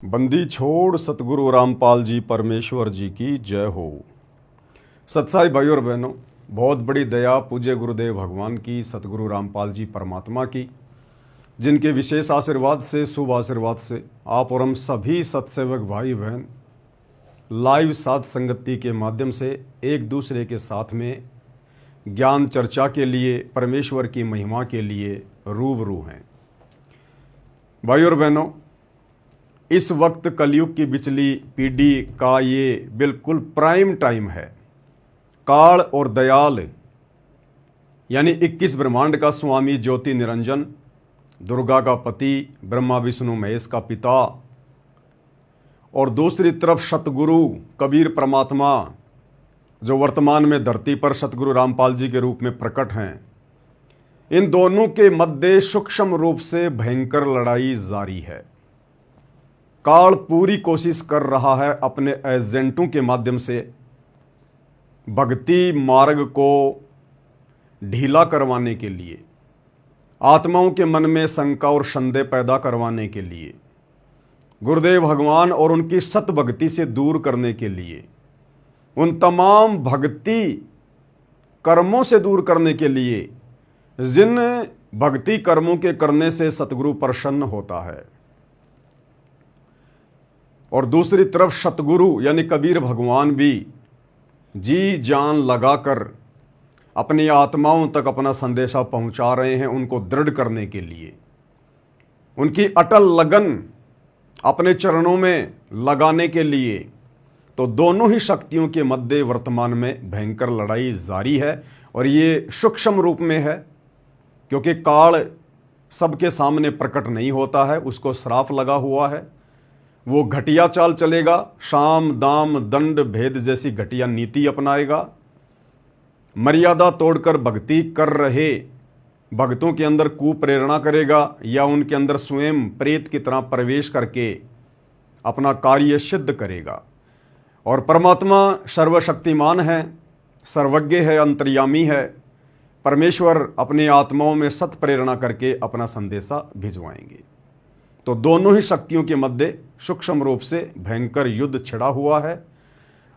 बंदी छोड़ सतगुरु रामपाल जी परमेश्वर जी की जय हो। सत्साई भाइयों और बहनों, बहुत बड़ी दया पूज्य गुरुदेव भगवान की, सतगुरु रामपाल जी परमात्मा की, जिनके विशेष आशीर्वाद से, शुभ आशीर्वाद से आप और हम सभी सत्सेवक भाई बहन लाइव साथ संगति के माध्यम से एक दूसरे के साथ में ज्ञान चर्चा के लिए, परमेश्वर की महिमा के लिए रूबरू हैं। भाइयों और बहनों, इस वक्त कलयुग की बिचली पीढ़ी का ये बिल्कुल प्राइम टाइम है। काल और दयाल यानी 21 ब्रह्मांड का स्वामी ज्योति निरंजन, दुर्गा का पति, ब्रह्मा विष्णु महेश का पिता, और दूसरी तरफ सतगुरु कबीर परमात्मा जो वर्तमान में धरती पर सतगुरु रामपाल जी के रूप में प्रकट हैं। इन दोनों के मध्य सूक्ष्म रूप से भयंकर लड़ाई जारी है। काल पूरी कोशिश कर रहा है अपने एजेंटों के माध्यम से भक्ति मार्ग को ढीला करवाने के लिए, आत्माओं के मन में शंका और संदेह पैदा करवाने के लिए, गुरुदेव भगवान और उनकी सत भक्ति से दूर करने के लिए, उन तमाम भक्ति कर्मों से दूर करने के लिए जिन भक्ति कर्मों के करने से सतगुरु प्रसन्न होता है। और दूसरी तरफ सतगुरु यानी कबीर भगवान भी जी जान लगाकर अपनी आत्माओं तक अपना संदेशा पहुंचा रहे हैं, उनको दृढ़ करने के लिए। उनकी अटल लगन अपने चरणों में लगाने के लिए। तो दोनों ही शक्तियों के मध्य वर्तमान में भयंकर लड़ाई जारी है, और ये सूक्ष्म रूप में है, क्योंकि काल सबके सामने प्रकट नहीं होता है, उसको श्राप लगा हुआ है। वो घटिया चाल चलेगा, साम दाम दंड भेद जैसी घटिया नीति अपनाएगा, मर्यादा तोड़कर भक्ति कर रहे भक्तों के अंदर कुप्रेरणा करेगा, या उनके अंदर स्वयं प्रेत की तरह प्रवेश करके अपना कार्य सिद्ध करेगा। और परमात्मा सर्वशक्तिमान है, सर्वज्ञ है, अंतर्यामी है। परमेश्वर अपनी आत्माओं में सत प्रेरणा करके अपना संदेशा भिजवाएंगे। तो दोनों ही शक्तियों के मध्य सूक्ष्म रूप से भयंकर युद्ध छिड़ा हुआ है।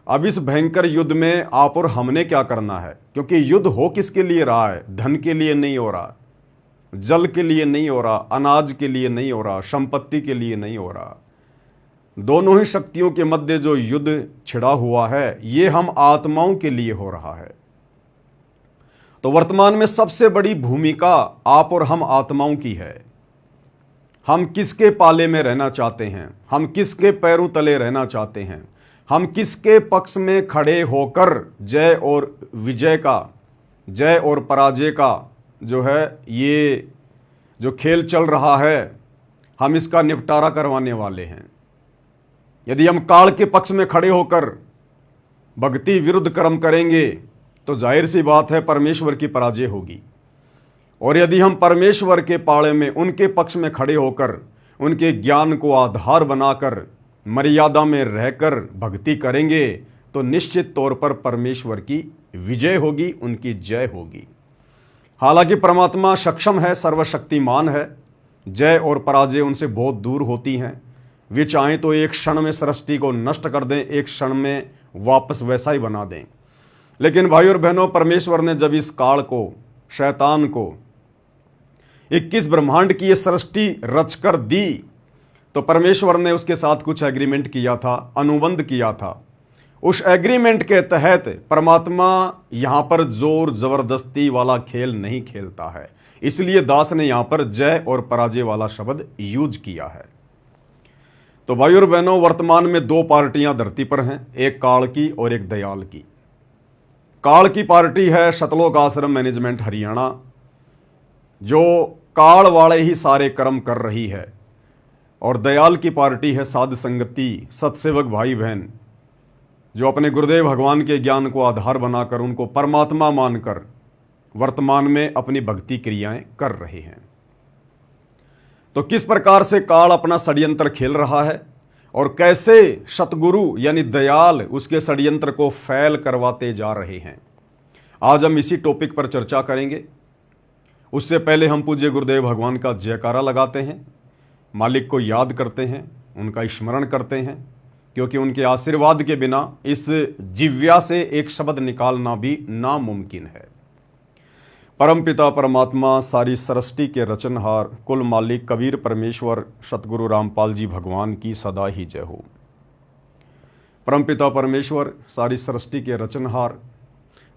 अब इस भयंकर युद्ध में आप और हमने क्या करना है, क्योंकि युद्ध हो किसके लिए रहा है? धन के लिए नहीं हो रहा, जल के लिए नहीं हो रहा, अनाज के लिए नहीं हो रहा, संपत्ति के लिए नहीं हो रहा। दोनों ही शक्तियों के मध्य जो युद्ध छिड़ा हुआ है, ये हम आत्माओं के लिए हो रहा है। तो वर्तमान में सबसे बड़ी भूमिका आप और हम आत्माओं की है। हम किसके पाले में रहना चाहते हैं, हम किसके पैरों तले रहना चाहते हैं, हम किसके पक्ष में खड़े होकर जय और विजय का, जय और पराजय का जो है ये जो खेल चल रहा है, हम इसका निपटारा करवाने वाले हैं। यदि हम काल के पक्ष में खड़े होकर भक्ति विरुद्ध कर्म करेंगे तो जाहिर सी बात है परमेश्वर की पराजय होगी। और यदि हम परमेश्वर के पाले में, उनके पक्ष में खड़े होकर उनके ज्ञान को आधार बनाकर मर्यादा में रहकर भक्ति करेंगे तो निश्चित तौर पर परमेश्वर की विजय होगी, उनकी जय होगी। हालांकि परमात्मा सक्षम है, सर्वशक्तिमान है, जय और पराजय उनसे बहुत दूर होती हैं। वे चाहें तो एक क्षण में सृष्टि को नष्ट कर दें, एक क्षण में वापस वैसा ही बना दें। लेकिन भाई और बहनों, परमेश्वर ने जब इस काल को, शैतान को 21 ब्रह्मांड की ये सृष्टि रचकर दी, तो परमेश्वर ने उसके साथ कुछ एग्रीमेंट किया था, अनुबंध किया था। उस एग्रीमेंट के तहत परमात्मा यहां पर जोर जबरदस्ती वाला खेल नहीं खेलता है। इसलिए दास ने यहां पर जय और पराजय वाला शब्द यूज किया है। तो भाई और बहनों, वर्तमान में दो पार्टियां धरती पर हैं, एक काल की और एक दयाल की। काल की पार्टी है सतलोक आश्रम मैनेजमेंट हरियाणा, जो काल वाले ही सारे कर्म कर रही है। और दयाल की पार्टी है साध संगति, सत्सेवक भाई बहन, जो अपने गुरुदेव भगवान के ज्ञान को आधार बनाकर, उनको परमात्मा मानकर वर्तमान में अपनी भक्ति क्रियाएं कर रहे हैं। तो किस प्रकार से काल अपना षड्यंत्र खेल रहा है और कैसे सतगुरु यानी दयाल उसके षड्यंत्र को फैल करवाते जा रहे हैं, आज हम इसी टॉपिक पर चर्चा करेंगे। उससे पहले हम पूज्य गुरुदेव भगवान का जयकारा लगाते हैं, मालिक को याद करते हैं उनका स्मरण करते हैं, क्योंकि उनके आशीर्वाद के बिना इस जिव्या से एक शब्द निकालना भी नामुमकिन है। परमपिता परमात्मा सारी सृष्टि के रचनहार कुल मालिक कबीर परमेश्वर सतगुरु रामपाल जी भगवान की सदा ही जय हो। परमपिता परमेश्वर सारी सृष्टि के रचनहार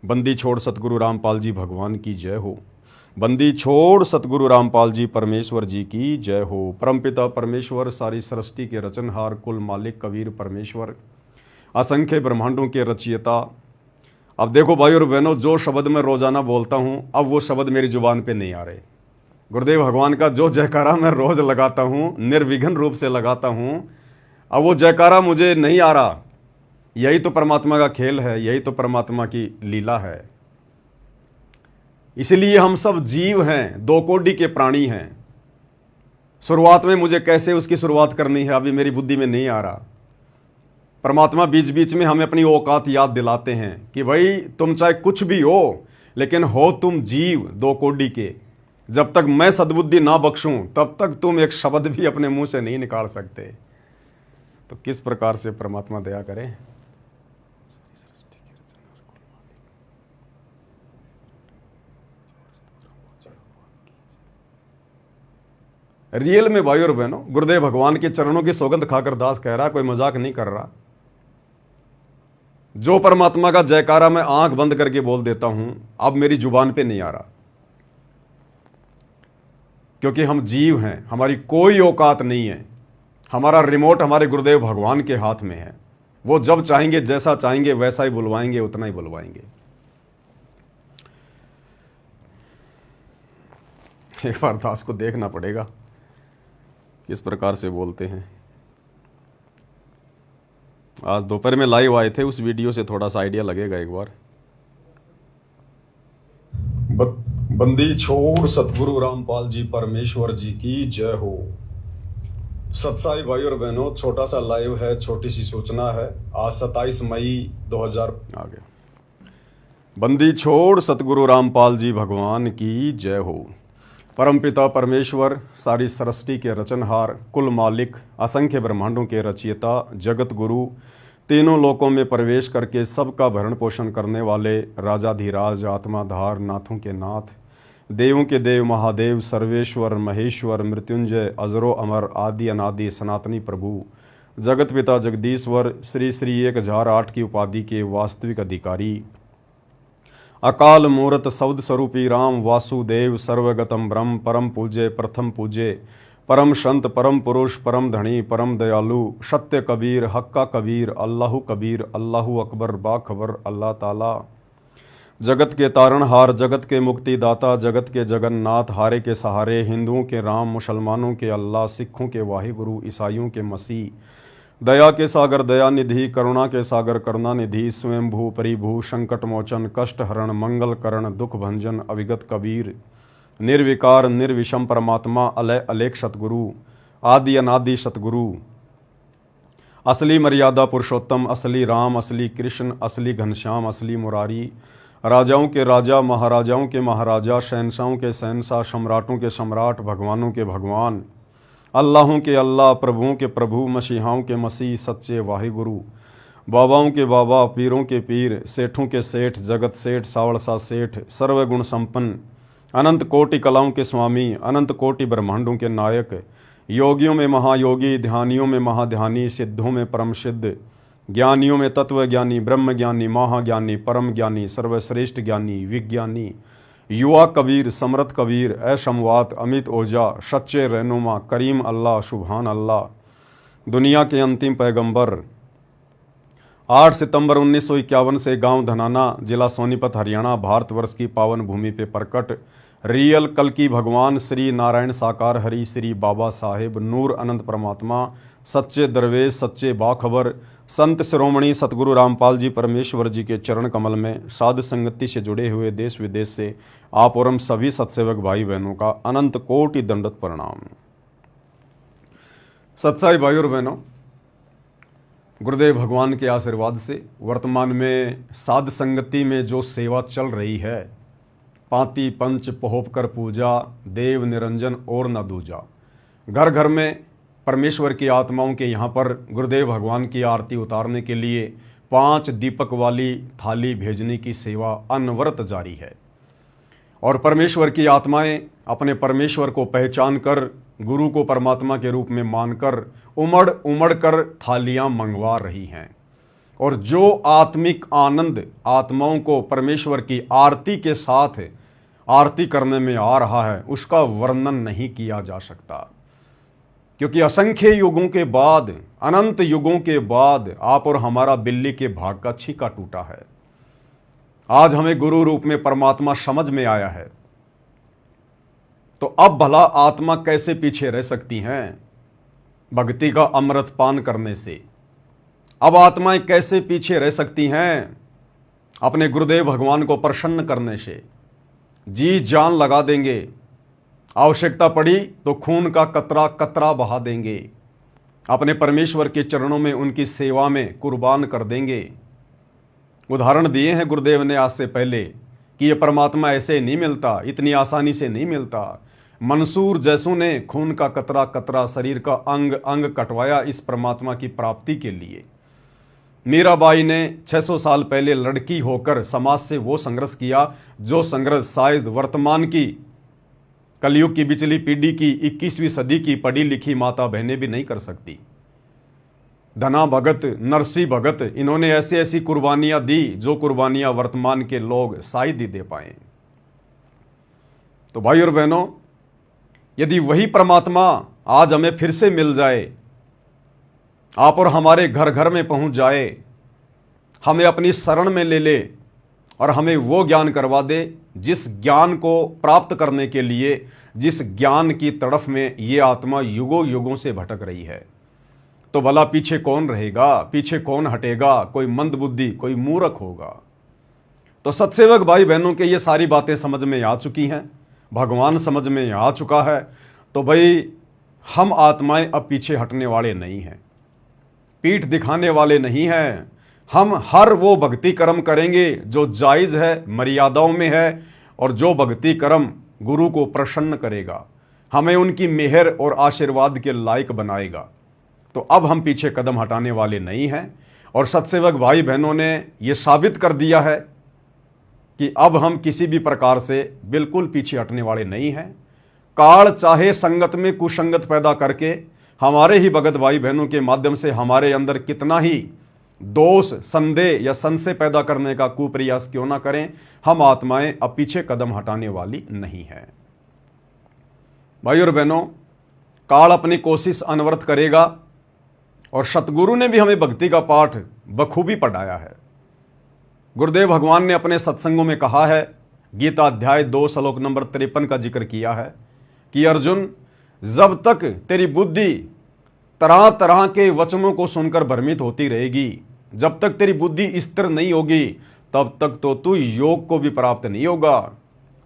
बंदी छोड़ सतगुरु रामपाल जी भगवान की जय हो। बंदी छोड़ सतगुरु रामपाल जी परमेश्वर जी की जय हो। परमपिता परमेश्वर सारी सृष्टि के रचनहार कुल मालिक कबीर परमेश्वर असंख्य ब्रह्मांडों के रचयिता। अब देखो भाई और बहनों, जो शब्द मैं रोजाना बोलता हूं, अब वो शब्द मेरी जुबान पे नहीं आ रहे। गुरुदेव भगवान का जो जयकारा मैं रोज लगाता हूं, निर्विघ्न रूप से लगाता हूं, अब वो जयकारा मुझे नहीं आ रहा। यही तो परमात्मा का खेल है, यही तो परमात्मा की लीला है। इसलिए हम सब जीव हैं, दो कोटि के प्राणी हैं। शुरुआत में मुझे कैसे उसकी शुरुआत करनी है अभी मेरी बुद्धि में नहीं आ रहा। परमात्मा बीच बीच में हमें अपनी औकात याद दिलाते हैं कि भाई तुम चाहे कुछ भी हो, लेकिन हो तुम जीव दो कोटि के। जब तक मैं सद्बुद्धि ना बख्शूं तब तक तुम एक शब्द भी अपने मुंह से नहीं निकाल सकते। तो किस प्रकार से परमात्मा दया करें। रियल में भाई और बहनों, गुरुदेव भगवान के चरणों की सौगंध खाकर दास कह रहा, कोई मजाक नहीं कर रहा। जो परमात्मा का जयकारा मैं आंख बंद करके बोल देता हूं, अब मेरी जुबान पे नहीं आ रहा, क्योंकि हम जीव हैं, हमारी कोई औकात नहीं है। हमारा रिमोट हमारे गुरुदेव भगवान के हाथ में है। वो जब चाहेंगे, जैसा चाहेंगे वैसा ही बुलवाएंगे, उतना ही बुलवाएंगे। एक बार दास को देखना पड़ेगा किस प्रकार से बोलते हैं। आज दोपहर में लाइव आए थे, उस वीडियो से थोड़ा सा आइडिया लगेगा एक बार। बंदी छोड़ सतगुरु रामपाल जी परमेश्वर जी की जय हो। सत्साई भाई और बहनों, छोटा सा लाइव है, छोटी सी सूचना है। आज 27 मई 2000 आ गया। बंदी छोड़ सतगुरु रामपाल जी भगवान की जय हो। परमपिता परमेश्वर सारी सृष्टि के रचनहार कुल मालिक असंख्य ब्रह्मांडों के रचयिता जगत गुरु तीनों लोकों में प्रवेश करके सबका भरण पोषण करने वाले राजाधिराज आत्माधार नाथों के नाथ देवों के देव महादेव सर्वेश्वर महेश्वर मृत्युंजय अजरो अमर आदि अनादि सनातनी प्रभु जगत पिता जगदीश्वर श्री श्री 1008 की उपाधि के वास्तविक अधिकारी अकाल मूर्त सौद स्वरूपी राम वासुदेव सर्वगतम ब्रह्म परम पूज्य प्रथम पूज्य परम संत परम पुरुष परम धनी परम दयालु सत्य कबीर हक्का कबीर अल्लाहु अकबर बाखबर अल्लाह ताला जगत के तारणहार जगत के मुक्तिदाता जगत के जगन्नाथ हारे के सहारे हिंदुओं के राम मुसलमानों के अल्लाह सिखों के वाहिगुरु ईसाइयों के मसीह दया के सागर दयानिधि करुणा के सागर करुणानिधि स्वयंभू परिभू संकट मोचन कष्ट हरण मंगल करण दुख भंजन अविगत कबीर निर्विकार निर्विषम परमात्मा अलय अलेख सतगुरु आदि अनादि सतगुरु असली मर्यादा पुरुषोत्तम असली राम असली कृष्ण असली घनश्याम असली मुरारी राजाओं के राजा महाराजाओं के महाराजा शहनशाहों के शहनशाह सम्राटों के सम्राट भगवानों के भगवान अल्लाहों के अल्लाह प्रभुओं के प्रभु मसीहाओं के मसीह सच्चे वाहिगुरु बाबाओं के बाबा पीरों के पीर सेठों के सेठ जगत सेठ सावड़सा सेठ सर्वगुण संपन्न अनंत कोटि कलाओं के स्वामी अनंत कोटि ब्रह्मांडों के नायक योगियों में महायोगी ध्यानियों में महाध्यानी सिद्धों में परम सिद्ध ज्ञानियों में तत्वज्ञानी ब्रह्म ज्ञानी महाज्ञानी परम ज्ञानी सर्वश्रेष्ठ ज्ञानी विज्ञानी युवा कबीर समर्थ कबीर ऐशमवात अमित ओजा सच्चे रहनुमा करीम अल्लाह सुभान अल्लाह दुनिया के अंतिम पैगंबर 8 सितंबर 1951 से गांव धनाना जिला सोनीपत हरियाणा भारतवर्ष की पावन भूमि पे प्रकट रियल कल की भगवान श्री नारायण साकार हरि श्री बाबा साहेब नूर अनंत परमात्मा सच्चे दरवेश सच्चे बाखबर संत शिरोमणि सतगुरु रामपाल जी परमेश्वर जी के चरण कमल में साध संगति से जुड़े हुए देश विदेश से आप और हम सभी सत्सेवक भाई बहनों का अनंत कोटि दंडवत प्रणाम। सत्साई भाई और बहनों, गुरुदेव भगवान के आशीर्वाद से वर्तमान में साध संगति में जो सेवा चल रही है, पांति पंच पहोप कर पूजा देव निरंजन और न दूजा, घर घर में परमेश्वर की आत्माओं के यहाँ पर गुरुदेव भगवान की आरती उतारने के लिए 5 दीपक वाली थाली भेजने की सेवा अनवरत जारी है। और परमेश्वर की आत्माएं अपने परमेश्वर को पहचान कर, गुरु को परमात्मा के रूप में मानकर उमड़ उमड़ कर थालियां मंगवा रही हैं। और जो आत्मिक आनंद आत्माओं को परमेश्वर की आरती के साथ आरती करने में आ रहा है, उसका वर्णन नहीं किया जा सकता। क्योंकि असंख्य युगों के बाद, अनंत युगों के बाद आप और हमारा बिल्ली के भाग का छीका टूटा है। आज हमें गुरु रूप में परमात्मा समझ में आया है, तो अब भला आत्मा कैसे पीछे रह सकती हैं भक्ति का अमृत पान करने से? अब आत्माएं कैसे पीछे रह सकती हैं अपने गुरुदेव भगवान को प्रसन्न करने से? जी जान लगा देंगे, आवश्यकता पड़ी तो खून का कतरा कतरा बहा देंगे, अपने परमेश्वर के चरणों में उनकी सेवा में कुर्बान कर देंगे। उदाहरण दिए हैं गुरुदेव ने आज से पहले कि ये परमात्मा ऐसे नहीं मिलता, इतनी आसानी से नहीं मिलता। मंसूर जैसों ने खून का कतरा कतरा, शरीर का अंग अंग कटवाया इस परमात्मा की प्राप्ति के लिए। मीराबाई ने 600 साल पहले लड़की होकर समाज से वो संघर्ष किया जो संघर्ष शायद वर्तमान की कलयुग की बिचली पीढ़ी की 21वीं सदी की पढ़ी लिखी माता बहनें भी नहीं कर सकती। धना भगत, नरसी भगत, इन्होंने ऐसी ऐसी कुर्बानियां दी जो कुर्बानियां वर्तमान के लोग शायद ही दे पाए। तो भाई और बहनों, यदि वही परमात्मा आज हमें फिर से मिल जाए, आप और हमारे घर घर में पहुंच जाए, हमें अपनी शरण में ले ले और हमें वो ज्ञान करवा दे जिस ज्ञान को प्राप्त करने के लिए, जिस ज्ञान की तड़फ में ये आत्मा युगों युगों से भटक रही है, तो भला पीछे कौन रहेगा, पीछे कौन हटेगा? कोई मंदबुद्धि, कोई मूर्ख होगा। तो सत्सेवक भाई बहनों के ये सारी बातें समझ में आ चुकी हैं, भगवान समझ में आ चुका है। तो भाई हम आत्माएं अब पीछे हटने वाले नहीं हैं, पीठ दिखाने वाले नहीं हैं। हम हर वो भक्ति कर्म करेंगे जो जायज़ है, मर्यादाओं में है, और जो भक्ति कर्म गुरु को प्रसन्न करेगा, हमें उनकी मेहर और आशीर्वाद के लायक बनाएगा। तो अब हम पीछे कदम हटाने वाले नहीं हैं। और सत्सेवक भाई बहनों ने ये साबित कर दिया है कि अब हम किसी भी प्रकार से बिल्कुल पीछे हटने वाले नहीं हैं। काल चाहे संगत में कुसंगत पैदा करके हमारे ही भगत भाई बहनों के माध्यम से हमारे अंदर कितना ही दोष, संदेह या संशय पैदा करने का कुप्रयास क्यों ना करें, हम आत्माएं अब पीछे कदम हटाने वाली नहीं है। भाई और बहनों, काल अपनी कोशिश अनवरत करेगा और सतगुरु ने भी हमें भक्ति का पाठ बखूबी पढ़ाया है। गुरुदेव भगवान ने अपने सत्संगों में कहा है, गीता अध्याय 2 श्लोक नंबर 53 का जिक्र किया है कि अर्जुन, जब तक तेरी बुद्धि तरह तरह के वचनों को सुनकर भ्रमित होती रहेगी, जब तक तेरी बुद्धि स्थिर नहीं होगी, तब तक तो तू योग को भी प्राप्त नहीं होगा।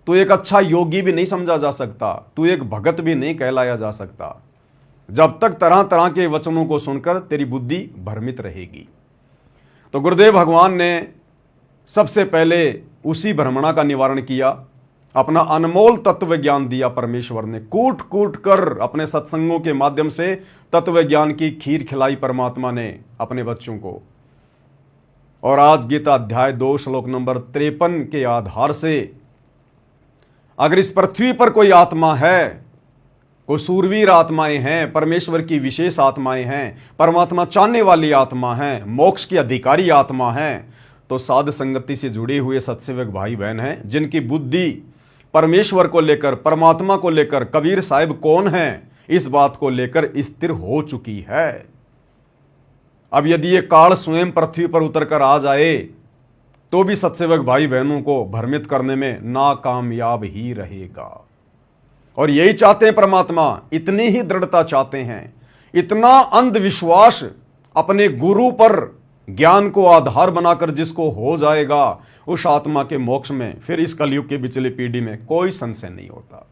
तू एक अच्छा योगी भी नहीं समझा जा सकता, तू एक भगत भी नहीं कहलाया जा सकता, जब तक तरह तरह के वचनों को सुनकर तेरी बुद्धि भ्रमित रहेगी। तो गुरुदेव भगवान ने सबसे पहले उसी भ्रमणा का निवारण किया, अपना अनमोल तत्व ज्ञान दिया। परमेश्वर ने कूट कूट कर अपने सत्संगों के माध्यम से तत्व ज्ञान की खीर खिलाई परमात्मा ने अपने बच्चों को। और आज गीता अध्याय 2 श्लोक नंबर 53 के आधार से अगर इस पृथ्वी पर कोई आत्मा है, कोई सूरवीर आत्माएं हैं, परमेश्वर की विशेष आत्माएं हैं, परमात्मा चाहने वाली आत्मा हैं, मोक्ष की अधिकारी आत्मा हैं, तो साध संगति से जुड़े हुए सत्सेवक भाई बहन हैं, जिनकी बुद्धि परमेश्वर को लेकर, परमात्मा को लेकर, कबीर साहिब कौन है इस बात को लेकर स्थिर हो चुकी है। अब यदि ये काल स्वयं पृथ्वी पर उतर कर आ जाए तो भी सत्सेवक भाई बहनों को भ्रमित करने में नाकामयाब ही रहेगा। और यही चाहते हैं परमात्मा, इतनी ही दृढ़ता चाहते हैं, इतना अंधविश्वास अपने गुरु पर ज्ञान को आधार बनाकर जिसको हो जाएगा, उस आत्मा के मोक्ष में फिर इस कलयुग की पिछली पीढ़ी में कोई संशय नहीं होता।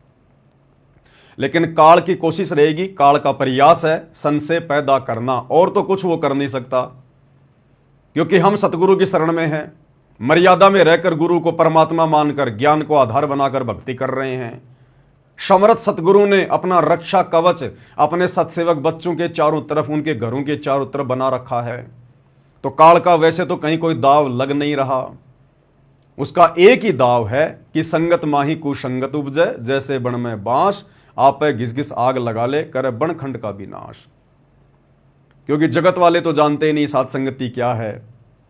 लेकिन काल की कोशिश रहेगी, काल का प्रयास है संशय पैदा करना, और तो कुछ वो कर नहीं सकता, क्योंकि हम सतगुरु की शरण में हैं, मर्यादा में रहकर गुरु को परमात्मा मानकर ज्ञान को आधार बनाकर भक्ति कर रहे हैं। समर्थ सतगुरु ने अपना रक्षा कवच अपने सत्सेवक बच्चों के चारों तरफ, उनके घरों के चारों तरफ बना रखा है। तो काल का वैसे तो कहीं कोई दाव लग नहीं रहा। उसका एक ही दाव है कि संगत माही कुसंगत उपजय, जैसे बन में बांस आपे घिस घिस आग लगा ले, करे बन खंड का विनाश। क्योंकि जगत वाले तो जानते ही नहीं सात संगति क्या है,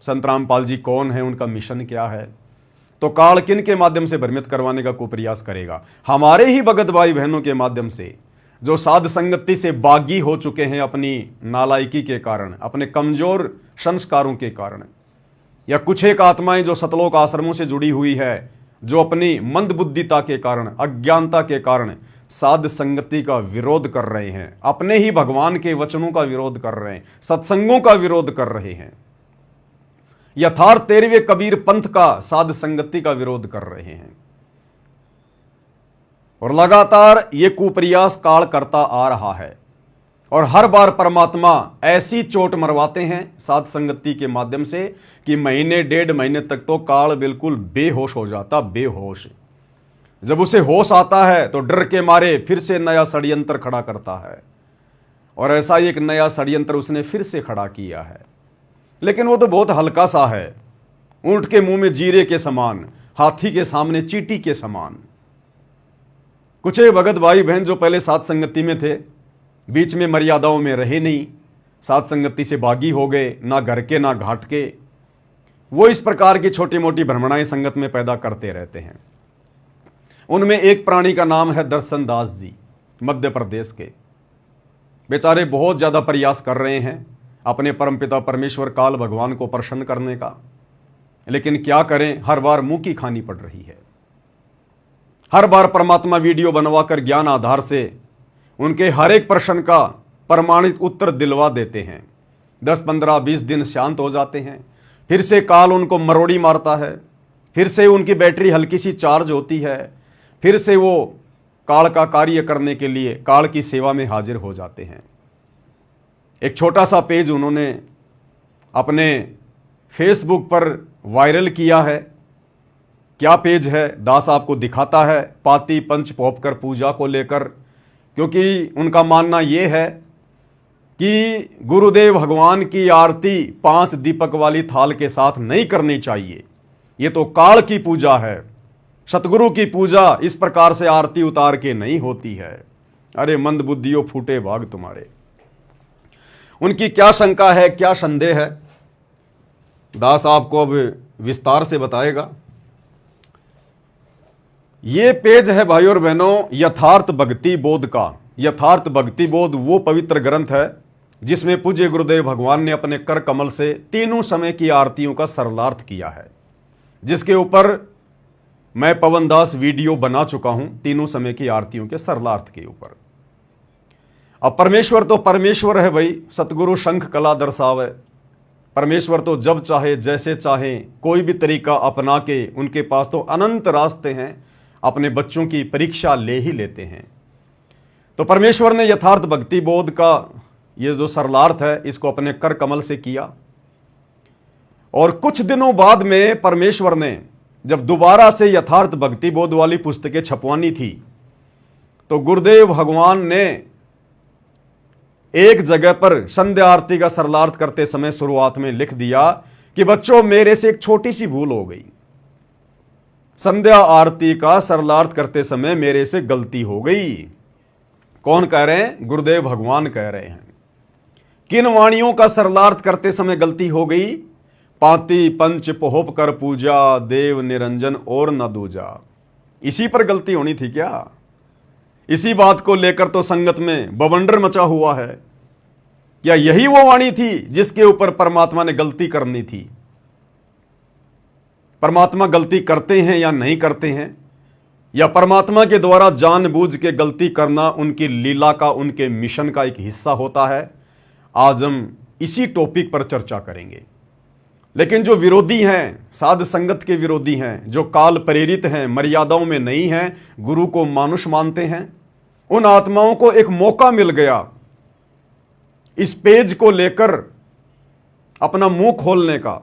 संत रामपाल जी कौन है, उनका मिशन क्या है। तो काल किन के माध्यम से भ्रमित करवाने का कुप्रयास करेगा? हमारे ही भगत भाई बहनों के माध्यम से, जो साध संगति से बागी हो चुके हैं अपनी नालायकी के कारण, अपने कमजोर संस्कारों के कारण, या कुछ एक आत्माएं जो सतलोक आश्रमों से जुड़ी हुई है, जो अपनी मंदबुद्धिता के कारण, अज्ञानता के कारण साध संगति का विरोध कर रहे हैं, अपने ही भगवान के वचनों का विरोध कर रहे हैं, सत्संगों का विरोध कर रहे हैं, यथार्थ 13वें कबीर पंथ का साध संगति का विरोध कर रहे हैं। और लगातार ये कुप्रयास काल करता आ रहा है। और हर बार परमात्मा ऐसी चोट मरवाते हैं साध संगति के माध्यम से कि महीने डेढ़ महीने तक तो काल बिल्कुल बेहोश हो जाता, बेहोश। जब उसे होश आता है तो डर के मारे फिर से नया षड्यंत्र खड़ा करता है। और ऐसा ही एक नया षड्यंत्र उसने फिर से खड़ा किया है, लेकिन वो तो बहुत हल्का सा है, ऊंट के मुंह में जीरे के समान, हाथी के सामने चींटी के समान। कुछ भगत भाई बहन जो पहले साध संगति में थे, बीच में मर्यादाओं में रहे नहीं, साध संगति से बागी हो गए, ना घर के ना घाट के, वो इस प्रकार की छोटी मोटी भ्रमणाएं संगत में पैदा करते रहते हैं। उनमें एक प्राणी का नाम है दर्शन दास जी, मध्य प्रदेश के। बेचारे बहुत ज्यादा प्रयास कर रहे हैं अपने परमपिता परमेश्वर काल भगवान को प्रसन्न करने का, लेकिन क्या करें, हर बार मुंह की खानी पड़ रही है। हर बार परमात्मा वीडियो बनवाकर ज्ञान आधार से उनके हर एक प्रश्न का प्रमाणित उत्तर दिलवा देते हैं। 10, 15, 20 दिन शांत हो जाते हैं, फिर से काल उनको मरोड़ी मारता है, फिर से उनकी बैटरी हल्की सी चार्ज होती है, फिर से वो काल का कार्य करने के लिए काल की सेवा में हाजिर हो जाते हैं। एक छोटा सा पेज उन्होंने अपने फेसबुक पर वायरल किया है। क्या पेज है, दास आपको दिखाता है। पाती पंच पोपकर पूजा को लेकर, क्योंकि उनका मानना यह है कि गुरुदेव भगवान की आरती 5 दीपक वाली थाल के साथ नहीं करनी चाहिए, ये तो काल की पूजा है। सतगुरु की पूजा इस प्रकार से आरती उतार के नहीं होती है। अरे मंद बुद्धियों, फूटे भाग तुम्हारे। उनकी क्या शंका है, क्या संदेह है, दास आपको अब विस्तार से बताएगा। ये पेज है भाइयों और बहनों यथार्थ भक्ति बोध का। यथार्थ भक्ति बोध वो पवित्र ग्रंथ है जिसमें पूज्य गुरुदेव भगवान ने अपने कर कमल से तीनों समय की आरतियों का सरलार्थ किया है, जिसके ऊपर मैं पवन दास वीडियो बना चुका हूं, तीनों समय की आरतियों के सरलार्थ के ऊपर। अब परमेश्वर तो परमेश्वर है भाई, सतगुरु शंख कला दर्शावे। परमेश्वर तो जब चाहे जैसे चाहे कोई भी तरीका अपना के, उनके पास तो अनंत रास्ते हैं, अपने बच्चों की परीक्षा ले ही लेते हैं। तो परमेश्वर ने यथार्थ भक्ति बोध का ये जो सरलार्थ है इसको अपने कर कमल से किया। और कुछ दिनों बाद में परमेश्वर ने जब दोबारा से यथार्थ भक्ति बोध वाली पुस्तकें छपवानी थी, तो गुरुदेव भगवान ने एक जगह पर संध्या आरती का सरलार्थ करते समय शुरुआत में लिख दिया कि बच्चों मेरे से एक छोटी सी भूल हो गई, संध्या आरती का सरलार्थ करते समय मेरे से गलती हो गई। कौन कह रहे हैं? गुरुदेव भगवान कह रहे हैं। किन वाणियों का सरलार्थ करते समय गलती हो गई? पाती पंच पोहप कर पूजा, देव निरंजन और न दूजा। इसी पर गलती होनी थी क्या? इसी बात को लेकर तो संगत में बवंडर मचा हुआ है। क्या यही वो वाणी थी जिसके ऊपर परमात्मा ने गलती करनी थी? परमात्मा गलती करते हैं या नहीं करते हैं, या परमात्मा के द्वारा जानबूझ के गलती करना उनकी लीला का, उनके मिशन का एक हिस्सा होता है? आज हम इसी टॉपिक पर चर्चा करेंगे। लेकिन जो विरोधी हैं, साध संगत के विरोधी हैं, जो काल प्रेरित हैं, मर्यादाओं में नहीं हैं, गुरु को मानुष मानते हैं, उन आत्माओं को एक मौका मिल गया इस पेज को लेकर अपना मुंह खोलने का।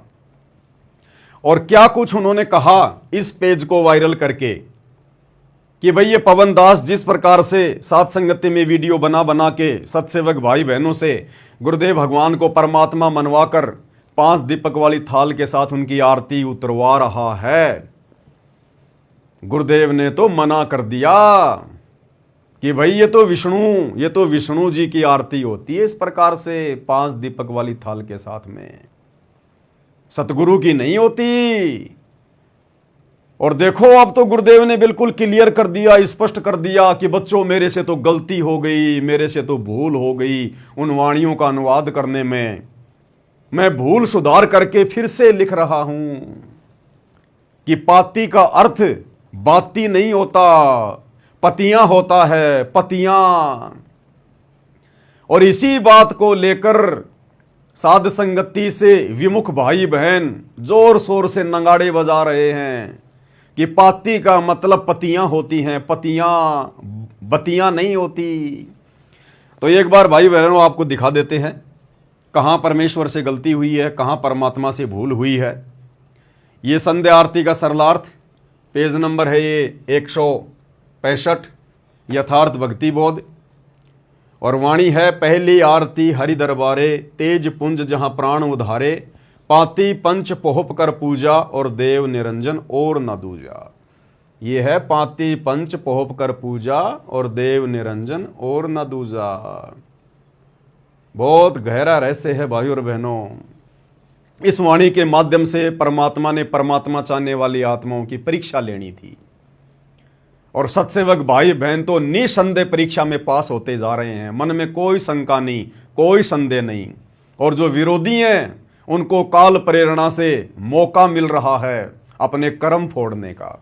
और क्या कुछ उन्होंने कहा इस पेज को वायरल करके, कि भाई ये पवन दास जिस प्रकार से सात संगति में वीडियो बना बना के सत्सेवक भाई बहनों से गुरुदेव भगवान को परमात्मा मनवाकर 5 दीपक वाली थाल के साथ उनकी आरती उतरवा रहा है, गुरुदेव ने तो मना कर दिया कि भाई ये तो विष्णु जी की आरती होती है इस प्रकार से 5 दीपक वाली थाल के साथ में, सतगुरु की नहीं होती। और देखो अब तो गुरुदेव ने बिल्कुल क्लियर कर दिया, स्पष्ट कर दिया कि बच्चों मेरे से तो गलती हो गई, मेरे से तो भूल हो गई उन वाणियों का अनुवाद करने में, मैं भूल सुधार करके फिर से लिख रहा हूं कि पाती का अर्थ बाती नहीं होता, पतियां होता है, पतियां। और इसी बात को लेकर साध संगति से विमुख भाई बहन जोर शोर से नगाड़े बजा रहे हैं कि पाती का मतलब पतियां होती हैं, पतियां बतियां नहीं होती। तो एक बार भाई बहनों आपको दिखा देते हैं कहां परमेश्वर से गलती हुई है, कहां परमात्मा से भूल हुई है। ये संध्या आरती का सरलार्थ पेज नंबर है ये 165, यथार्थ भक्ति बोध, और वाणी है पहली आरती हरि दरबारे, तेज पुंज जहां प्राण उधारे, पाती पंच पोहप कर पूजा और देव निरंजन और न दूजा। ये है पाती पंच पोहप कर पूजा और देव निरंजन और न दूजा। बहुत गहरा रहस्य है भाइयों और बहनों। इस वाणी के माध्यम से परमात्मा ने परमात्मा चाहने वाली आत्माओं की परीक्षा लेनी थी, और सत्सेवक भाई बहन तो निसंदेह परीक्षा में पास होते जा रहे हैं, मन में कोई शंका नहीं, कोई संदेह नहीं। और जो विरोधी हैं उनको काल प्रेरणा से मौका मिल रहा है अपने कर्म फोड़ने का।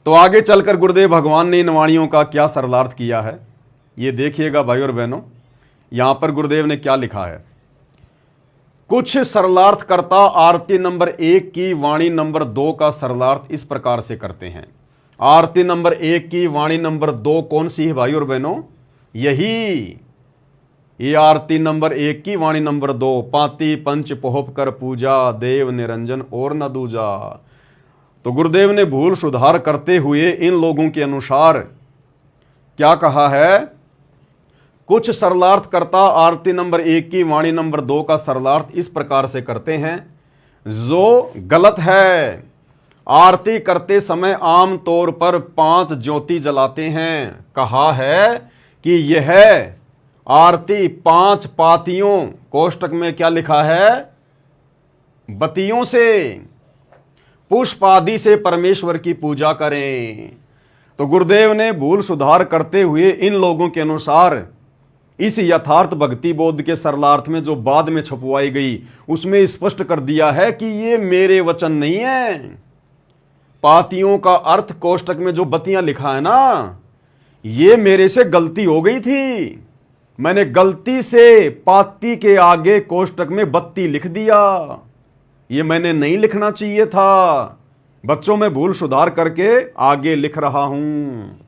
तो आगे चलकर गुरुदेव भगवान ने इन वाणियों का क्या सरलार्थ किया है ये देखिएगा भाई और बहनों। यहां पर गुरुदेव ने क्या लिखा है, कुछ सरलार्थ करता आरती नंबर 1 की वाणी नंबर 2 का सरलार्थ इस प्रकार से करते हैं। आरती नंबर 1 की वाणी नंबर 2 कौन सी है भाई और बहनों, यही ये आरती नंबर 1 की वाणी नंबर 2, पाती पंच पोहप कर पूजा देव निरंजन और न दूजा। तो गुरुदेव ने भूल सुधार करते हुए इन लोगों के अनुसार क्या कहा है, कुछ सरलार्थ करता आरती नंबर 1 की वाणी नंबर 2 का सरलार्थ इस प्रकार से करते हैं, जो गलत है। आरती करते समय आम तौर पर 5 ज्योति जलाते हैं। कहा है कि यह आरती 5 पातियों, कोष्टक में क्या लिखा है, बतियों से, पुष्प आदि से परमेश्वर की पूजा करें। तो गुरुदेव ने भूल सुधार करते हुए इन लोगों के अनुसार इस यथार्थ भक्ति बोध के सरलार्थ में जो बाद में छपवाई गई उसमें स्पष्ट कर दिया है कि ये मेरे वचन नहीं है। पातियों का अर्थ कोष्टक में जो बत्तियां लिखा है ना, ये मेरे से गलती हो गई थी, मैंने गलती से पाती के आगे कोष्टक में बत्ती लिख दिया, ये मैंने नहीं लिखना चाहिए था। बच्चों में भूल सुधार करके आगे लिख रहा हूं।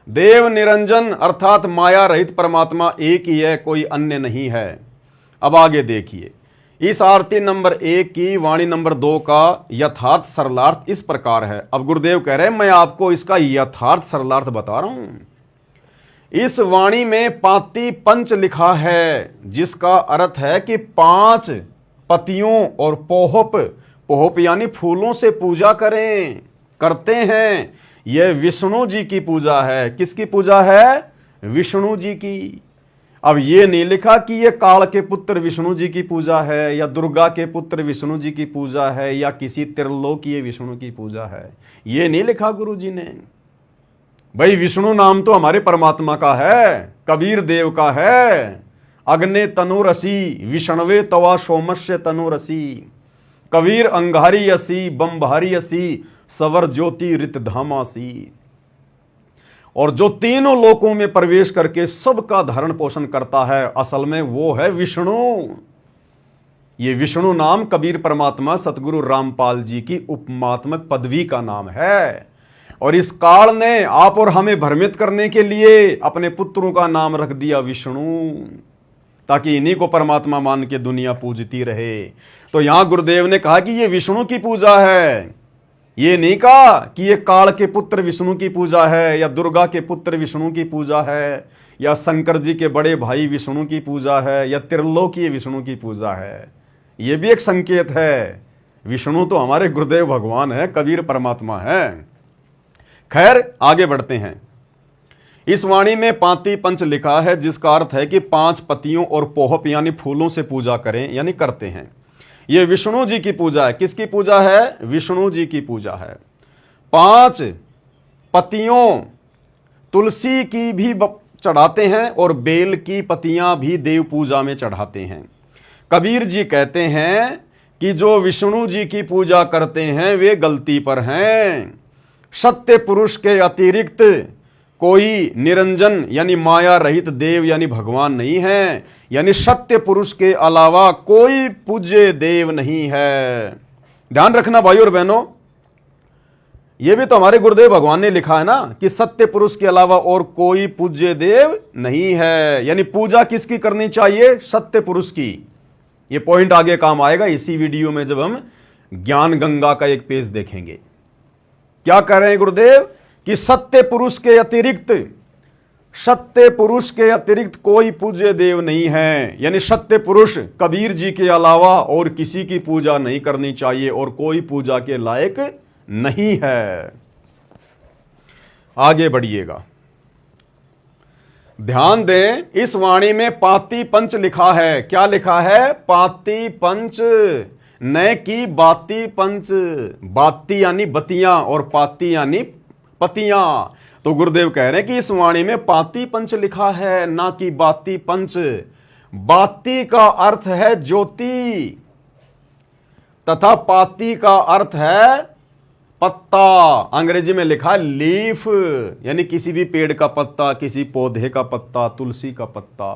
देव निरंजन अर्थात माया रहित परमात्मा एक ही है, कोई अन्य नहीं है। अब आगे देखिए, इस आरती नंबर 1 की वाणी नंबर 2 का यथार्थ सरलार्थ इस प्रकार है। अब गुरुदेव कह रहे हैं मैं आपको इसका यथार्थ सरलार्थ बता रहा हूं। इस वाणी में पाती पंच लिखा है, जिसका अर्थ है कि 5 पतियों और पोहप यानी फूलों से पूजा करें, करते हैं। यह विष्णु जी की पूजा है। किसकी पूजा है, विष्णु जी की। अब यह नहीं लिखा कि यह काल के पुत्र विष्णु जी की पूजा है, या दुर्गा के पुत्र विष्णु जी की पूजा है, या किसी त्रिलोकीय विष्णु की पूजा है, यह नहीं लिखा गुरु जी ने। भाई विष्णु नाम तो हमारे परमात्मा का है, कबीर देव का है। अग्ने तनुरसी विष्णवे तवा सोमस्य तनुरसी, कबीर अंगारी असी बम भारी असी सवर ज्योति रित धामासी। और जो तीनों लोकों में प्रवेश करके सबका धारण पोषण करता है, असल में वो है विष्णु। ये विष्णु नाम कबीर परमात्मा सतगुरु रामपाल जी की उपमात्मक पदवी का नाम है। और इस काल ने आप और हमें भ्रमित करने के लिए अपने पुत्रों का नाम रख दिया विष्णु, ताकि इन्हीं को परमात्मा मान के दुनिया पूजती रहे। तो यहां गुरुदेव ने कहा कि यह विष्णु की पूजा है। ये नहीं कहा कि ये काल के पुत्र विष्णु की पूजा है, या दुर्गा के पुत्र विष्णु की पूजा है, या शंकर जी के बड़े भाई विष्णु की पूजा है, या त्रिलोकीय विष्णु की पूजा है। ये भी एक संकेत है। विष्णु तो हमारे गुरुदेव भगवान है, कबीर परमात्मा है। खैर आगे बढ़ते हैं। इस वाणी में पाती पंच लिखा है, जिसका अर्थ है कि 5 पतियों और पोहप यानी फूलों से पूजा करें, यानी करते हैं। यह विष्णु जी की पूजा है। किसकी पूजा है? विष्णु जी की पूजा है। 5 पतियों तुलसी की भी चढ़ाते हैं और बेल की पतियां भी देव पूजा में चढ़ाते हैं। कबीर जी कहते हैं कि जो विष्णु जी की पूजा करते हैं वे गलती पर हैं। सत्य पुरुष के अतिरिक्त कोई निरंजन यानी माया रहित देव यानी भगवान नहीं है, यानी सत्य पुरुष के अलावा कोई पूज्य देव नहीं है। ध्यान रखना भाई और बहनों, यह भी तो हमारे गुरुदेव भगवान ने लिखा है ना कि सत्य पुरुष के अलावा और कोई पूज्य देव नहीं है, यानी पूजा किसकी करनी चाहिए? सत्य पुरुष की। यह पॉइंट आगे काम आएगा इसी वीडियो में जब हम ज्ञान गंगा का एक पेज देखेंगे। क्या कह रहे हैं गुरुदेव कि सत्य पुरुष के अतिरिक्त कोई पूज्य देव नहीं है, यानी सत्य पुरुष कबीर जी के अलावा और किसी की पूजा नहीं करनी चाहिए और कोई पूजा के लायक नहीं है। आगे बढ़िएगा, ध्यान दें। इस वाणी में पाती पंच लिखा है। क्या लिखा है? पाती पंच, न कि बाती पंच। बाती यानी बतियां और पाती यानी पतियां। तो गुरुदेव कह रहे हैं कि इस वाणी में पाती पंच लिखा है, ना कि बाती पंच। बाती का अर्थ है ज्योति तथा पाती का अर्थ है पत्ता। अंग्रेजी में लिखा है लीफ, यानी किसी भी पेड़ का पत्ता, किसी पौधे का पत्ता, तुलसी का पत्ता।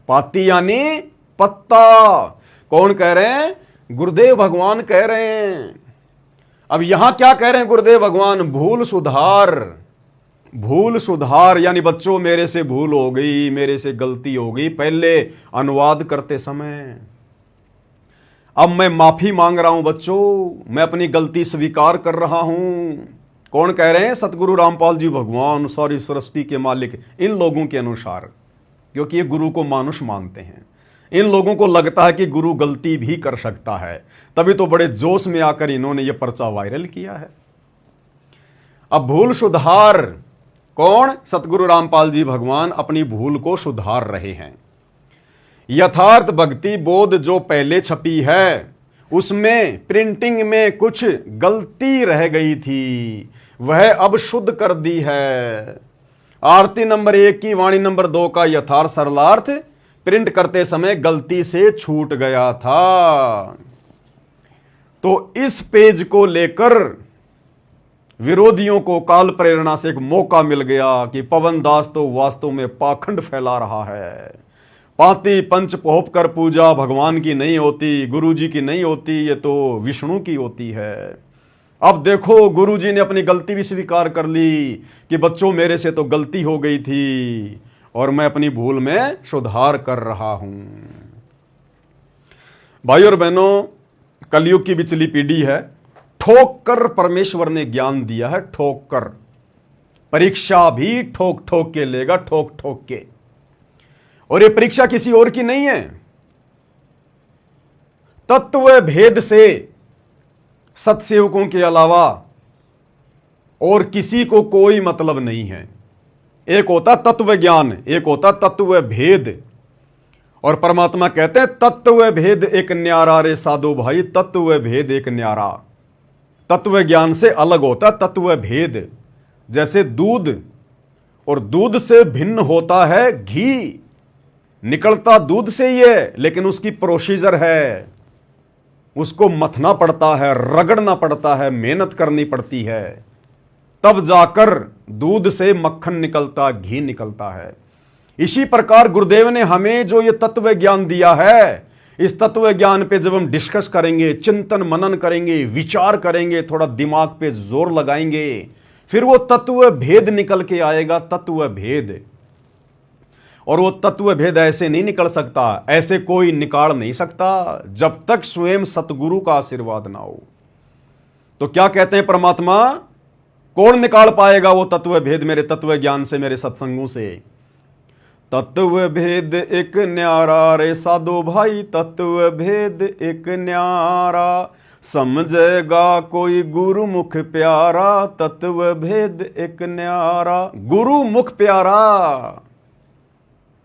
पाती यानी पत्ता। कौन कह रहे हैं? गुरुदेव भगवान कह रहे हैं। अब यहां क्या कह रहे हैं गुरुदेव भगवान? भूल सुधार। भूल सुधार यानी बच्चों मेरे से भूल हो गई, मेरे से गलती हो गई पहले अनुवाद करते समय। अब मैं माफी मांग रहा हूं बच्चों, मैं अपनी गलती स्वीकार कर रहा हूं। कौन कह रहे हैं? सतगुरु रामपाल जी भगवान, सॉरी सृष्टि के मालिक, इन लोगों के अनुसार, क्योंकि ये गुरु को मानुष मानते हैं। इन लोगों को लगता है कि गुरु गलती भी कर सकता है, तभी तो बड़े जोश में आकर इन्होंने ये पर्चा वायरल किया है। अब भूल सुधार, कौन? सतगुरु रामपाल जी भगवान अपनी भूल को सुधार रहे हैं। यथार्थ भक्ति बोध जो पहले छपी है उसमें प्रिंटिंग में कुछ गलती रह गई थी, वह अब शुद्ध कर दी है। आरती नंबर 1 की वाणी नंबर 2 का यथार्थ सरलार्थ प्रिंट करते समय गलती से छूट गया था। तो इस पेज को लेकर विरोधियों को काल प्रेरणा से एक मौका मिल गया कि पवन दास तो वास्तव में पाखंड फैला रहा है। पाती पंच पोहप कर पूजा भगवान की नहीं होती, गुरु जी की नहीं होती, ये तो विष्णु की होती है। अब देखो गुरु जी ने अपनी गलती भी स्वीकार कर ली कि बच्चों मेरे से तो गलती हो गई थी और मैं अपनी भूल में सुधार कर रहा हूं। भाई और बहनों, कलयुग की बिचली पीढ़ी है। ठोक कर परमेश्वर ने ज्ञान दिया है, ठोक कर। परीक्षा भी ठोक ठोक के लेगा, ठोक ठोक के। और ये परीक्षा किसी और की नहीं है। तत्व भेद से सत्सेवकों के अलावा और किसी को कोई मतलब नहीं है। एक होता तत्व ज्ञान, एक होता तत्व भेद। और परमात्मा कहते हैं तत्व भेद एक न्यारा रे साधो भाई, तत्व भेद एक न्यारा। तत्व ज्ञान से अलग होता तत्व भेद। जैसे दूध, और दूध से भिन्न होता है घी। निकलता दूध से ही है, लेकिन उसकी प्रोसीजर है, उसको मथना पड़ता है, रगड़ना पड़ता है, मेहनत करनी पड़ती है, तब जाकर दूध से मक्खन निकलता, घी निकलता है। इसी प्रकार गुरुदेव ने हमें जो ये तत्व ज्ञान दिया है, इस तत्व ज्ञान पे जब हम डिस्कस करेंगे, चिंतन मनन करेंगे, विचार करेंगे, थोड़ा दिमाग पे जोर लगाएंगे, फिर वो तत्व भेद निकल के आएगा, तत्व भेद। और वो तत्व भेद ऐसे नहीं निकल सकता, ऐसे कोई निकाल नहीं सकता जब तक स्वयं सतगुरु का आशीर्वाद ना हो। तो क्या कहते हैं परमात्मा, कौन निकाल पाएगा वो तत्व भेद मेरे तत्व ज्ञान से, मेरे सत्संगों से। तत्व भेद एक न्यारा रे साधो भाई, तत्व भेद एक न्यारा, समझेगा कोई गुरुमुख प्यारा, तत्व भेद एक न्यारा। गुरुमुख प्यारा,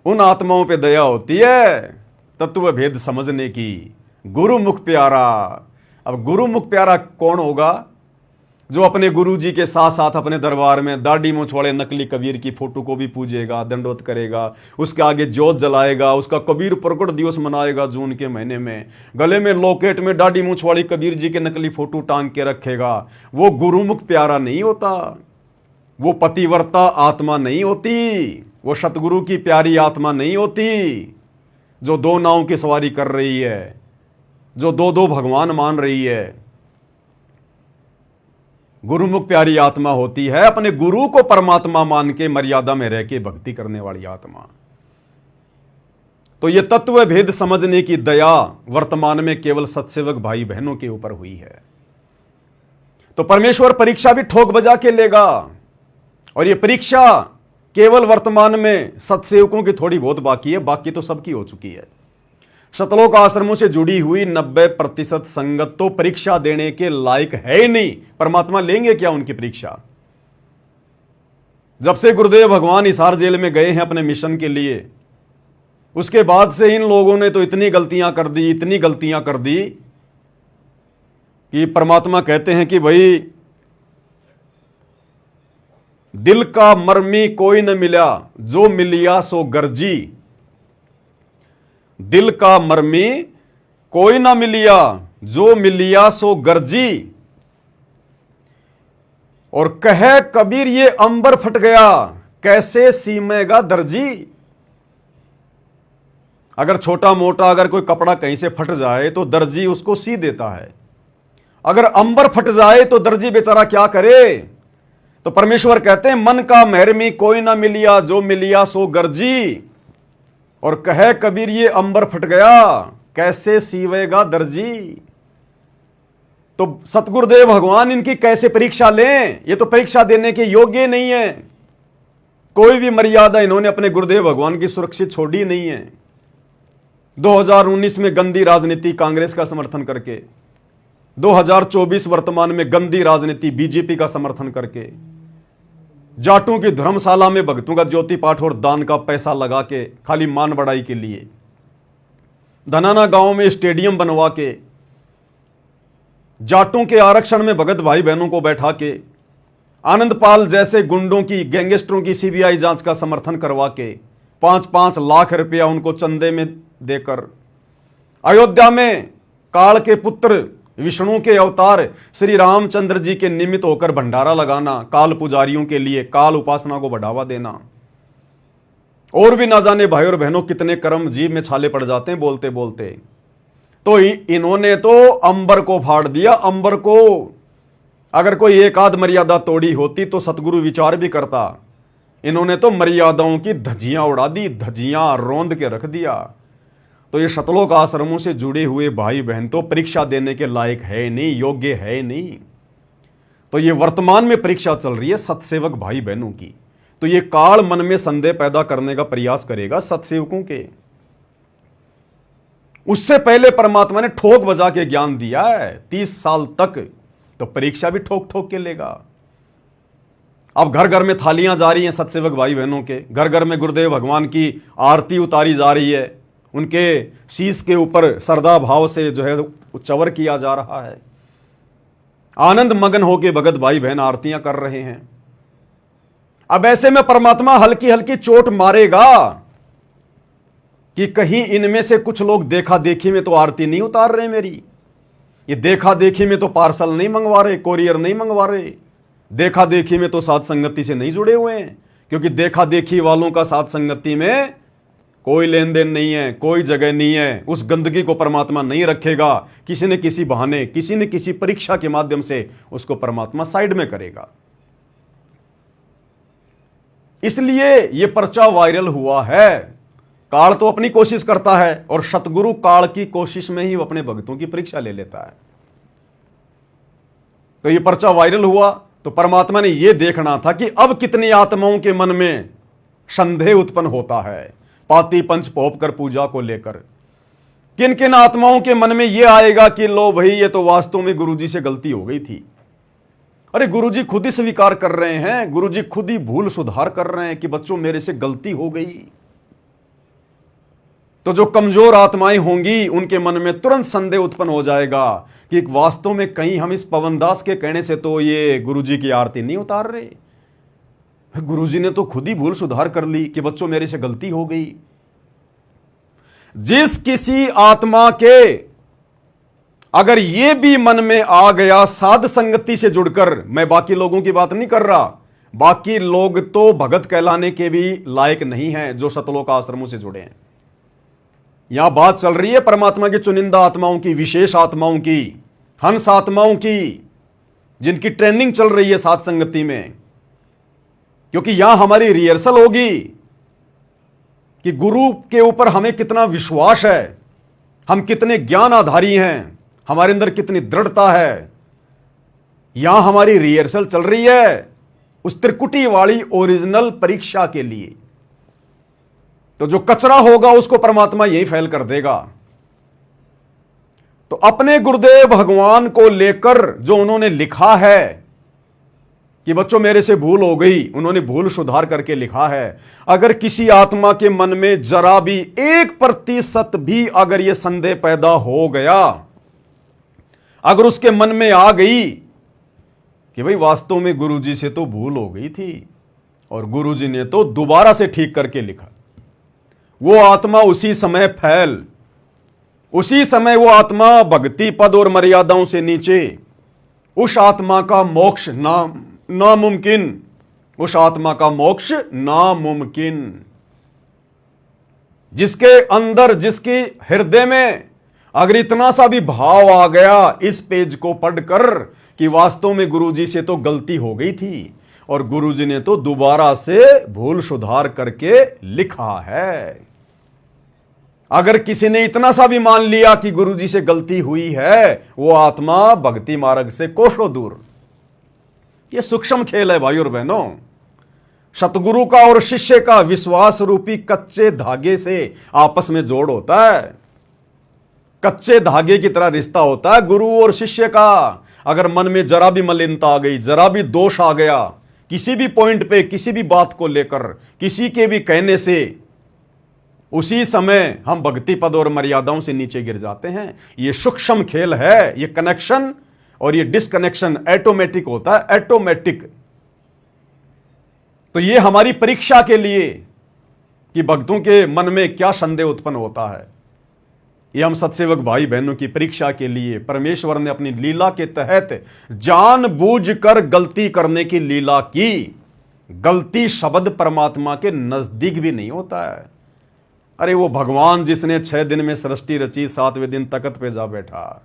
उन आत्माओं पे दया होती है तत्व भेद समझने की। गुरुमुख प्यारा, अब गुरुमुख प्यारा कौन होगा? जो अपने गुरु जी के साथ साथ अपने दरबार में दाढ़ी मूंछ वाले नकली कबीर की फोटो को भी पूजेगा, दंडोत करेगा, उसके आगे जोत जलाएगा, उसका कबीर प्रकट दिवस मनाएगा जून के महीने में, गले में लॉकेट में दाढ़ी मूंछ वाली कबीर जी के नकली फोटो टांग के रखेगा। वो गुरुमुख प्यारा नहीं होता, वो पतिव्रता आत्मा नहीं होती, वो सतगुरु की प्यारी आत्मा नहीं होती, जो दो नाव की सवारी कर रही है, जो दो दो भगवान मान रही है। गुरुमुख प्यारी आत्मा होती है अपने गुरु को परमात्मा मान के मर्यादा में रह के भक्ति करने वाली आत्मा। तो यह तत्व भेद समझने की दया वर्तमान में केवल सत्सेवक भाई बहनों के ऊपर हुई है। तो परमेश्वर परीक्षा भी ठोक बजा के लेगा, और यह परीक्षा केवल वर्तमान में सत्सेवकों की थोड़ी बहुत बाकी है, बाकी तो सबकी हो चुकी है। शतलोक आश्रमों से जुड़ी हुई 90% संगत तो परीक्षा देने के लायक है ही नहीं। परमात्मा लेंगे क्या उनकी परीक्षा? जब से गुरुदेव भगवान हिसार जेल में गए हैं अपने मिशन के लिए, उसके बाद से इन लोगों ने तो इतनी गलतियां कर दी, इतनी गलतियां कर दी कि परमात्मा कहते हैं कि भाई दिल का मर्मी कोई न मिला, जो मिलिया सो गर्जी। दिल का मर्मी कोई ना मिलिया, जो मिलिया सो गर्जी। और कहे कबीर ये अंबर फट गया, कैसे सीमेगा दर्जी। अगर छोटा मोटा अगर कोई कपड़ा कहीं से फट जाए तो दर्जी उसको सी देता है, अगर अंबर फट जाए तो दर्जी बेचारा क्या करे। तो परमेश्वर कहते हैं मन का महरमी कोई ना मिलिया, जो मिलिया सो गर्जी। और कहे कबीर ये अंबर फट गया, कैसे सीवेगा दर्जी। तो सतगुरुदेव भगवान इनकी कैसे परीक्षा लें? ये तो परीक्षा देने के योग्य नहीं है। कोई भी मर्यादा इन्होंने अपने गुरुदेव भगवान की सुरक्षित छोड़ी नहीं है। 2019 में गंदी राजनीति कांग्रेस का समर्थन करके, 2024 वर्तमान में गंदी राजनीति बीजेपी का समर्थन करके, जाटों की धर्मशाला में भक्तों का ज्योति पाठ और दान का पैसा लगा के खाली मान बढ़ाई के लिए, धनाना गांव में स्टेडियम बनवा के, जाटों के आरक्षण में भगत भाई बहनों को बैठा के, आनंदपाल जैसे गुंडों की, गैंगस्टरों की सीबीआई जांच का समर्थन करवा के 5-5 लाख रुपया उनको चंदे में देकर, अयोध्या में काल के पुत्र विष्णु के अवतार श्री रामचंद्र जी के निमित्त होकर भंडारा लगाना, काल पुजारियों के लिए काल उपासना को बढ़ावा देना, और भी ना जाने भाई और बहनों कितने कर्म जीव में छाले पड़ जाते हैं बोलते बोलते। तो इन्होंने तो अंबर को फाड़ दिया, अंबर को। अगर कोई एक आध मर्यादा तोड़ी होती तो सतगुरु विचार भी करता। इन्होंने तो मर्यादाओं की धज्जियां उड़ा दी, धज्जियां रौंद के रख दिया। तो ये शतलोक आश्रमों से जुड़े हुए भाई बहन तो परीक्षा देने के लायक है नहीं, योग्य है नहीं। तो ये वर्तमान में परीक्षा चल रही है सत्सेवक भाई बहनों की। तो ये काल मन में संदेह पैदा करने का प्रयास करेगा सत्सेवकों के। उससे पहले परमात्मा ने ठोक बजा के ज्ञान दिया है 30 साल तक, तो परीक्षा भी ठोक ठोक के लेगा। अब घर घर में थालियां जा रही हैं सत्सेवक भाई बहनों के, घर घर में गुरुदेव भगवान की आरती उतारी जा रही है, उनके शीश के ऊपर श्रद्धा भाव से जो है उच्चवर किया जा रहा है। आनंद मगन होके भगत भाई बहन आरतियां कर रहे हैं। अब ऐसे में परमात्मा हल्की हल्की चोट मारेगा कि कहीं इनमें से कुछ लोग देखा देखी में तो आरती नहीं उतार रहे मेरी, ये देखा देखी में तो पार्सल नहीं मंगवा रहे, कोरियर नहीं मंगवा रहे, देखा देखी में तो साथ संगति से नहीं जुड़े हुए हैं, क्योंकि देखा देखी वालों का साथ संगति में कोई लेन देन नहीं है, कोई जगह नहीं है। उस गंदगी को परमात्मा नहीं रखेगा। किसी न किसी बहाने, किसी न किसी परीक्षा के माध्यम से उसको परमात्मा साइड में करेगा। इसलिए यह पर्चा वायरल हुआ है। काल तो अपनी कोशिश करता है और सतगुरु काल की कोशिश में ही अपने भक्तों की परीक्षा ले लेता है। तो ये पर्चा वायरल हुआ तो परमात्मा ने यह देखना था कि अब कितनी आत्माओं के मन में संदेह उत्पन्न होता है पाती पंच पोप कर पूजा को लेकर। किन किन आत्माओं के मन में यह आएगा कि लो भाई ये तो वास्तव में गुरुजी से गलती हो गई थी। अरे गुरुजी खुद ही स्वीकार कर रहे हैं, गुरुजी खुद ही भूल सुधार कर रहे हैं कि बच्चों मेरे से गलती हो गई। तो जो कमजोर आत्माएं होंगी उनके मन में तुरंत संदेह उत्पन्न हो जाएगा कि वास्तव में कहीं हम इस पवनदास के कहने से तो ये गुरुजी की आरती नहीं उतार रहे, गुरुजी ने तो खुद ही भूल सुधार कर ली कि बच्चों मेरे से गलती हो गई। जिस किसी आत्मा के अगर यह भी मन में आ गया साध संगति से जुड़कर, मैं बाकी लोगों की बात नहीं कर रहा, बाकी लोग तो भगत कहलाने के भी लायक नहीं हैं जो सतलोक आश्रमों से जुड़े हैं। यहां बात चल रही है परमात्मा की चुनिंदा आत्माओं की, विशेष आत्माओं की, हंस आत्माओं की, जिनकी ट्रेनिंग चल रही है साध संगति में। क्योंकि यहां हमारी रिहर्सल होगी कि गुरु के ऊपर हमें कितना विश्वास है, हम कितने ज्ञान आधारी हैं, हमारे अंदर कितनी दृढ़ता है। यहां हमारी रिहर्सल चल रही है उस त्रिकुटी वाली ओरिजिनल परीक्षा के लिए। तो जो कचरा होगा उसको परमात्मा यही फेल कर देगा। तो अपने गुरुदेव भगवान को लेकर जो उन्होंने लिखा है कि बच्चों मेरे से भूल हो गई, उन्होंने भूल सुधार करके लिखा है। अगर किसी आत्मा के मन में जरा भी 1% भी अगर यह संदेह पैदा हो गया, अगर उसके मन में आ गई कि भाई वास्तव में गुरुजी से तो भूल हो गई थी और गुरुजी ने तो दोबारा से ठीक करके लिखा, वो आत्मा उसी समय फैल, उसी समय वो आत्मा भक्ति पद और मर्यादाओं से नीचे, उस आत्मा का मोक्ष नामुमकिन, उस आत्मा का मोक्ष नामुमकिन। जिसके अंदर, जिसके हृदय में अगर इतना सा भी भाव आ गया इस पेज को पढ़कर कि वास्तव में गुरुजी से तो गलती हो गई थी और गुरुजी ने तो दोबारा से भूल सुधार करके लिखा है, अगर किसी ने इतना सा भी मान लिया कि गुरुजी से गलती हुई है, वो आत्मा भक्ति मार्ग से कोसों दूर। ये सूक्ष्म खेल है भाई और बहनों। सतगुरु का और शिष्य का विश्वास रूपी कच्चे धागे से आपस में जोड़ होता है, कच्चे धागे की तरह रिश्ता होता है गुरु और शिष्य का। अगर मन में जरा भी मलिनता आ गई, जरा भी दोष आ गया किसी भी पॉइंट पे, किसी भी बात को लेकर, किसी के भी कहने से, उसी समय हम भक्ति पद और मर्यादाओं से नीचे गिर जाते हैं। यह सूक्ष्म खेल है। यह कनेक्शन और यह डिस्कनेक्शन ऑटोमेटिक होता है, ऑटोमेटिक। तो यह हमारी परीक्षा के लिए कि भक्तों के मन में क्या संदेह उत्पन्न होता है, यह हम सत्सेवक भाई बहनों की परीक्षा के लिए परमेश्वर ने अपनी लीला के तहत जानबूझकर गलती करने की लीला की। गलती शब्द परमात्मा के नजदीक भी नहीं होता है। अरे वो भगवान जिसने 6 दिन में सृष्टि रची, 7वें दिन तख्त पे जा बैठा।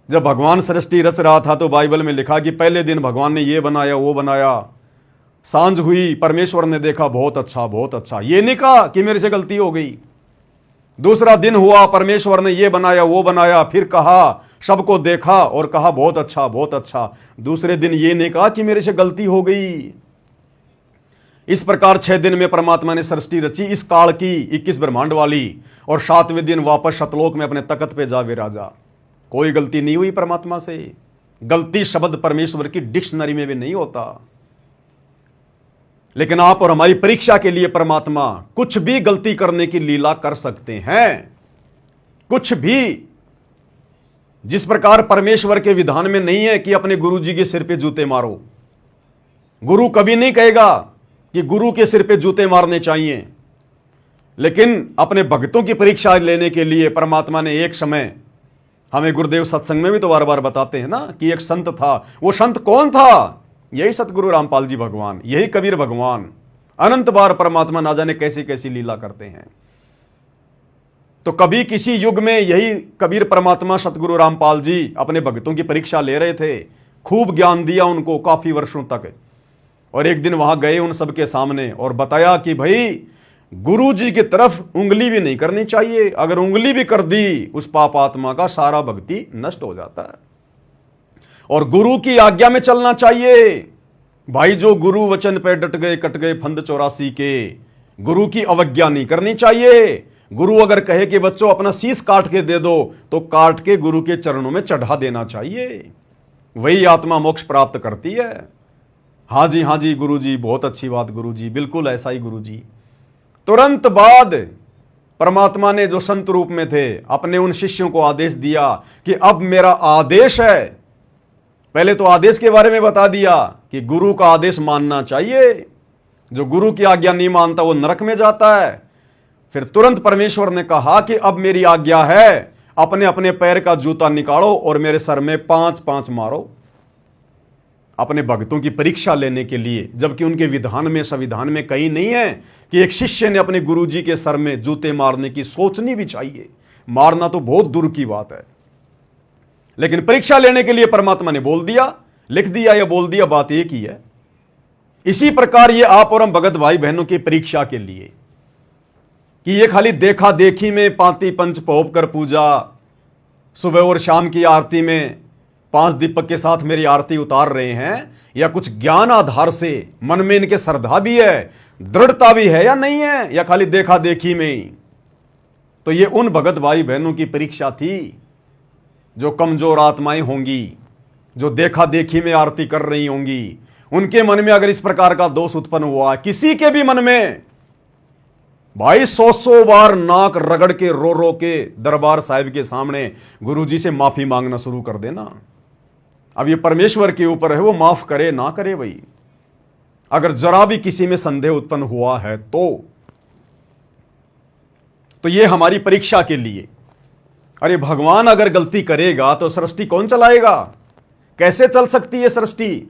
जब भगवान सृष्टि रच रहा था तो बाइबल में लिखा कि पहले दिन भगवान ने ये बनाया, वो बनाया, सांझ हुई, परमेश्वर ने देखा बहुत अच्छा, बहुत अच्छा। ये नहीं कहा कि मेरे से गलती हो गई। दूसरा दिन हुआ, परमेश्वर ने ये बनाया, वो बनाया, फिर कहा, सबको देखा और कहा बहुत अच्छा, बहुत अच्छा। दूसरे दिन ये नहीं कहा कि मेरे से गलती हो गई। इस प्रकार 6 दिन में परमात्मा ने सृष्टि रची इस काल की 21 ब्रह्मांड वाली, और 7वें दिन वापस सतलोक में अपने तख्त पे जा विराजा। कोई गलती नहीं हुई परमात्मा से। गलती शब्द परमेश्वर की डिक्शनरी में भी नहीं होता। लेकिन आप और हमारी परीक्षा के लिए परमात्मा कुछ भी गलती करने की लीला कर सकते हैं, कुछ भी। जिस प्रकार परमेश्वर के विधान में नहीं है कि अपने गुरु जी के सिर पे जूते मारो। गुरु कभी नहीं कहेगा कि गुरु के सिर पे जूते मारने चाहिए। लेकिन अपने भक्तों की परीक्षा लेने के लिए परमात्मा ने एक समय, हमें गुरुदेव सत्संग में भी तो बार बार बताते हैं ना कि एक संत था। वो संत कौन था? यही सतगुरु रामपाल जी भगवान, यही कबीर भगवान। अनंत बार परमात्मा ना जाने कैसी कैसी लीला करते हैं। तो कभी किसी युग में यही कबीर परमात्मा सतगुरु रामपाल जी अपने भक्तों की परीक्षा ले रहे थे। खूब ज्ञान दिया उनको काफी वर्षों तक। और एक दिन वहां गए उन सबके सामने और बताया कि भाई गुरु जी की तरफ उंगली भी नहीं करनी चाहिए। अगर उंगली भी कर दी उस पाप आत्मा का सारा भक्ति नष्ट हो जाता है। और गुरु की आज्ञा में चलना चाहिए। भाई जो गुरु वचन पे डट गए कट गए फंद 84 के। गुरु की अवज्ञा नहीं करनी चाहिए। गुरु अगर कहे कि बच्चों अपना शीश काट के दे दो तो काट के गुरु के चरणों में चढ़ा देना चाहिए। वही आत्मा मोक्ष प्राप्त करती है। हाँ जी गुरु जी, बहुत अच्छी बात गुरु जी, बिल्कुल ऐसा ही गुरु जी। तुरंत बाद परमात्मा ने जो संत रूप में थे अपने उन शिष्यों को आदेश दिया कि अब मेरा आदेश है। पहले तो आदेश के बारे में बता दिया कि गुरु का आदेश मानना चाहिए। जो गुरु की आज्ञा नहीं मानता वो नरक में जाता है। फिर तुरंत परमेश्वर ने कहा कि अब मेरी आज्ञा है, अपने अपने पैर का जूता निकालो और मेरे सर में 5-5 मारो, अपने भक्तों की परीक्षा लेने के लिए। जबकि उनके विधान में, संविधान में कहीं नहीं है कि एक शिष्य ने अपने गुरुजी के सर में जूते मारने की सोचनी भी चाहिए। मारना तो बहुत दूर की बात है, लेकिन परीक्षा लेने के लिए परमात्मा ने बोल दिया, लिख दिया या बोल दिया, बात एक ही है। इसी प्रकार ये आप और हम भगत भाई बहनों की परीक्षा के लिए कि ये खाली देखा देखी में पांति पंच पौप कर पूजा, सुबह और शाम की आरती में 5 दीपक के साथ मेरी आरती उतार रहे हैं, या कुछ ज्ञान आधार से मन में इनके श्रद्धा भी है, दृढ़ता भी है या नहीं है, या खाली देखा देखी में ही। तो ये उन भगत भाई बहनों की परीक्षा थी जो कमजोर आत्माएं होंगी, जो देखा देखी में आरती कर रही होंगी। उनके मन में अगर इस प्रकार का दोष उत्पन्न हुआ, किसी के भी मन में, भाई 100 बार नाक रगड़ के रो रो के दरबार साहिब के सामने गुरुजी से माफी मांगना शुरू कर देना। अब ये परमेश्वर के ऊपर है, वो माफ करे ना करे। भाई अगर जरा भी किसी में संदेह उत्पन्न हुआ है तो ये हमारी परीक्षा के लिए। अरे भगवान अगर गलती करेगा तो सृष्टि कौन चलाएगा? कैसे चल सकती है सृष्टि?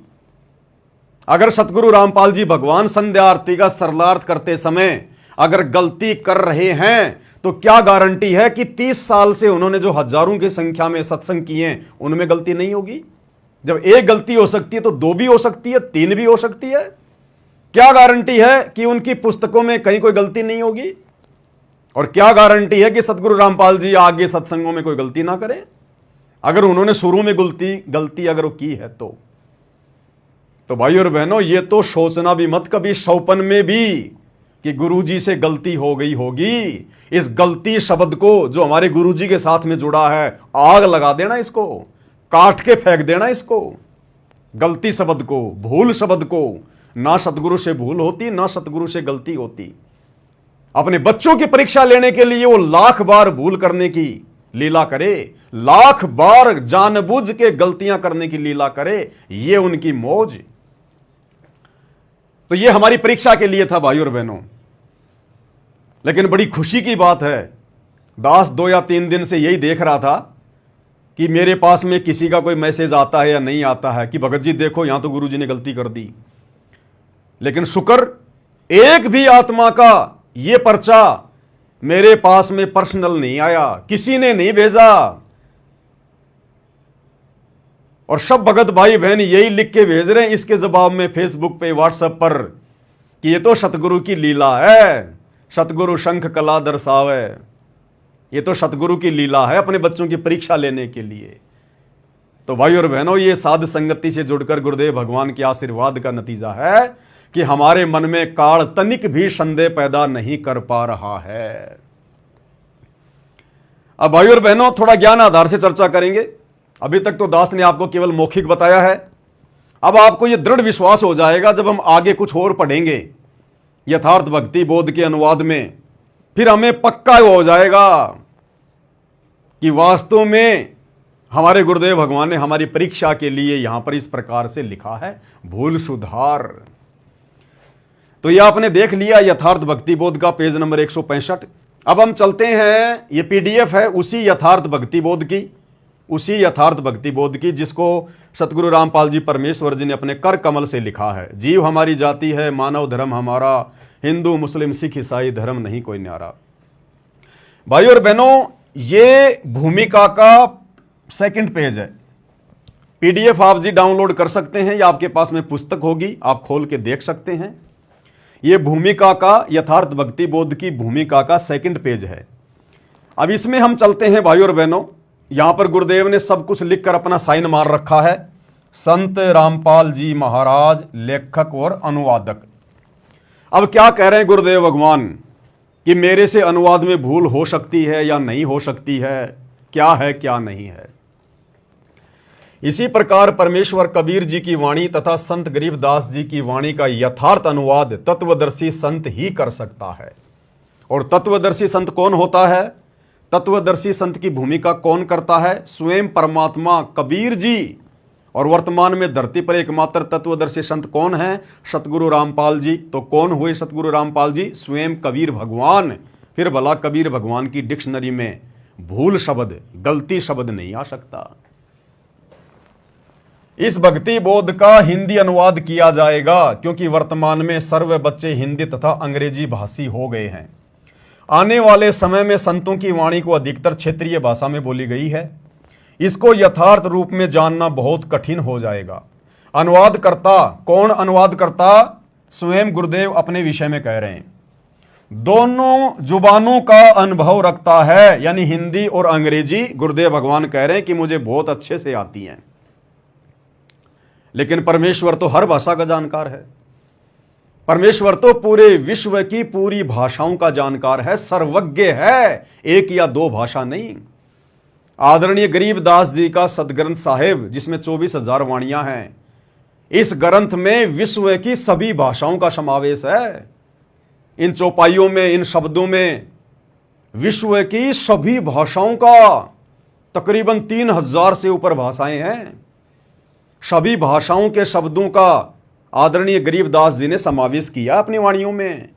अगर सतगुरु रामपाल जी भगवान संध्या आरती का सरलार्थ करते समय अगर गलती कर रहे हैं तो क्या गारंटी है कि 30 साल से उन्होंने जो हजारों की संख्या में सत्संग किए हैं उनमें गलती नहीं होगी? जब एक गलती हो सकती है तो 2 भी हो सकती है, 3 भी हो सकती है। क्या गारंटी है कि उनकी पुस्तकों में कहीं कोई गलती नहीं होगी? और क्या गारंटी है कि सतगुरु रामपाल जी आगे सत्संगों में कोई गलती ना करें? अगर उन्होंने शुरू में गलती अगर वो की है तो भाई और बहनों, ये तो सोचना भी मत कभी सौपन में भी कि गुरुजी से गलती हो गई होगी। इस गलती शब्द को जो हमारे गुरुजी के साथ में जुड़ा है, आग लगा देना, इसको काट के फेंक देना, इसको गलती शब्द को, भूल शब्द को। ना सतगुरु से भूल होती, ना सतगुरु से गलती होती। अपने बच्चों की परीक्षा लेने के लिए वो लाख बार भूल करने की लीला करे, लाख बार जानबूझ के गलतियां करने की लीला करे, ये उनकी मौज। तो ये हमारी परीक्षा के लिए था भाई और बहनों। लेकिन बड़ी खुशी की बात है, दास 2 या 3 दिन से यही देख रहा था कि मेरे पास में किसी का कोई मैसेज आता है या नहीं आता है कि भगत जी देखो यहां तो गुरुजी ने गलती कर दी। लेकिन शुक्र, एक भी आत्मा का ये पर्चा मेरे पास में पर्सनल नहीं आया, किसी ने नहीं भेजा। और सब भगत भाई बहन यही लिख के भेज रहे हैं इसके जवाब में फेसबुक पे, व्हाट्सएप पर, कि ये तो सतगुरु की लीला है, सतगुरु शंख कला दर्शावे। ये तो सतगुरु की लीला है अपने बच्चों की परीक्षा लेने के लिए। तो भाई और बहनों, ये साध संगति से जुड़कर गुरुदेव भगवान के आशीर्वाद का नतीजा है कि हमारे मन में काल तनिक भी संदेह पैदा नहीं कर पा रहा है। अब भाई और बहनों, थोड़ा ज्ञान आधार से चर्चा करेंगे। अभी तक तो दास ने आपको केवल मौखिक बताया है। अब आपको यह दृढ़ विश्वास हो जाएगा जब हम आगे कुछ और पढ़ेंगे यथार्थ भक्ति बोध के अनुवाद में, फिर हमें पक्का हो जाएगा कि वास्तव में हमारे गुरुदेव भगवान ने हमारी परीक्षा के लिए यहां पर इस प्रकार से लिखा है, भूल सुधार। तो यह आपने देख लिया यथार्थ भक्ति बोध का पेज नंबर 165। अब हम चलते हैं, ये पीडीएफ है उसी यथार्थ भक्ति बोध की, उसी यथार्थ भक्ति बोध की जिसको सतगुरु रामपाल जी परमेश्वर जी ने अपने कर कमल से लिखा है। जीव हमारी जाति है, मानव धर्म हमारा, हिंदू मुस्लिम सिख ईसाई धर्म नहीं कोई न्यारा। भाई और बहनों, ये भूमिका का 2nd पेज है। पीडीएफ आप जी डाउनलोड कर सकते हैं या आपके पास में पुस्तक होगी, आप खोल के देख सकते हैं। ये भूमिका का, यथार्थ भक्ति बोध की भूमिका का 2nd पेज है। अब इसमें हम चलते हैं भाई और बहनों। यहां पर गुरुदेव ने सब कुछ लिखकर अपना साइन मार रखा है संत रामपाल जी महाराज, लेखक और अनुवादक। अब क्या कह रहे हैं गुरुदेव भगवान कि मेरे से अनुवाद में भूल हो सकती है या नहीं हो सकती है, क्या है क्या नहीं है। इसी प्रकार परमेश्वर कबीर जी की वाणी तथा संत गरीबदास जी की वाणी का यथार्थ अनुवाद तत्वदर्शी संत ही कर सकता है। और तत्वदर्शी संत कौन होता है? तत्वदर्शी संत की भूमिका कौन करता है? स्वयं परमात्मा कबीर जी। और वर्तमान में धरती पर एकमात्र तत्वदर्शी संत कौन है? सतगुरु रामपाल जी। तो कौन हुए सतगुरु रामपाल जी? स्वयं कबीर भगवान। फिर भला कबीर भगवान की डिक्शनरी में भूल शब्द, गलती शब्द नहीं आ सकता। इस भक्ति बोध का हिंदी अनुवाद किया जाएगा, क्योंकि वर्तमान में सर्व बच्चे हिंदी तथा अंग्रेजी भाषी हो गए हैं। आने वाले समय में संतों की वाणी को अधिकतर क्षेत्रीय भाषा में बोली गई है। इसको यथार्थ रूप में जानना बहुत कठिन हो जाएगा। अनुवादकर्ता कौन? अनुवादकर्ता स्वयं गुरुदेव अपने विषय में कह रहे हैं, दोनों जुबानों का अनुभव रखता है, यानी हिंदी और अंग्रेजी। गुरुदेव भगवान कह रहे हैं कि मुझे बहुत अच्छे से आती हैं। लेकिन परमेश्वर तो हर भाषा का जानकार है। परमेश्वर तो पूरे विश्व की पूरी भाषाओं का जानकार है, सर्वज्ञ है, एक या दो भाषा नहीं। आदरणीय गरीबदास जी का सदग्रंथ साहिब, जिसमें 24,000 वाणियां हैं, इस ग्रंथ में विश्व की सभी भाषाओं का समावेश है। इन चौपाइयों में, इन शब्दों में विश्व की सभी भाषाओं का, तकरीबन 3,000 से ऊपर भाषाएं हैं। सभी भाषाओं के शब्दों का आदरणीय गरीबदास जी ने समावेश किया अपनी वाणियों में।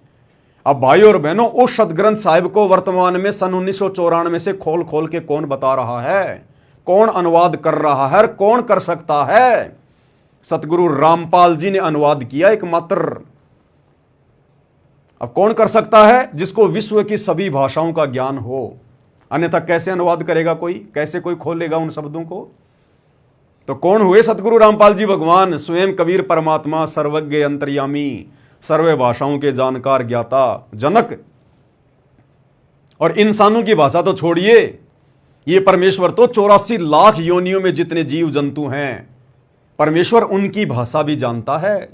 अब भाइयों और बहनों, उस सदग्रंथ साहिब को वर्तमान में सन 1994 से खोल खोल के कौन बता रहा है, कौन अनुवाद कर रहा है, कौन कर सकता है? सतगुरु रामपाल जी ने अनुवाद किया एकमात्र। अब कौन कर सकता है? जिसको विश्व की सभी भाषाओं का ज्ञान हो, अन्यथा कैसे अनुवाद करेगा कोई? कैसे कोई खोलेगा उन शब्दों को? तो कौन हुए सतगुरु रामपाल जी भगवान? स्वयं कबीर परमात्मा, सर्वज्ञ अंतर्यामी, सर्व भाषाओं के जानकार, ज्ञाता, जनक। और इंसानों की भाषा तो छोड़िए, ये परमेश्वर तो 84 लाख योनियों में जितने जीव जंतु हैं, परमेश्वर उनकी भाषा भी जानता है।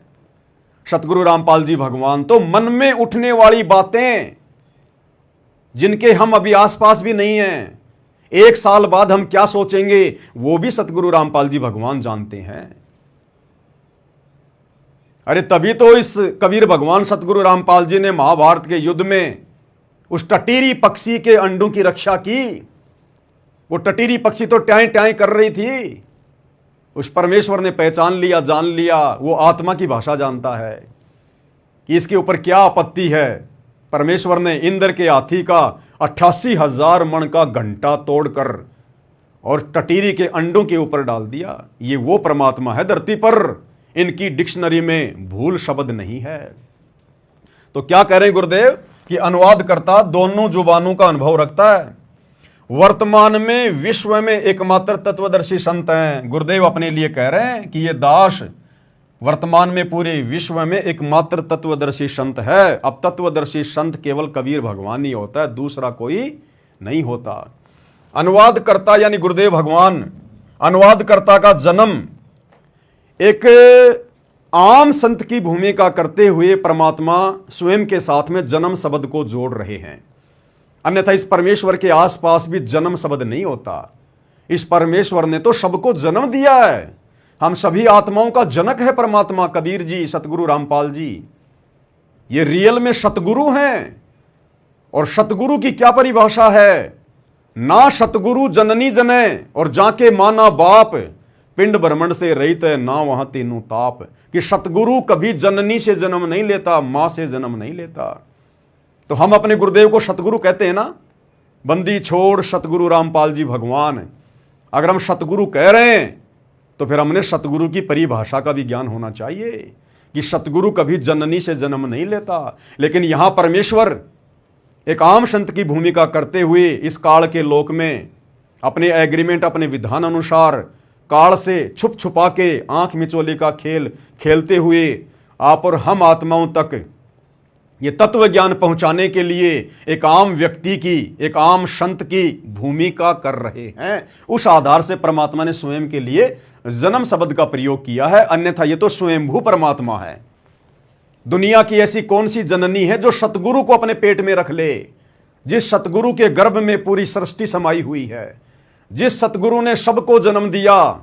सतगुरु रामपाल जी भगवान तो मन में उठने वाली बातें, जिनके हम अभी आसपास भी नहीं हैं, 1 साल बाद हम क्या सोचेंगे, वो भी सतगुरु रामपाल जी भगवान जानते हैं। अरे तभी तो इस कबीर भगवान सतगुरु रामपाल जी ने महाभारत के युद्ध में उस टटीरी पक्षी के अंडों की रक्षा की। वो टटीरी पक्षी तो ट्याई ट्याई कर रही थी। उस परमेश्वर ने पहचान लिया, जान लिया, वो आत्मा की भाषा जानता है कि इसके ऊपर क्या आपत्ति है। परमेश्वर ने इंद्र के हाथी का 88,000 मण का घंटा तोड़कर और टटीरी के अंडों के ऊपर डाल दिया। ये वो परमात्मा है धरती पर, इनकी डिक्शनरी में भूल शब्द नहीं है। तो क्या कह रहे हैं गुरुदेव कि अनुवादकर्ता दोनों जुबानों का अनुभव रखता है। वर्तमान में विश्व में एकमात्र तत्वदर्शी संत हैं। गुरुदेव अपने लिए कह रहे हैं कि ये दास वर्तमान में पूरे विश्व में एकमात्र तत्वदर्शी संत है। अब तत्वदर्शी संत केवल कबीर भगवान ही होता है, दूसरा कोई नहीं होता। अनुवादकर्ता यानी गुरुदेव भगवान, अनुवादकर्ता का जन्म एक आम संत की भूमिका करते हुए परमात्मा स्वयं के साथ में जन्म शब्द को जोड़ रहे हैं। अन्यथा इस परमेश्वर के आसपास भी जन्म शब्द नहीं होता। इस परमेश्वर ने तो सबको जन्म दिया है। हम सभी आत्माओं का जनक है परमात्मा कबीर जी, सतगुरु रामपाल जी। ये रियल में सतगुरु हैं। और सतगुरु की क्या परिभाषा है? ना सतगुरु जननी जने और जाके माना बाप, पिंड ब्रह्मंड से रहित है ना वहां तीनों ताप। कि सतगुरु कभी जननी से जन्म नहीं लेता, मां से जन्म नहीं लेता। तो हम अपने गुरुदेव को सतगुरु कहते हैं ना। बंदी छोड़ सतगुरु रामपाल जी भगवान। अगर हम सतगुरु कह रहे हैं तो फिर हमने सतगुरु की परिभाषा का भी ज्ञान होना चाहिए कि सतगुरु कभी जननी से जन्म नहीं लेता। लेकिन यहां परमेश्वर एक आम संत की भूमिका करते हुए इस काल के लोक में अपने एग्रीमेंट, अपने विधान अनुसार काल से छुप छुपा के आंख मिचोली का खेल खेलते हुए आप और हम आत्माओं तक ये तत्व ज्ञान पहुंचाने के लिए एक आम व्यक्ति की, एक आम संत की भूमिका कर रहे हैं। उस आधार से परमात्मा ने स्वयं के लिए जन्म शब्द का प्रयोग किया है, अन्यथा ये तो स्वयंभू परमात्मा है। दुनिया की ऐसी कौन सी जननी है जो सतगुरु को अपने पेट में रख ले? जिस सतगुरु के गर्भ में पूरी सृष्टि समाई हुई है, जिस सतगुरु ने सबको जन्म दिया,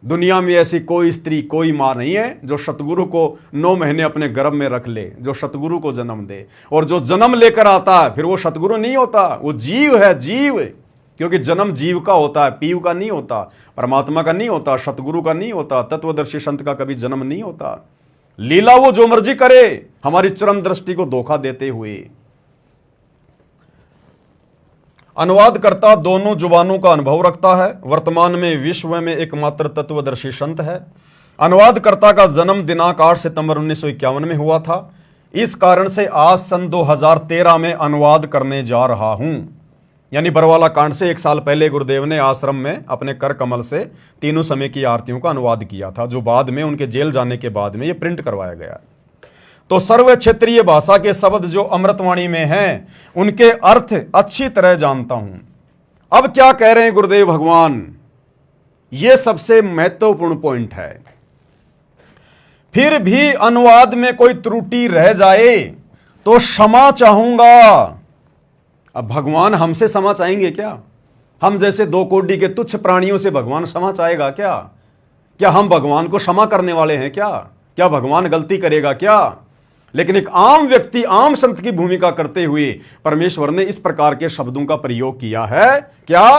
दुनिया में ऐसी कोई स्त्री, कोई मां नहीं है जो सतगुरु को 9 महीने अपने गर्भ में रख ले, जो सतगुरु को जन्म दे। और जो जन्म लेकर आता है फिर वो सतगुरु नहीं होता, वो जीव है, जीव। क्योंकि जन्म जीव का होता है, पीव का नहीं होता, परमात्मा का नहीं होता, सतगुरु का नहीं होता, तत्वदर्शी संत का कभी जन्म नहीं होता। लीला वो जो मर्जी करे, हमारी चरम दृष्टि को धोखा देते हुए। अनुवादकर्ता दोनों जुबानों का अनुभव रखता है, वर्तमान में विश्व में एकमात्र तत्वदर्शी संत है। अनुवादकर्ता का जन्म दिनांक 8 सितंबर 1951 में हुआ था। इस कारण से आज सन 2013 में अनुवाद करने जा रहा हूं। यानी बरवाला कांड से 1 साल पहले गुरुदेव ने आश्रम में अपने कर कमल से तीनों समय की आरतियों का अनुवाद किया था, जो बाद में उनके जेल जाने के बाद में ये प्रिंट करवाया गया। तो सर्व क्षेत्रीय भाषा के शब्द जो अमृतवाणी में हैं, उनके अर्थ अच्छी तरह जानता हूं। अब क्या कह रहे हैं गुरुदेव भगवान, यह सबसे महत्वपूर्ण पॉइंट है। फिर भी अनुवाद में कोई त्रुटि रह जाए तो क्षमा चाहूंगा। अब भगवान हमसे क्षमा चाहेंगे क्या? हम जैसे 2 कोड़ी के तुच्छ प्राणियों से भगवान क्षमा चाहेगा क्या? क्या हम भगवान को क्षमा करने वाले हैं क्या? क्या भगवान गलती करेगा क्या? लेकिन एक आम व्यक्ति, आम संत की भूमिका करते हुए परमेश्वर ने इस प्रकार के शब्दों का प्रयोग किया है। क्या?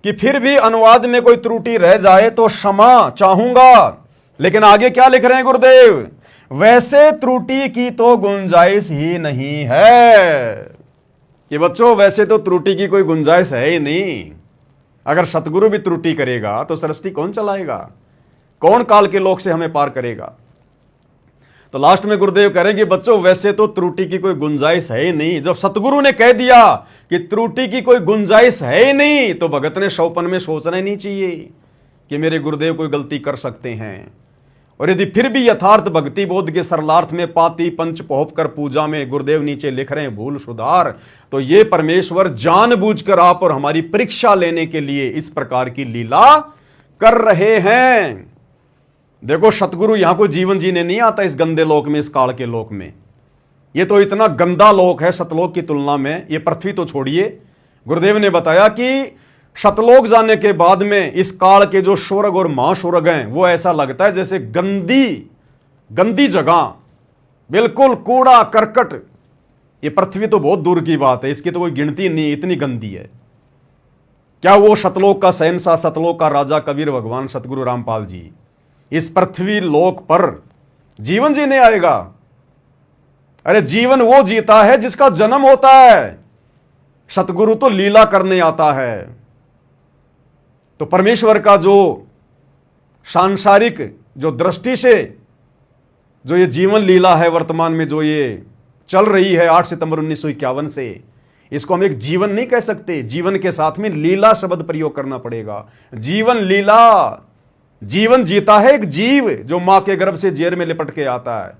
कि फिर भी अनुवाद में कोई त्रुटि रह जाए तो क्षमा चाहूंगा। लेकिन आगे क्या लिख रहे हैं गुरुदेव? वैसे त्रुटि की तो गुंजाइश ही नहीं है। कि बच्चों, वैसे तो त्रुटि की कोई गुंजाइश है ही नहीं। अगर सतगुरु भी त्रुटि करेगा तो सृष्टि कौन चलाएगा? कौन काल के लोक से हमें पार करेगा? तो लास्ट में गुरुदेव करेंगे, बच्चों वैसे तो त्रुटि की कोई गुंजाइश है ही नहीं। जब सतगुरु ने कह दिया कि त्रुटि की कोई गुंजाइश है ही नहीं, तो भगत ने शौपन में सोचना ही नहीं चाहिए कि मेरे गुरुदेव कोई गलती कर सकते हैं। और यदि फिर भी यथार्थ भक्ति बोध के सरलार्थ में पाती पंच पहुप कर पूजा में गुरुदेव नीचे लिख रहे हैं भूल सुधार, तो ये परमेश्वर जानबूझकर आप और हमारी परीक्षा लेने के लिए इस प्रकार की लीला कर रहे हैं। देखो, सतगुरु यहां कोई जीवन जीने नहीं आता इस गंदे लोक में, इस काल के लोक में। ये तो इतना गंदा लोक है सतलोक की तुलना में। ये पृथ्वी तो छोड़िए, गुरुदेव ने बताया कि सतलोक जाने के बाद में इस काल के जो स्वर्ग और महास्वर्ग हैं, वो ऐसा लगता है जैसे गंदी जगह, बिल्कुल कूड़ा करकट। ये पृथ्वी तो बहुत दूर की बात है, इसकी तो कोई गिनती नहीं, इतनी गंदी है। क्या वो सतलोक का शहंशाह, सतलोक का राजा कबीर भगवान सतगुरु रामपाल जी इस पृथ्वी लोक पर जीवन जीने आएगा? अरे जीवन वो जीता है जिसका जन्म होता है। सतगुरु तो लीला करने आता है। तो परमेश्वर का जो सांसारिक जो दृष्टि से जो ये जीवन लीला है वर्तमान में जो ये चल रही है 8 सितंबर 1951 से, इसको हम एक जीवन नहीं कह सकते। जीवन के साथ में लीला शब्द प्रयोग करना पड़ेगा। जीवन लीला, जीवन जीता है एक जीव जो मां के गर्भ से जेर में लिपट के आता है,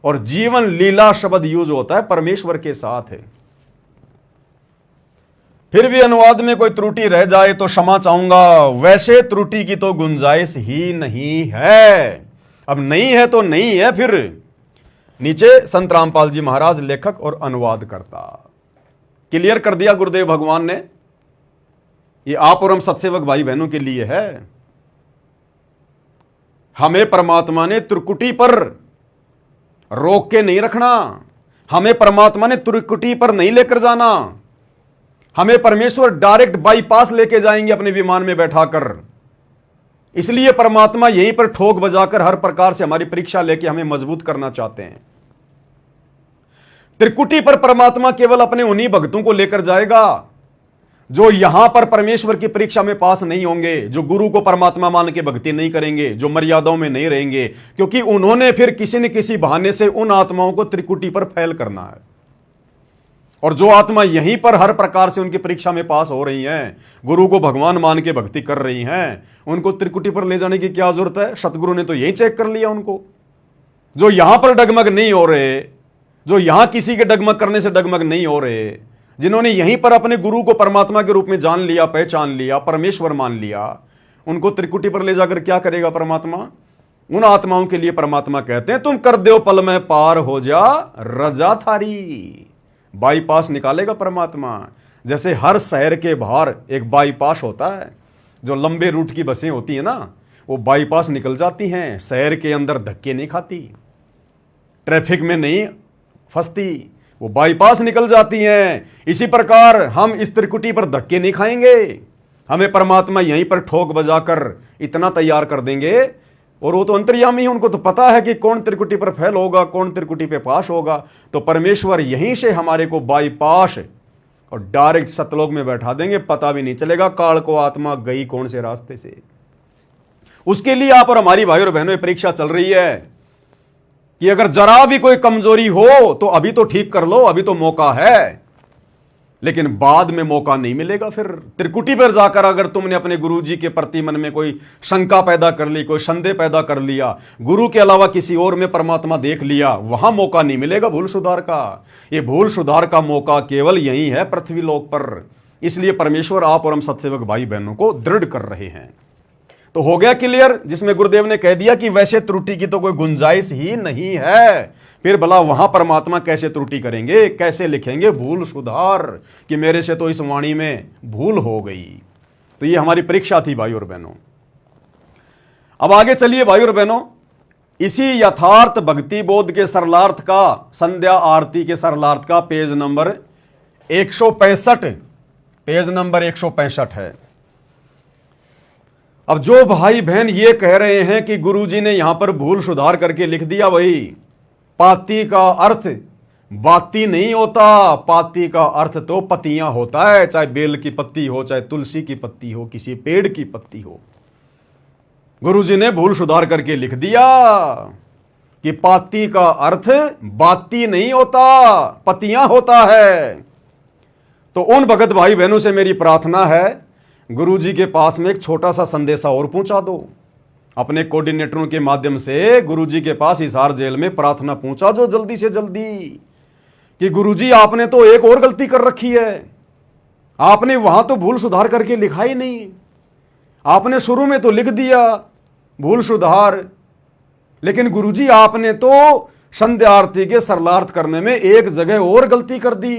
और जीवन लीला शब्द यूज होता है परमेश्वर के साथ है। फिर भी अनुवाद में कोई त्रुटि रह जाए तो क्षमा चाहूंगा। वैसे त्रुटि की तो गुंजाइश ही नहीं है। अब नहीं है तो नहीं है। फिर नीचे संत रामपाल जी महाराज लेखक और अनुवाद करता क्लियर कर दिया गुरुदेव भगवान ने। ये आप और हम सत्सेवक भाई बहनों के लिए है। हमें परमात्मा ने त्रिकुटी पर रोक के नहीं रखना, हमें परमात्मा ने त्रिकुटी पर नहीं लेकर जाना। हमें परमेश्वर डायरेक्ट बाईपास लेके जाएंगे अपने विमान में बैठाकर। इसलिए परमात्मा यहीं पर ठोक बजाकर हर प्रकार से हमारी परीक्षा लेके हमें मजबूत करना चाहते हैं। त्रिकुटी पर परमात्मा केवल अपने उन्हीं भक्तों को लेकर जाएगा जो यहां पर परमेश्वर की परीक्षा में पास नहीं होंगे, जो गुरु को परमात्मा मान के भक्ति नहीं करेंगे, जो मर्यादाओं में नहीं रहेंगे, क्योंकि उन्होंने फिर किसी न किसी बहाने से उन आत्माओं को त्रिकुटी पर फैल करना है। और जो आत्मा यहीं पर हर प्रकार से उनकी परीक्षा में पास हो रही हैं, गुरु को भगवान मान के भक्ति कर रही हैं, उनको त्रिकुटी पर ले जाने की क्या जरूरत है? सतगुरु ने तो यही चेक कर लिया उनको। जो यहां पर डगमग नहीं हो रहे, जो यहां किसी के डगमग करने से डगमग नहीं हो रहे, जिन्होंने यहीं पर अपने गुरु को परमात्मा के रूप में जान लिया, पहचान लिया, परमेश्वर मान लिया, उनको त्रिकुटी पर ले जाकर क्या करेगा परमात्मा? उन आत्माओं के लिए परमात्मा कहते हैं, तुम कर दो पल में पार हो जा रजा थारी। बाईपास निकालेगा परमात्मा। जैसे हर शहर के बाहर एक बाईपास होता है, जो लंबे रूट की बसें होती है ना, वो बाईपास निकल जाती हैं, शहर के अंदर धक्के नहीं खाती, ट्रैफिक में नहीं फंसती, वो बाईपास निकल जाती हैं। इसी प्रकार हम इस त्रिकुटी पर धक्के नहीं खाएंगे, हमें परमात्मा यहीं पर ठोक बजाकर इतना तैयार कर देंगे। और वो तो अंतर्यामी है, उनको तो पता है कि कौन त्रिकुटी पर फेल होगा, कौन त्रिकुटी पे पास होगा। तो परमेश्वर यहीं से हमारे को बाईपास और डायरेक्ट सतलोक में बैठा देंगे, पता भी नहीं चलेगा काल को आत्मा गई कौन से रास्ते से। उसके लिए आप और हमारी भाई और बहनों की परीक्षा चल रही है कि अगर जरा भी कोई कमजोरी हो तो अभी तो ठीक कर लो, अभी तो मौका है, लेकिन बाद में मौका नहीं मिलेगा। फिर त्रिकुटी पर जाकर अगर तुमने अपने गुरु जी के प्रति मन में कोई शंका पैदा कर ली, कोई संदेह पैदा कर लिया, गुरु के अलावा किसी और में परमात्मा देख लिया, वहां मौका नहीं मिलेगा भूल सुधार का। ये भूल सुधार का मौका केवल यही है पृथ्वी लोक पर। इसलिए परमेश्वर आप और हम सत्सेवक भाई बहनों को दृढ़ कर रहे हैं। तो हो गया क्लियर, जिसमें गुरुदेव ने कह दिया कि वैसे त्रुटि की तो कोई गुंजाइश ही नहीं है। फिर भला वहां परमात्मा कैसे त्रुटि करेंगे, कैसे लिखेंगे भूल सुधार कि मेरे से तो इस वाणी में भूल हो गई। तो ये हमारी परीक्षा थी भाई और बहनों। अब आगे चलिए भाई और बहनों, इसी यथार्थ भक्ति बोध के सरलार्थ का, संध्या आरती के सरलार्थ का पेज नंबर 165, पेज नंबर 165 है। अब जो भाई बहन ये कह रहे हैं कि गुरुजी ने यहां पर भूल सुधार करके लिख दिया, वही पाती का अर्थ बाती नहीं होता, पाती का अर्थ तो पत्तियां होता है, चाहे बेल की पत्ती हो, चाहे तुलसी की पत्ती हो, किसी पेड़ की पत्ती हो। गुरुजी ने भूल सुधार करके लिख दिया कि पाती का अर्थ बाती नहीं होता, पत्तियां होता है। तो उन भगत भाई बहनों से मेरी प्रार्थना है, गुरुजी के पास में एक छोटा सा संदेशा और पहुंचा दो, अपने कोऑर्डिनेटरों के माध्यम से गुरुजी के पास हिसार जेल में प्रार्थना पहुंचा दो जल्दी से जल्दी कि गुरुजी आपने तो एक और गलती कर रखी है, आपने वहां तो भूल सुधार करके लिखा ही नहीं, आपने शुरू में तो लिख दिया भूल सुधार, लेकिन गुरुजी आपने तो संध्या आरती के सरलार्थ करने में एक जगह और गलती कर दी,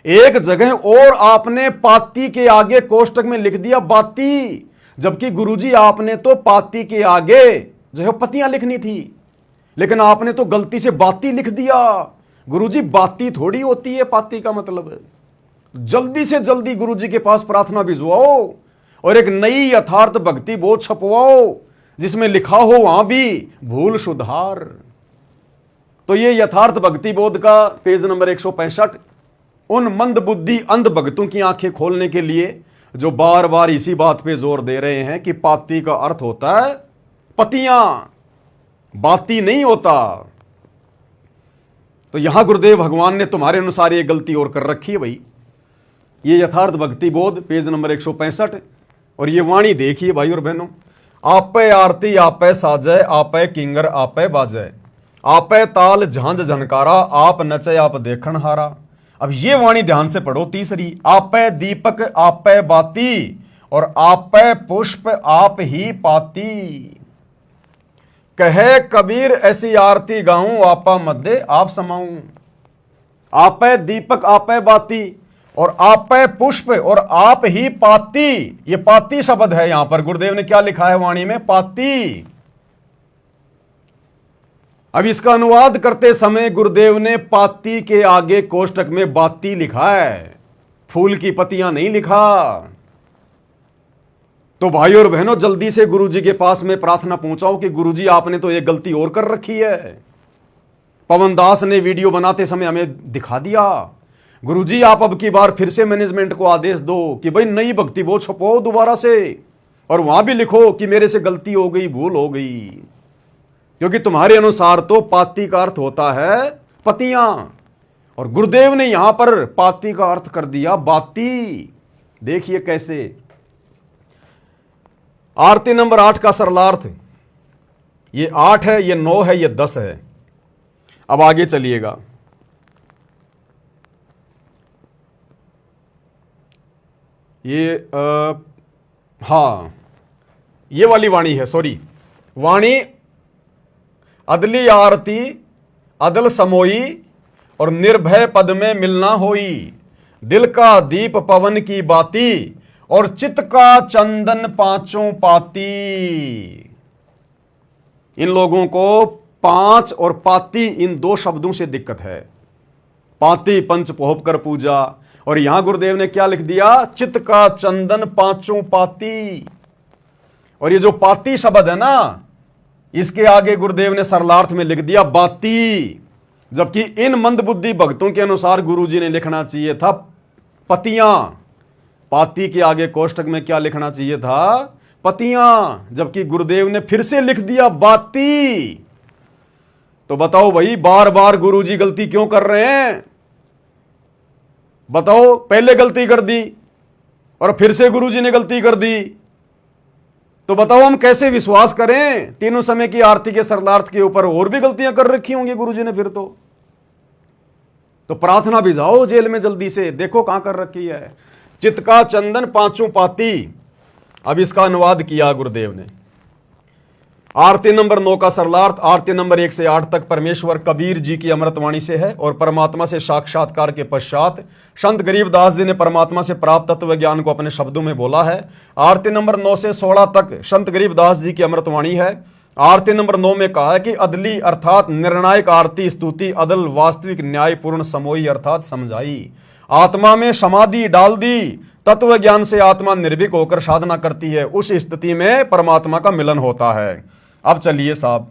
एक जगह और आपने पाती के आगे कोष्टक में लिख दिया बाती, जबकि गुरुजी आपने तो पाती के आगे जो है पत्तियां लिखनी थी, लेकिन आपने तो गलती से बाती लिख दिया। गुरुजी बाती थोड़ी होती है पाती का मतलब। जल्दी से जल्दी गुरुजी के पास प्रार्थना भिजवाओ और एक नई यथार्थ भक्ति बोध छपवाओ जिसमें लिखा हो वहां भी भूल सुधार। तो ये यथार्थ भक्ति बोध का पेज नंबर 165 उन मंद बुद्धि अंध भक्तों की आंखें खोलने के लिए जो बार बार इसी बात पे जोर दे रहे हैं कि पाती का अर्थ होता है पत्तियां, बाती नहीं होता। तो यहां गुरुदेव भगवान ने तुम्हारे अनुसार ये गलती और कर रखी है भाई। ये यथार्थ भक्ति बोध पेज नंबर 165 और ये वाणी देखिए भाई और बहनों, आपे आरती आपे साजय, आपे किंगर आपे बाजय, आपे ताल झांझ झनकारा, आप नचे आप देखन हारा। अब ये वाणी ध्यान से पढ़ो तीसरी, आपे दीपक आपे बाती और आपे पुष्प आप ही पाती। कहे कबीर ऐसी आरती गाऊं, आपा मध्य आप समाऊं। आपे दीपक आपे बाती और आपे पुष्प और आप ही पाती। ये पाती शब्द है यहां पर, गुरुदेव ने क्या लिखा है वाणी में, पाती। अब इसका अनुवाद करते समय गुरुदेव ने पाती के आगे कोष्टक में बाती लिखा है, फूल की पत्तियां नहीं लिखा। तो भाई और बहनों जल्दी से गुरुजी के पास में प्रार्थना पहुंचाओ कि गुरुजी आपने तो एक गलती और कर रखी है। पवन दास ने वीडियो बनाते समय हमें दिखा दिया। गुरुजी आप अब की बार फिर से मैनेजमेंट को आदेश दो कि भाई नई भक्ति बोध छपवाओ दोबारा से, और वहां भी लिखो कि मेरे से गलती हो गई, भूल हो गई, क्योंकि तुम्हारे अनुसार तो पाती का अर्थ होता है पत्तियां और गुरुदेव ने यहां पर पाती का अर्थ कर दिया बाती। देखिए कैसे, आरती नंबर 8 का सरलार्थ, ये 8 है, ये 9 है, ये 10 है। अब आगे चलिएगा, ये हाँ, ये वाली वाणी है, सॉरी, वाणी अदली आरती अदल समोई और निर्भय पद में मिलना होई, दिल का दीप पवन की बाती और चित्त का चंदन पांचों पाती। इन लोगों को पांच और पाती इन दो शब्दों से दिक्कत है। पाती पंच पोहप कर पूजा, और यहां गुरुदेव ने क्या लिख दिया, चित्त का चंदन पांचों पाती। और ये जो पाती शब्द है ना, इसके आगे गुरुदेव ने सरलार्थ में लिख दिया बाती, जबकि इन मंदबुद्धि भक्तों के अनुसार गुरुजी ने लिखना चाहिए था पतियां। पाती के आगे कोष्टक में क्या लिखना चाहिए था, पतियां, जबकि गुरुदेव ने फिर से लिख दिया बाती। तो बताओ भाई, बार बार गुरुजी गलती क्यों कर रहे हैं? बताओ, पहले गलती कर दी और फिर से गुरुजी ने गलती कर दी, तो बताओ हम कैसे विश्वास करें? तीनों समय की आरती के सरलार्थ के ऊपर और भी गलतियां कर रखी होंगी गुरुजी ने फिर तो प्रार्थना भी जाओ जेल में जल्दी से, देखो कहां कर रखी है। चित्त का चंदन पांचों पाती। अब इसका अनुवाद किया गुरुदेव ने। आरती नंबर 9 का सरलार्थ आरती नंबर 1 से 8 तक परमेश्वर कबीर जी की अमृतवाणी से है और परमात्मा से साक्षात्कार के पश्चात संत गरीबदास जी ने परमात्मा से प्राप्त तत्व ज्ञान को अपने शब्दों में बोला है। आरती नंबर 9 से 16 तक संत गरीबदास जी की अमृतवाणी है। आरती नंबर 9 में कहा है कि अदली अर्थात निर्णायक आरती स्तुति अदल वास्तविक न्यायपूर्ण समोई अर्थात समझाई। आत्मा में समाधि डाल दी, तत्व ज्ञान से आत्मा निर्भीक होकर साधना करती है, उस स्थिति में परमात्मा का मिलन होता है। अब चलिए साहब,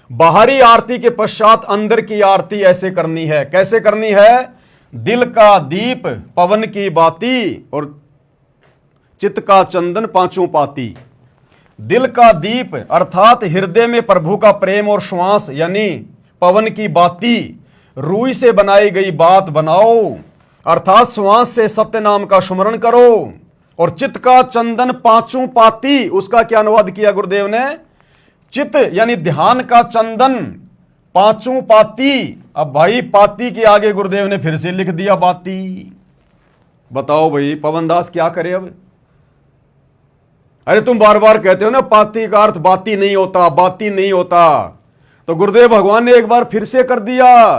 बाहरी आरती के पश्चात अंदर की आरती ऐसे करनी है। कैसे करनी है? दिल का दीप पवन की बाती और चित्त का चंदन पांचों पाती। दिल का दीप अर्थात हृदय में प्रभु का प्रेम और श्वास यानी पवन की बाती, रूई से बनाई गई बात बनाओ अर्थात श्वास से सत्य नाम का स्मरण करो। और चित्त का चंदन पांचों पाती, उसका क्या अनुवाद किया गुरुदेव ने? चित्त यानी ध्यान का चंदन पांचों पाती। अब भाई पाती के आगे गुरुदेव ने फिर से लिख दिया बाती। बताओ भाई पवनदास क्या करे अब? अरे तुम बार बार कहते हो ना पाती का अर्थ बाती नहीं होता, बाती नहीं होता, तो गुरुदेव भगवान ने एक बार फिर से कर दिया,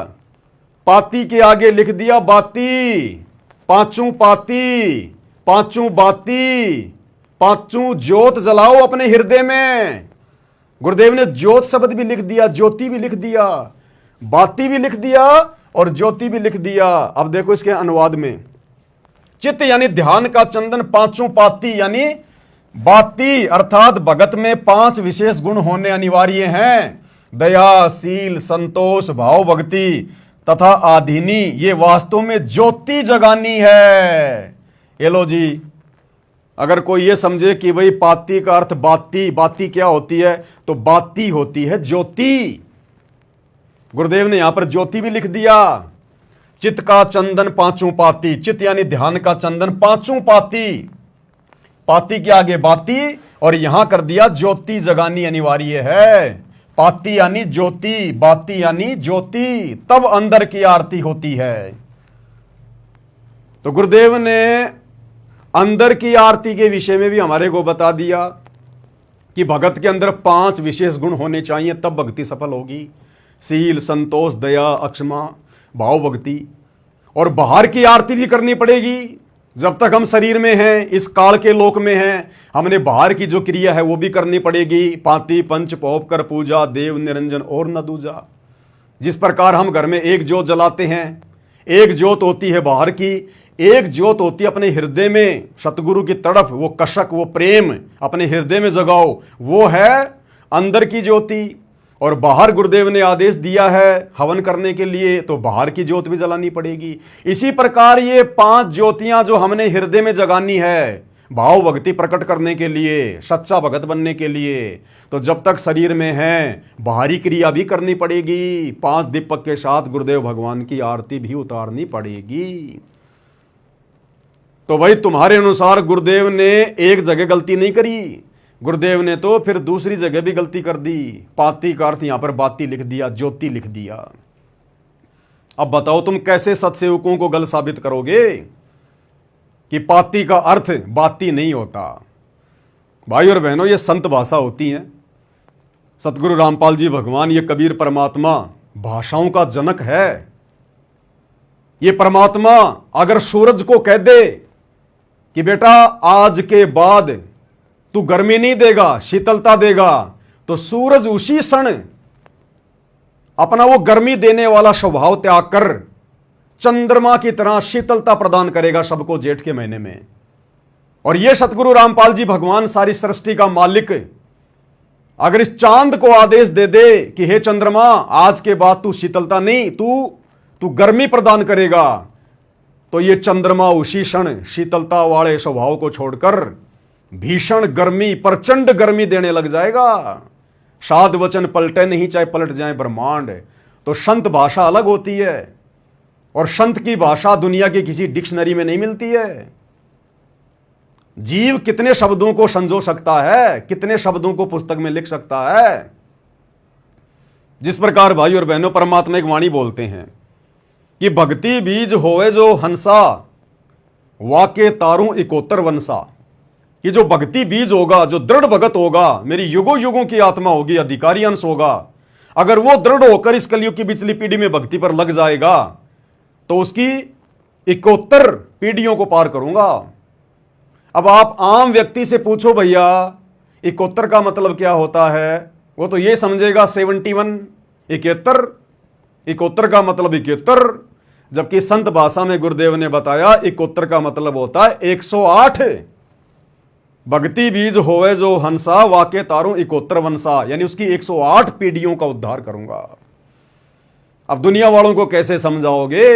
पाती के आगे लिख दिया बाती। पांचों पाती, पांचों बाती, पांचों ज्योत जलाओ अपने हृदय में। गुरुदेव ने ज्योत शब्द भी लिख दिया, ज्योति भी लिख दिया, बाती भी लिख दिया और ज्योति भी लिख दिया। अब देखो इसके अनुवाद में, चित्त यानी ध्यान का चंदन पांचों पाती यानी बाती अर्थात भगत में 5 विशेष गुण होने अनिवार्य हैं। दया, शील, संतोष, भाव, भक्ति तथा आधीनी। ये वास्तव में ज्योति जगानी है। ये लो जी, अगर कोई ये समझे कि भाई पाती का अर्थ बाती, बाती क्या होती है, तो बाती होती है ज्योति। गुरुदेव ने यहां पर ज्योति भी लिख दिया। चित्त का चंदन पांचों पाती, चित्त यानी ध्यान का चंदन पांचों पाती, पाती के आगे बाती और यहां कर दिया ज्योति जगानी अनिवार्य है। पाती यानी ज्योति, बाती यानी ज्योति, तब अंदर की आरती होती है। तो गुरुदेव ने अंदर की आरती के विषय में भी हमारे को बता दिया कि भगत के अंदर 5 विशेष गुण होने चाहिए, तब भक्ति सफल होगी। शील, संतोष, दया, अक्षमा, भाव, भक्ति। और बाहर की आरती भी करनी पड़ेगी। जब तक हम शरीर में हैं, इस काल के लोक में हैं, हमने बाहर की जो क्रिया है वो भी करनी पड़ेगी। पाती पंच पोप कर पूजा, देव निरंजन और न दूजा। जिस प्रकार हम घर में एक ज्योत जलाते हैं, एक ज्योत होती है बाहर की, एक ज्योत होती है अपने हृदय में। सतगुरु की तड़प, वो कशक, वो प्रेम अपने हृदय में जगाओ, वो है अंदर की ज्योति। और बाहर गुरुदेव ने आदेश दिया है हवन करने के लिए, तो बाहर की ज्योत भी जलानी पड़ेगी। इसी प्रकार ये 5 ज्योतियां जो हमने हृदय में जगानी है, भाव भक्ति प्रकट करने के लिए, सच्चा भगत बनने के लिए, तो जब तक शरीर में है बाहरी क्रिया भी करनी पड़ेगी। 5 दीपक के साथ गुरुदेव भगवान की आरती भी उतारनी पड़ेगी। तो भाई तुम्हारे अनुसार गुरुदेव ने एक जगह गलती नहीं करी, गुरुदेव ने तो फिर दूसरी जगह भी गलती कर दी। पाती का अर्थ यहां पर बाती लिख दिया, ज्योति लिख दिया। अब बताओ तुम कैसे सत्सेवकों को गलत साबित करोगे? कि पाती का अर्थ बाती नहीं होता। भाई और बहनों, ये संत भाषा होती है। सतगुरु रामपाल जी भगवान, ये कबीर परमात्मा भाषाओं का जनक है। ये परमात्मा अगर सूरज को कह दे कि बेटा आज के बाद तू गर्मी नहीं देगा, शीतलता देगा, तो सूरज उसी क्षण अपना वो गर्मी देने वाला स्वभाव त्याग कर चंद्रमा की तरह शीतलता प्रदान करेगा सबको जेठ के महीने में। और ये सतगुरु रामपाल जी भगवान, सारी सृष्टि का मालिक, अगर इस चांद को आदेश दे दे कि हे चंद्रमा आज के बाद तू शीतलता नहीं, तू गर्मी प्रदान करेगा, तो ये चंद्रमा उसी क्षण शीतलता वाले स्वभाव को छोड़कर भीषण गर्मी, प्रचंड गर्मी देने लग जाएगा। साध वचन पलटे नहीं, चाहे पलट जाए ब्रह्मांड। तो संत भाषा अलग होती है, और संत की भाषा दुनिया की किसी डिक्शनरी में नहीं मिलती है। जीव कितने शब्दों को संजो सकता है, कितने शब्दों को पुस्तक में लिख सकता है। जिस प्रकार भाई और बहनों परमात्मा एक वाणी बोलते हैं कि भक्ति बीज होए जो हंसा, वाके तारू इकोतर वंसा। कि जो भक्ति बीज होगा, जो दृढ़ भगत होगा, मेरी युगों युगों की आत्मा होगी, अधिकारी अंश होगा, अगर वो दृढ़ होकर इस कलयुग की पिछली पीढ़ी में भक्ति पर लग जाएगा तो उसकी 71 पीढ़ियों को पार करूंगा। अब आप आम व्यक्ति से पूछो भैया 71 का मतलब क्या होता है, वो तो ये समझेगा 71, 71, 71 का मतलब 71, जबकि संत भाषा में गुरुदेव ने बताया 71 का मतलब होता है 108। भक्ति बीज होवे जो हंसा, वाके तारू 71 वंसा, यानी उसकी 108 पीढ़ियों का उद्धार करूंगा। अब दुनिया वालों को कैसे समझाओगे?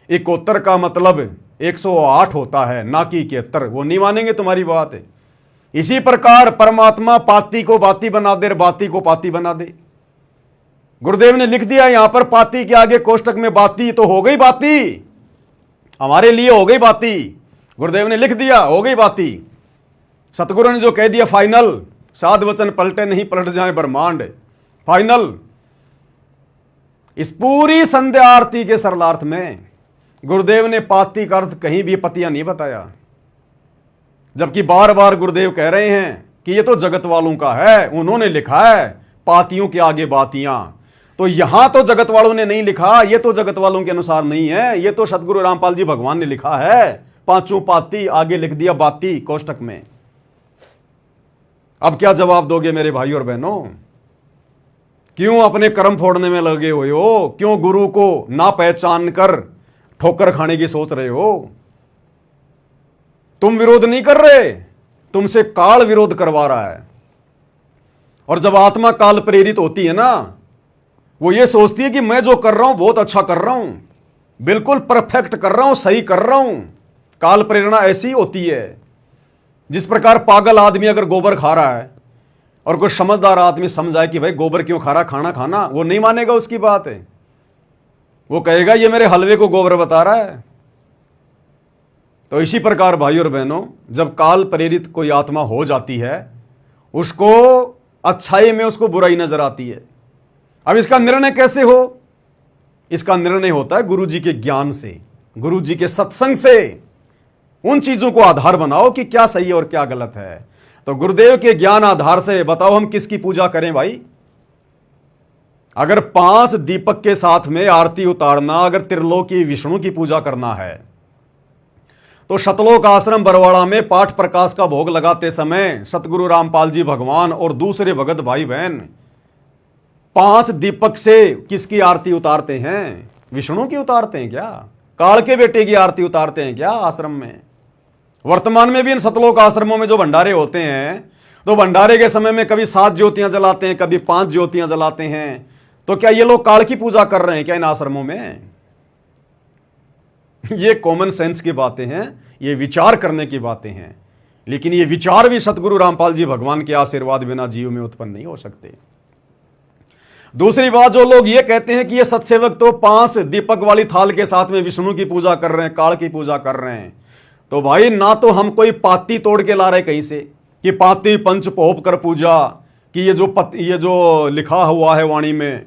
71 का मतलब 108 होता है, ना कि 71। वो नहीं मानेंगे तुम्हारी बात है। इसी प्रकार परमात्मा पाती को बाती बना दे, बाती को पाती बना दे। गुरुदेव ने लिख दिया यहां पर पाती के आगे कोष्टक में बाती, तो हो गई बाती, हमारे लिए हो गई बाती। गुरुदेव ने लिख दिया हो गई बाती। सतगुरु ने जो कह दिया फाइनल, साध वचन पलटे नहीं, पलट जाए ब्रह्मांड, फाइनल। इस पूरी संध्या आरती के सरलार्थ में गुरुदेव ने पाती का अर्थ कहीं भी पतिया नहीं बताया, जबकि बार बार गुरुदेव कह रहे हैं कि ये तो जगत वालों का है, उन्होंने लिखा है पातियों के आगे बातियां। तो यहां तो जगत वालों ने नहीं लिखा, ये तो जगत वालों के अनुसार नहीं है, ये तो सतगुरु रामपाल जी भगवान ने लिखा है। पांचों पाती आगे लिख दिया बाती कोष्टक में। अब क्या जवाब दोगे मेरे भाई और बहनों? क्यों अपने कर्म फोड़ने में लगे हुए हो? क्यों गुरु को ना पहचान कर ठोकर खाने की सोच रहे हो? तुम विरोध नहीं कर रहे, तुमसे काल विरोध करवा रहा है। और जब आत्मा काल प्रेरित होती है ना, वो ये सोचती है कि मैं जो कर रहा हूं बहुत अच्छा कर रहा हूं, बिल्कुल परफेक्ट कर रहा हूं, सही कर रहा हूं। काल प्रेरणा ऐसी होती है। जिस प्रकार पागल आदमी अगर गोबर खा रहा है और कोई समझदार आदमी समझाए कि भाई गोबर क्यों खा रहा, खाना खाना, वो नहीं मानेगा उसकी बात है। वो कहेगा ये मेरे हलवे को गोबर बता रहा है। तो इसी प्रकार भाई और बहनों, जब काल प्रेरित कोई आत्मा हो जाती है, उसको अच्छाई में उसको बुराई नजर आती है। अब इसका निर्णय कैसे हो? इसका निर्णय होता है गुरु जी के ज्ञान से, गुरु जी के सत्संग से। उन चीजों को आधार बनाओ कि क्या सही है और क्या गलत है। तो गुरुदेव के ज्ञान आधार से बताओ हम किसकी पूजा करें भाई? अगर 5 दीपक के साथ में आरती उतारना, अगर त्रिलोकी विष्णु की पूजा करना है, तो शतलोक आश्रम बरवाड़ा में पाठ प्रकाश का भोग लगाते समय सतगुरु रामपाल जी भगवान और दूसरे भगत भाई बहन 5 दीपक से किसकी आरती उतारते हैं? विष्णु की उतारते हैं क्या? काल के बेटे की आरती उतारते हैं क्या आश्रम में? वर्तमान में भी इन सतलोक आश्रमों में जो भंडारे होते हैं, तो भंडारे के समय में कभी 7 ज्योतियां जलाते हैं, कभी 5 ज्योतियां जलाते हैं। तो क्या ये लोग काल की पूजा कर रहे हैं क्या इन आश्रमों में? ये कॉमन सेंस की बातें हैं, ये विचार करने की बातें हैं। लेकिन ये विचार भी सतगुरु रामपाल जी भगवान के आशीर्वाद बिना जीव में उत्पन्न नहीं हो सकते। दूसरी बात, जो लोग ये कहते हैं कि ये सत्सेवक तो 5 दीपक वाली थाल के साथ में विष्णु की पूजा कर रहे हैं, काल की पूजा कर रहे हैं, तो भाई ना तो हम कोई पाती तोड़ के ला रहे कहीं से कि पाती पंच पोप कर पूजा, कि ये जो लिखा हुआ है वाणी में,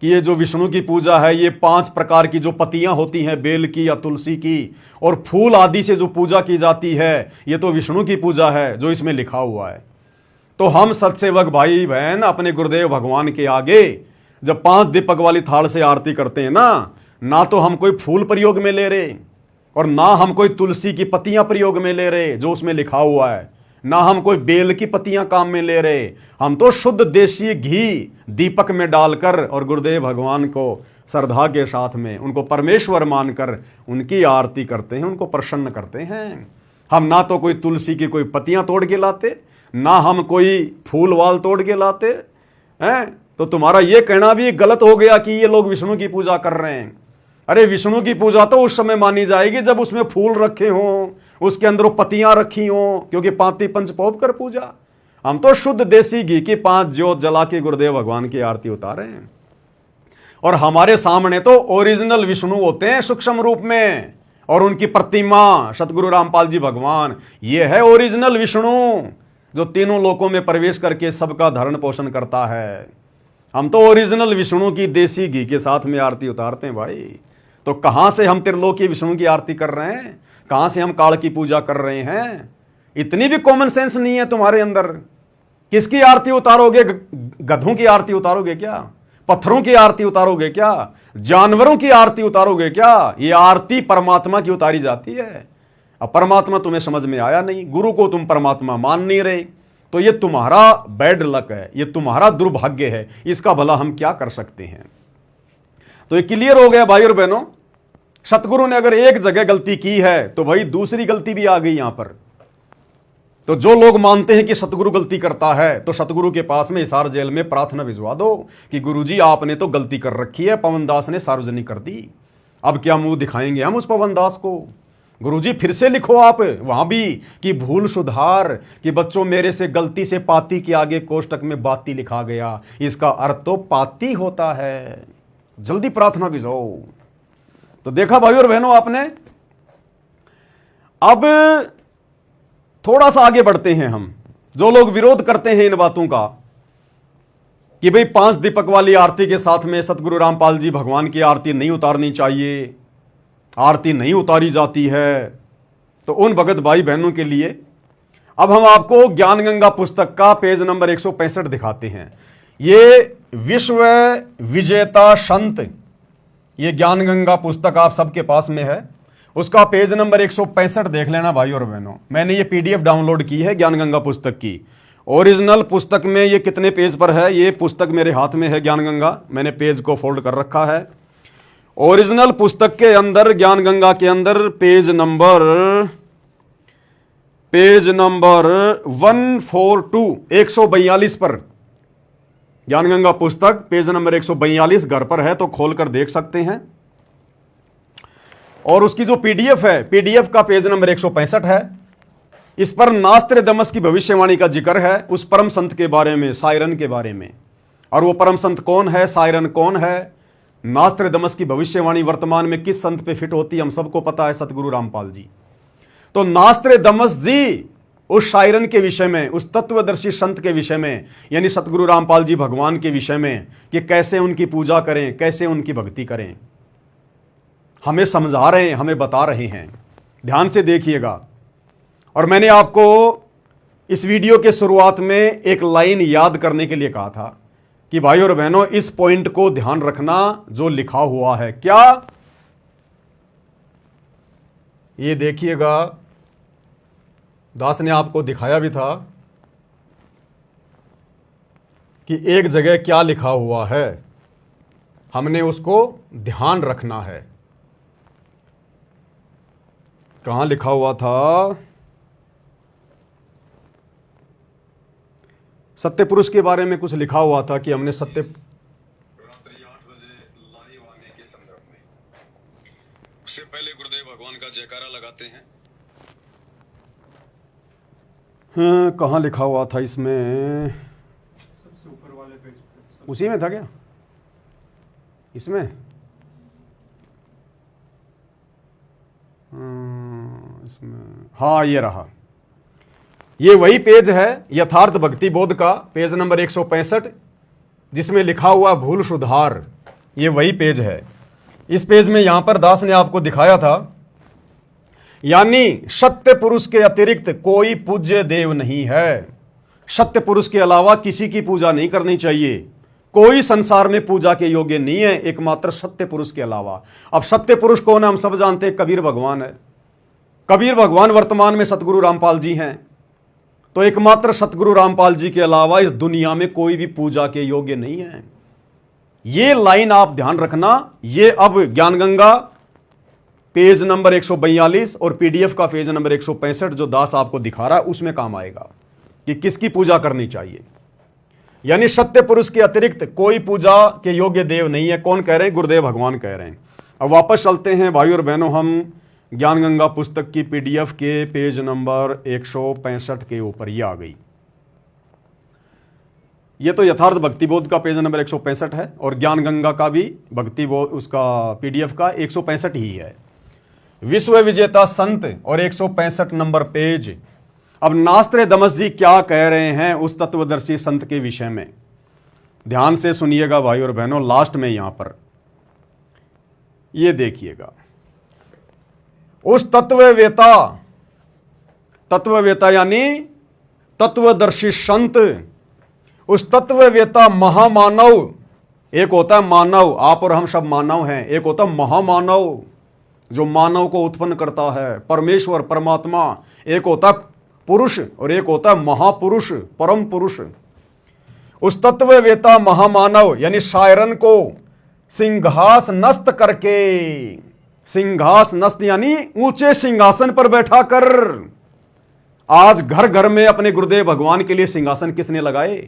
कि ये जो विष्णु की पूजा है, ये 5 प्रकार की जो पत्तियां होती हैं बेल की या तुलसी की और फूल आदि से जो पूजा की जाती है, ये तो विष्णु की पूजा है जो इसमें लिखा हुआ है। तो हम सत्सेवक भाई बहन अपने गुरुदेव भगवान के आगे जब 5 दीपक वाली थाल से आरती करते हैं ना तो हम कोई फूल प्रयोग में ले रहे और ना हम कोई तुलसी की पत्तियां प्रयोग में ले रहे जो उसमें लिखा हुआ है, ना हम कोई बेल की पत्तियां काम में ले रहे। हम तो शुद्ध देशी घी दीपक में डालकर और गुरुदेव भगवान को श्रद्धा के साथ में उनको परमेश्वर मानकर उनकी आरती करते हैं, उनको प्रसन्न करते हैं। हम ना तो कोई तुलसी की कोई पत्तियां तोड़ के लाते, ना हम कोई फूल वाल तोड़ के लाते हैं। तो तुम्हारा ये कहना भी गलत हो गया कि ये लोग विष्णु की पूजा कर रहे हैं। अरे विष्णु की पूजा तो उस समय मानी जाएगी जब उसमें फूल रखे हों, उसके अंदर वो पत्तियां रखी हों, क्योंकि पाती पंच पौप कर पूजा। हम तो शुद्ध देसी घी की 5 ज्योत जला के गुरुदेव भगवान की आरती उतारे हैं और हमारे सामने तो ओरिजिनल विष्णु होते हैं सूक्ष्म रूप में और उनकी प्रतिमा सतगुरु रामपाल जी भगवान, ये है ओरिजिनल विष्णु जो तीनों लोकों में प्रवेश करके सबका धरण पोषण करता है। हम तो ओरिजिनल विष्णु की देसी घी के साथ में आरती उतारते हैं भाई। तो कहां से हम त्रिलोकी विष्णु की आरती कर रहे हैं, कहां से हम काल की पूजा कर रहे हैं? इतनी भी कॉमन सेंस नहीं है तुम्हारे अंदर। किसकी आरती उतारोगे? गधों की आरती उतारोगे क्या? पत्थरों की आरती उतारोगे क्या? जानवरों की आरती उतारोगे क्या? ये आरती परमात्मा की उतारी जाती है। अब परमात्मा तुम्हें समझ में आया नहीं, गुरु को तुम परमात्मा मान नहीं रहे, तो ये तुम्हारा बैड लक है, ये तुम्हारा दुर्भाग्य है। इसका भला हम क्या कर सकते हैं? तो ये क्लियर हो गया भाई और बहनों। सतगुरु ने अगर एक जगह गलती की है तो भाई दूसरी गलती भी आ गई यहां पर। तो जो लोग मानते हैं कि सतगुरु गलती करता है तो सतगुरु के पास में हिसार जेल में प्रार्थना भिजवा दो कि गुरुजी आपने तो गलती कर रखी है, पवन दास ने सार्वजनिक कर दी, अब क्या मुंह दिखाएंगे हम उस पवन दास को? गुरुजी फिर से लिखो आप वहां भी कि भूल सुधार, कि बच्चों मेरे से गलती से पाती के आगे कोष्टक में बाती लिखा गया, इसका अर्थ तो पाती होता है। जल्दी प्रार्थना भिजवाओ। तो देखा भाई और बहनों आपने। अब थोड़ा सा आगे बढ़ते हैं हम। जो लोग विरोध करते हैं इन बातों का कि भाई 5 दीपक वाली आरती के साथ में सतगुरु रामपाल जी भगवान की आरती नहीं उतारनी चाहिए, आरती नहीं उतारी जाती है, तो उन भगत भाई बहनों के लिए अब हम आपको ज्ञान गंगा पुस्तक का पेज नंबर 165 दिखाते हैं। ये विश्व विजेता संत, ये ज्ञान गंगा पुस्तक आप सबके पास में है, उसका पेज नंबर 165 देख लेना भाई और बहनों। मैंने ये पीडीएफ डाउनलोड की है ज्ञान गंगा पुस्तक की। ओरिजिनल पुस्तक में ये कितने पेज पर है? ये पुस्तक मेरे हाथ में है ज्ञान गंगा, मैंने पेज को फोल्ड कर रखा है। ओरिजिनल पुस्तक के अंदर ज्ञान गंगा के अंदर पेज नंबर 142 पर ज्ञान गंगा पुस्तक पेज नंबर 142 घर पर है तो खोलकर देख सकते हैं। और उसकी जो पीडीएफ है, पीडीएफ का पेज नंबर 165 है। इस पर नास्त्रदमस की भविष्यवाणी का जिक्र है, उस परम संत के बारे में, सायरन के बारे में। और वो परम संत कौन है, सायरन कौन है, नास्त्रदमस की भविष्यवाणी वर्तमान में किस संत पे फिट होती है हम सबको पता है, सतगुरु रामपाल जी। तो नास्त्रदमस जी उस शायरन के विषय में, उस तत्वदर्शी संत के विषय में, यानी सतगुरु रामपाल जी भगवान के विषय में कि कैसे उनकी पूजा करें, कैसे उनकी भक्ति करें, हमें समझा रहे हैं, हमें बता रहे हैं। ध्यान से देखिएगा। और मैंने आपको इस वीडियो के शुरुआत में एक लाइन याद करने के लिए कहा था कि भाई और बहनों इस पॉइंट को ध्यान रखना जो लिखा हुआ है। क्या? ये देखिएगा, दास ने आपको दिखाया भी था कि एक जगह क्या लिखा हुआ है, हमने उसको ध्यान रखना है। कहां लिखा हुआ था? सत्य पुरुष के बारे में कुछ लिखा हुआ था कि हमने सत्य रात्रि 8 बजे लाइव आने के संदर्भ में, उससे पहले गुरुदेव भगवान का जयकारा लगाते हैं। हाँ, कहाँ लिखा हुआ था इसमें? सबसे ऊपर वाले पेज पे। उसी में था क्या? इसमें इसमें हाँ, ये रहा। ये वही पेज है यथार्थ भक्ति बोध का, पेज नंबर 165, जिसमें लिखा हुआ भूल सुधार, ये वही पेज है। इस पेज में यहां पर दास ने आपको दिखाया था, यानी सत्य पुरुष के अतिरिक्त कोई पूज्य देव नहीं है। सत्य पुरुष के अलावा किसी की पूजा नहीं करनी चाहिए। कोई संसार में पूजा के योग्य नहीं है एकमात्र सत्य पुरुष के अलावा। अब सत्य पुरुष कौन है हम सब जानते हैं, कबीर भगवान है। कबीर भगवान वर्तमान में सतगुरु रामपाल जी हैं। तो एकमात्र सतगुरु रामपाल जी के अलावा इस दुनिया में कोई भी पूजा के योग्य नहीं है। ये लाइन आप ध्यान रखना। ये अब ज्ञानगंगा पेज नंबर 142 और पीडीएफ का पेज नंबर 165 जो दास आपको दिखा रहा है उसमें काम आएगा कि किसकी पूजा करनी चाहिए। यानी सत्य पुरुष के अतिरिक्त कोई पूजा के योग्य देव नहीं है। कौन कह रहे हैं? गुरुदेव भगवान कह रहे हैं। अब वापस चलते हैं भाई और बहनों, हम ज्ञानगंगा पुस्तक की पीडीएफ के पेज नंबर 165 के ऊपर ये आ गई। ये तो यथार्थ भक्तिबोध का पेज नंबर 165 है और ज्ञानगंगा का भी भक्तिबोध उसका पीडीएफ का 165 ही है। विश्व विजेता संत और 165 नंबर पेज। अब नास्त्र दमस जी क्या कह रहे हैं उस तत्वदर्शी संत के विषय में, ध्यान से सुनिएगा भाई और बहनों। लास्ट में यहां पर ये देखिएगा, उस तत्ववेता यानी तत्वदर्शी संत, उस तत्ववेता महामानव, एक होता है मानव, आप और हम सब मानव हैं, एक होता है महामानव जो मानव को उत्पन्न करता है, परमेश्वर परमात्मा। एक होता है पुरुष और एक होता है महापुरुष परम पुरुष। उस तत्ववेता महामानव यानी शायरन को सिंहास नस्त करके, सिंहास नस्त यानी ऊंचे सिंहासन पर बैठा कर। आज घर घर में अपने गुरुदेव भगवान के लिए सिंहासन किसने लगाए?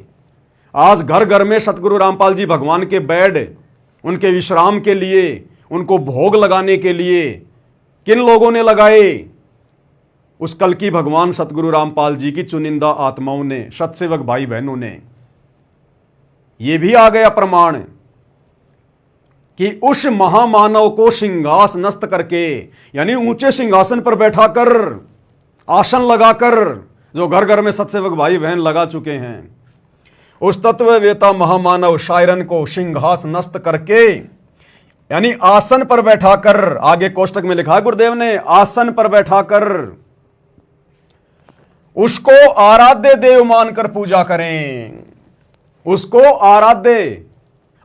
आज घर घर में सतगुरु रामपाल जी भगवान के बेड, उनके विश्राम के लिए, उनको भोग लगाने के लिए किन लोगों ने लगाए? उस कल की भगवान सतगुरु रामपाल जी की चुनिंदा आत्माओं ने, सत्सेवक भाई बहनों ने। यह भी आ गया प्रमाण कि उस महामानव को सिंहास नस्त करके यानी ऊंचे सिंहासन पर बैठाकर, आसन लगाकर, जो घर घर में सत्सेवक भाई बहन लगा चुके हैं, उस तत्ववेता महामानव शायरन को सिंहास नस्त करके यानी आसन पर बैठाकर, आगे कोष्टक में लिखा है गुरुदेव ने, आसन पर बैठाकर उसको आराध्य देव मानकर पूजा करें। उसको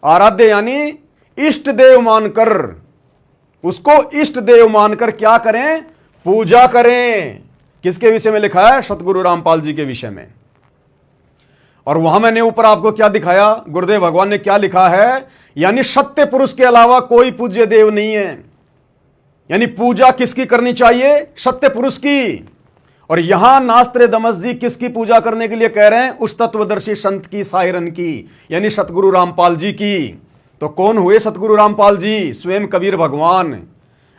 आराध्य यानी इष्ट देव मानकर, उसको इष्ट देव मानकर क्या करें? पूजा करें। किसके विषय में लिखा है? सतगुरु रामपाल जी के विषय में। और वहां मैंने ऊपर आपको क्या दिखाया? गुरुदेव भगवान ने क्या लिखा है? यानी सत्य पुरुष के अलावा कोई पूज्य देव नहीं है। यानी पूजा किसकी करनी चाहिए? सत्य पुरुष की। और यहां नास्त्र दमस जी किसकी पूजा करने के लिए कह रहे हैं? उस तत्वदर्शी संत की, सायरन की, यानी सतगुरु रामपाल जी की। तो कौन हुए सतगुरु रामपाल जी? स्वयं कबीर भगवान।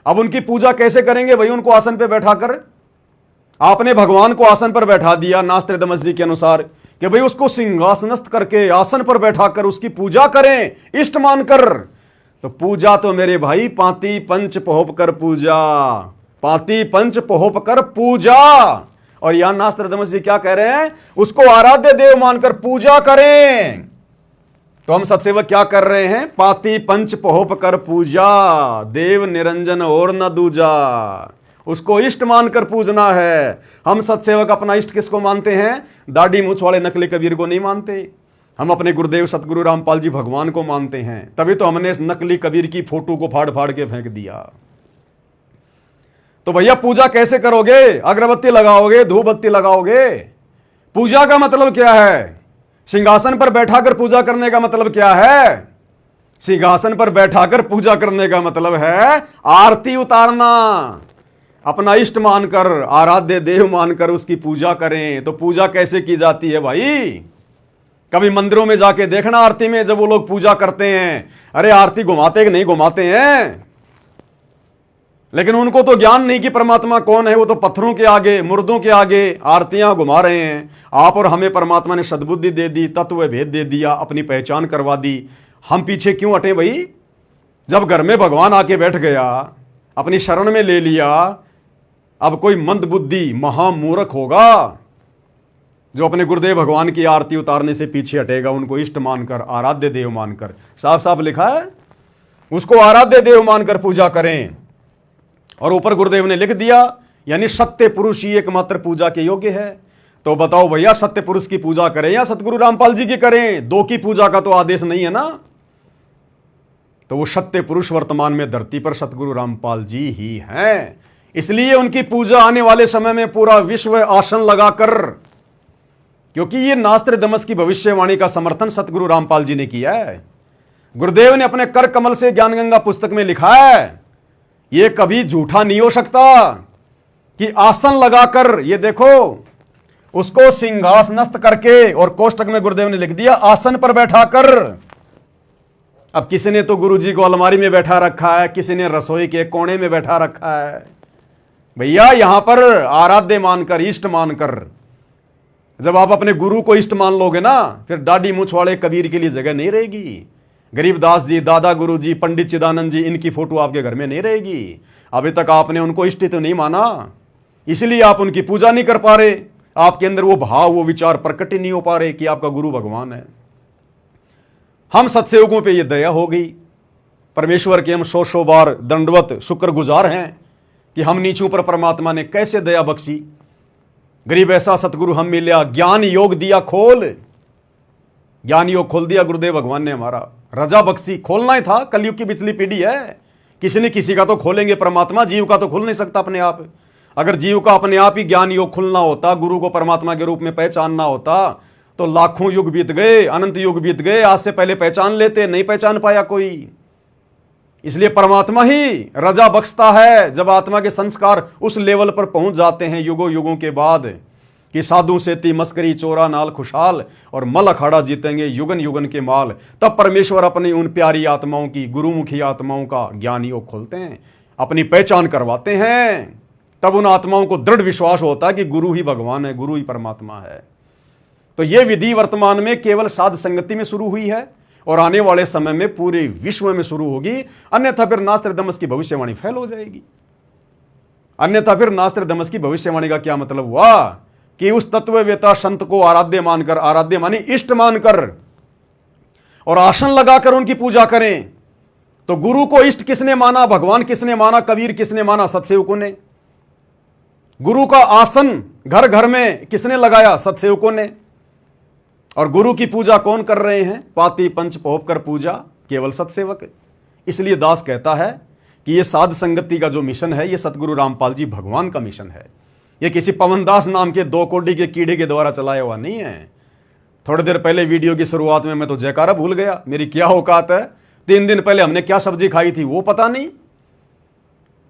अब उनकी पूजा कैसे करेंगे भाई? उनको आसन पर बैठाकर। आपने भगवान को आसन पर बैठा दिया नास्त्र दमस जी के अनुसार कि भाई उसको सिंहासनस्थ करके आसन पर बैठाकर उसकी पूजा करें, इष्ट मानकर। तो पूजा तो मेरे भाई पांति पंच पोहप कर पूजा, पांति पंच पोहप कर पूजा। और यहां नास्त्र दमस जी क्या कह रहे हैं? उसको आराध्य देव मानकर पूजा करें। तो हम सत्सेवक क्या कर रहे हैं? पांति पंच पोहप कर पूजा, देव निरंजन और न दूजा। उसको इष्ट मानकर पूजना है। हम सत्सेवक अपना इष्ट किसको मानते हैं? दाढ़ी मूछ वाले नकली कबीर को नहीं मानते। हम अपने गुरुदेव सतगुरु रामपाल जी भगवान को मानते हैं। तभी तो हमने इस नकली कबीर की फोटो को फाड़ फाड़ के फेंक दिया। तो भैया पूजा कैसे करोगे? अगरबत्ती लगाओगे, धूप बत्ती लगाओगे? पूजा का मतलब क्या है? सिंहासन पर बैठाकर पूजा करने का मतलब क्या है? सिंहासन पर बैठाकर पूजा करने का मतलब है आरती उतारना। अपना इष्ट मानकर, आराध्य देव मानकर उसकी पूजा करें। तो पूजा कैसे की जाती है भाई? कभी मंदिरों में जाके देखना, आरती में जब वो लोग पूजा करते हैं, अरे आरती घुमाते कि नहीं घुमाते हैं? लेकिन उनको तो ज्ञान नहीं कि परमात्मा कौन है। वो तो पत्थरों के आगे, मुर्दों के आगे आरतियां घुमा रहे हैं। आप और हमें परमात्मा ने सद्बुद्धि दे दी, तत्व भेद दे दिया, अपनी पहचान करवा दी। हम पीछे क्यों हटे भाई? जब घर में भगवान आके बैठ गया, अपनी शरण में ले लिया, अब कोई मंद बुद्धि महामूर्ख होगा जो अपने गुरुदेव भगवान की आरती उतारने से पीछे हटेगा, उनको इष्ट मानकर, आराध्य देव मानकर। साफ साफ लिखा है उसको आराध्य देव मानकर पूजा करें। और ऊपर गुरुदेव ने लिख दिया यानी सत्य पुरुष ही एकमात्र पूजा के योग्य है। तो बताओ भैया, सत्य पुरुष की पूजा करें या सतगुरु रामपाल जी की करें? दो की पूजा का तो आदेश नहीं है ना। तो वो सत्य पुरुष वर्तमान में धरती पर सतगुरु रामपाल जी ही हैं। इसलिए उनकी पूजा आने वाले समय में पूरा विश्व आसन लगाकर, क्योंकि ये नास्त्र दमस की भविष्यवाणी का समर्थन सतगुरु रामपाल जी ने किया है। गुरुदेव ने अपने कर कमल से ज्ञान गंगा पुस्तक में लिखा है, ये कभी झूठा नहीं हो सकता कि आसन लगाकर, ये देखो उसको सिंहासनस्थ करके, और कोष्टक में गुरुदेव ने लिख दिया आसन पर बैठाकर। अब किसी ने तो गुरुजी को अलमारी में बैठा रखा है, किसी ने रसोई के कोने में बैठा रखा है। भैया यहां पर आराध्य मानकर, इष्ट मानकर, जब आप अपने गुरु को इष्ट मान लोगे ना, फिर दाढ़ी मूछ वाले कबीर के लिए जगह नहीं रहेगी। गरीबदास जी, दादा गुरु जी, पंडित चिदानंद जी, इनकी फोटो आपके घर में नहीं रहेगी। अभी तक आपने उनको इष्ट तो नहीं माना, इसलिए आप उनकी पूजा नहीं कर पा रहे। आपके अंदर वो भाव, वो विचार प्रकट ही नहीं हो पा रहे कि आपका गुरु भगवान है। हम सत्संगों पे ये दया हो गई, परमेश्वर के हम सौ बार दंडवत शुक्रगुजार हैं कि हम नीचों पर परमात्मा ने कैसे दया बख्शी। गरीब ऐसा सतगुरु हम मिला, ज्ञान योग दिया खोल, ज्ञान योग खोल दिया गुरुदेव भगवान ने हमारा। रजा बख्शी, खोलना ही था, कलयुग की पिछली पीढ़ी है, किसी न किसी का तो खोलेंगे परमात्मा, जीव का तो खुल नहीं सकता अपने आप। अगर जीव का अपने आप ही ज्ञान योग खुलना होता, गुरु को परमात्मा के रूप में पहचानना होता, तो लाखों युग बीत गए, अनंत युग बीत गए, आज से पहले पहचान लेते, नहीं पहचान पाया कोई। इसलिए परमात्मा ही रजा बख्शता है जब आत्मा के संस्कार उस लेवल पर पहुंच जाते हैं युगों युगों के बाद कि साधु सेती मस्करी चोरा नाल खुशहाल और मल अखाड़ा जीतेंगे युगन युगन के माल। तब परमेश्वर अपनी उन प्यारी आत्माओं की, गुरुमुखी आत्माओं का ज्ञान योग खोलते हैं, अपनी पहचान करवाते हैं। तब उन आत्माओं को दृढ़ विश्वास होता है कि गुरु ही भगवान है, गुरु ही परमात्मा है। तो यह विधि वर्तमान में केवल साध संगति में शुरू हुई है और आने वाले समय में पूरे विश्व में शुरू होगी, अन्यथा फिर नास्त्र दमस की भविष्यवाणी फैल हो जाएगी। अन्यथा फिर नास्त्र दमस की भविष्यवाणी का क्या मतलब हुआ कि उस तत्ववेता संत को आराध्य मानकर, आराध्य मानी इष्ट मानकर, और आसन लगाकर उनकी पूजा करें। तो गुरु को इष्ट किसने माना? भगवान किसने माना? कबीर किसने माना? सत्सेवकों ने। गुरु का आसन घर घर में किसने लगाया? सत्सेवकों ने। और गुरु की पूजा कौन कर रहे हैं? पाती पंच पोप कर पूजा केवल सत्सेवक। इसलिए दास कहता है कि यह साध संगति का जो मिशन है, यह सतगुरु रामपाल जी भगवान का मिशन है। यह किसी पवनदास नाम के 2 कोड़ी के कीड़े के द्वारा चलाया हुआ नहीं है। थोड़ी देर पहले वीडियो की शुरुआत में मैं तो जयकारा भूल गया, मेरी क्या औकात है। 3 दिन पहले हमने क्या सब्जी खाई थी वो पता नहीं।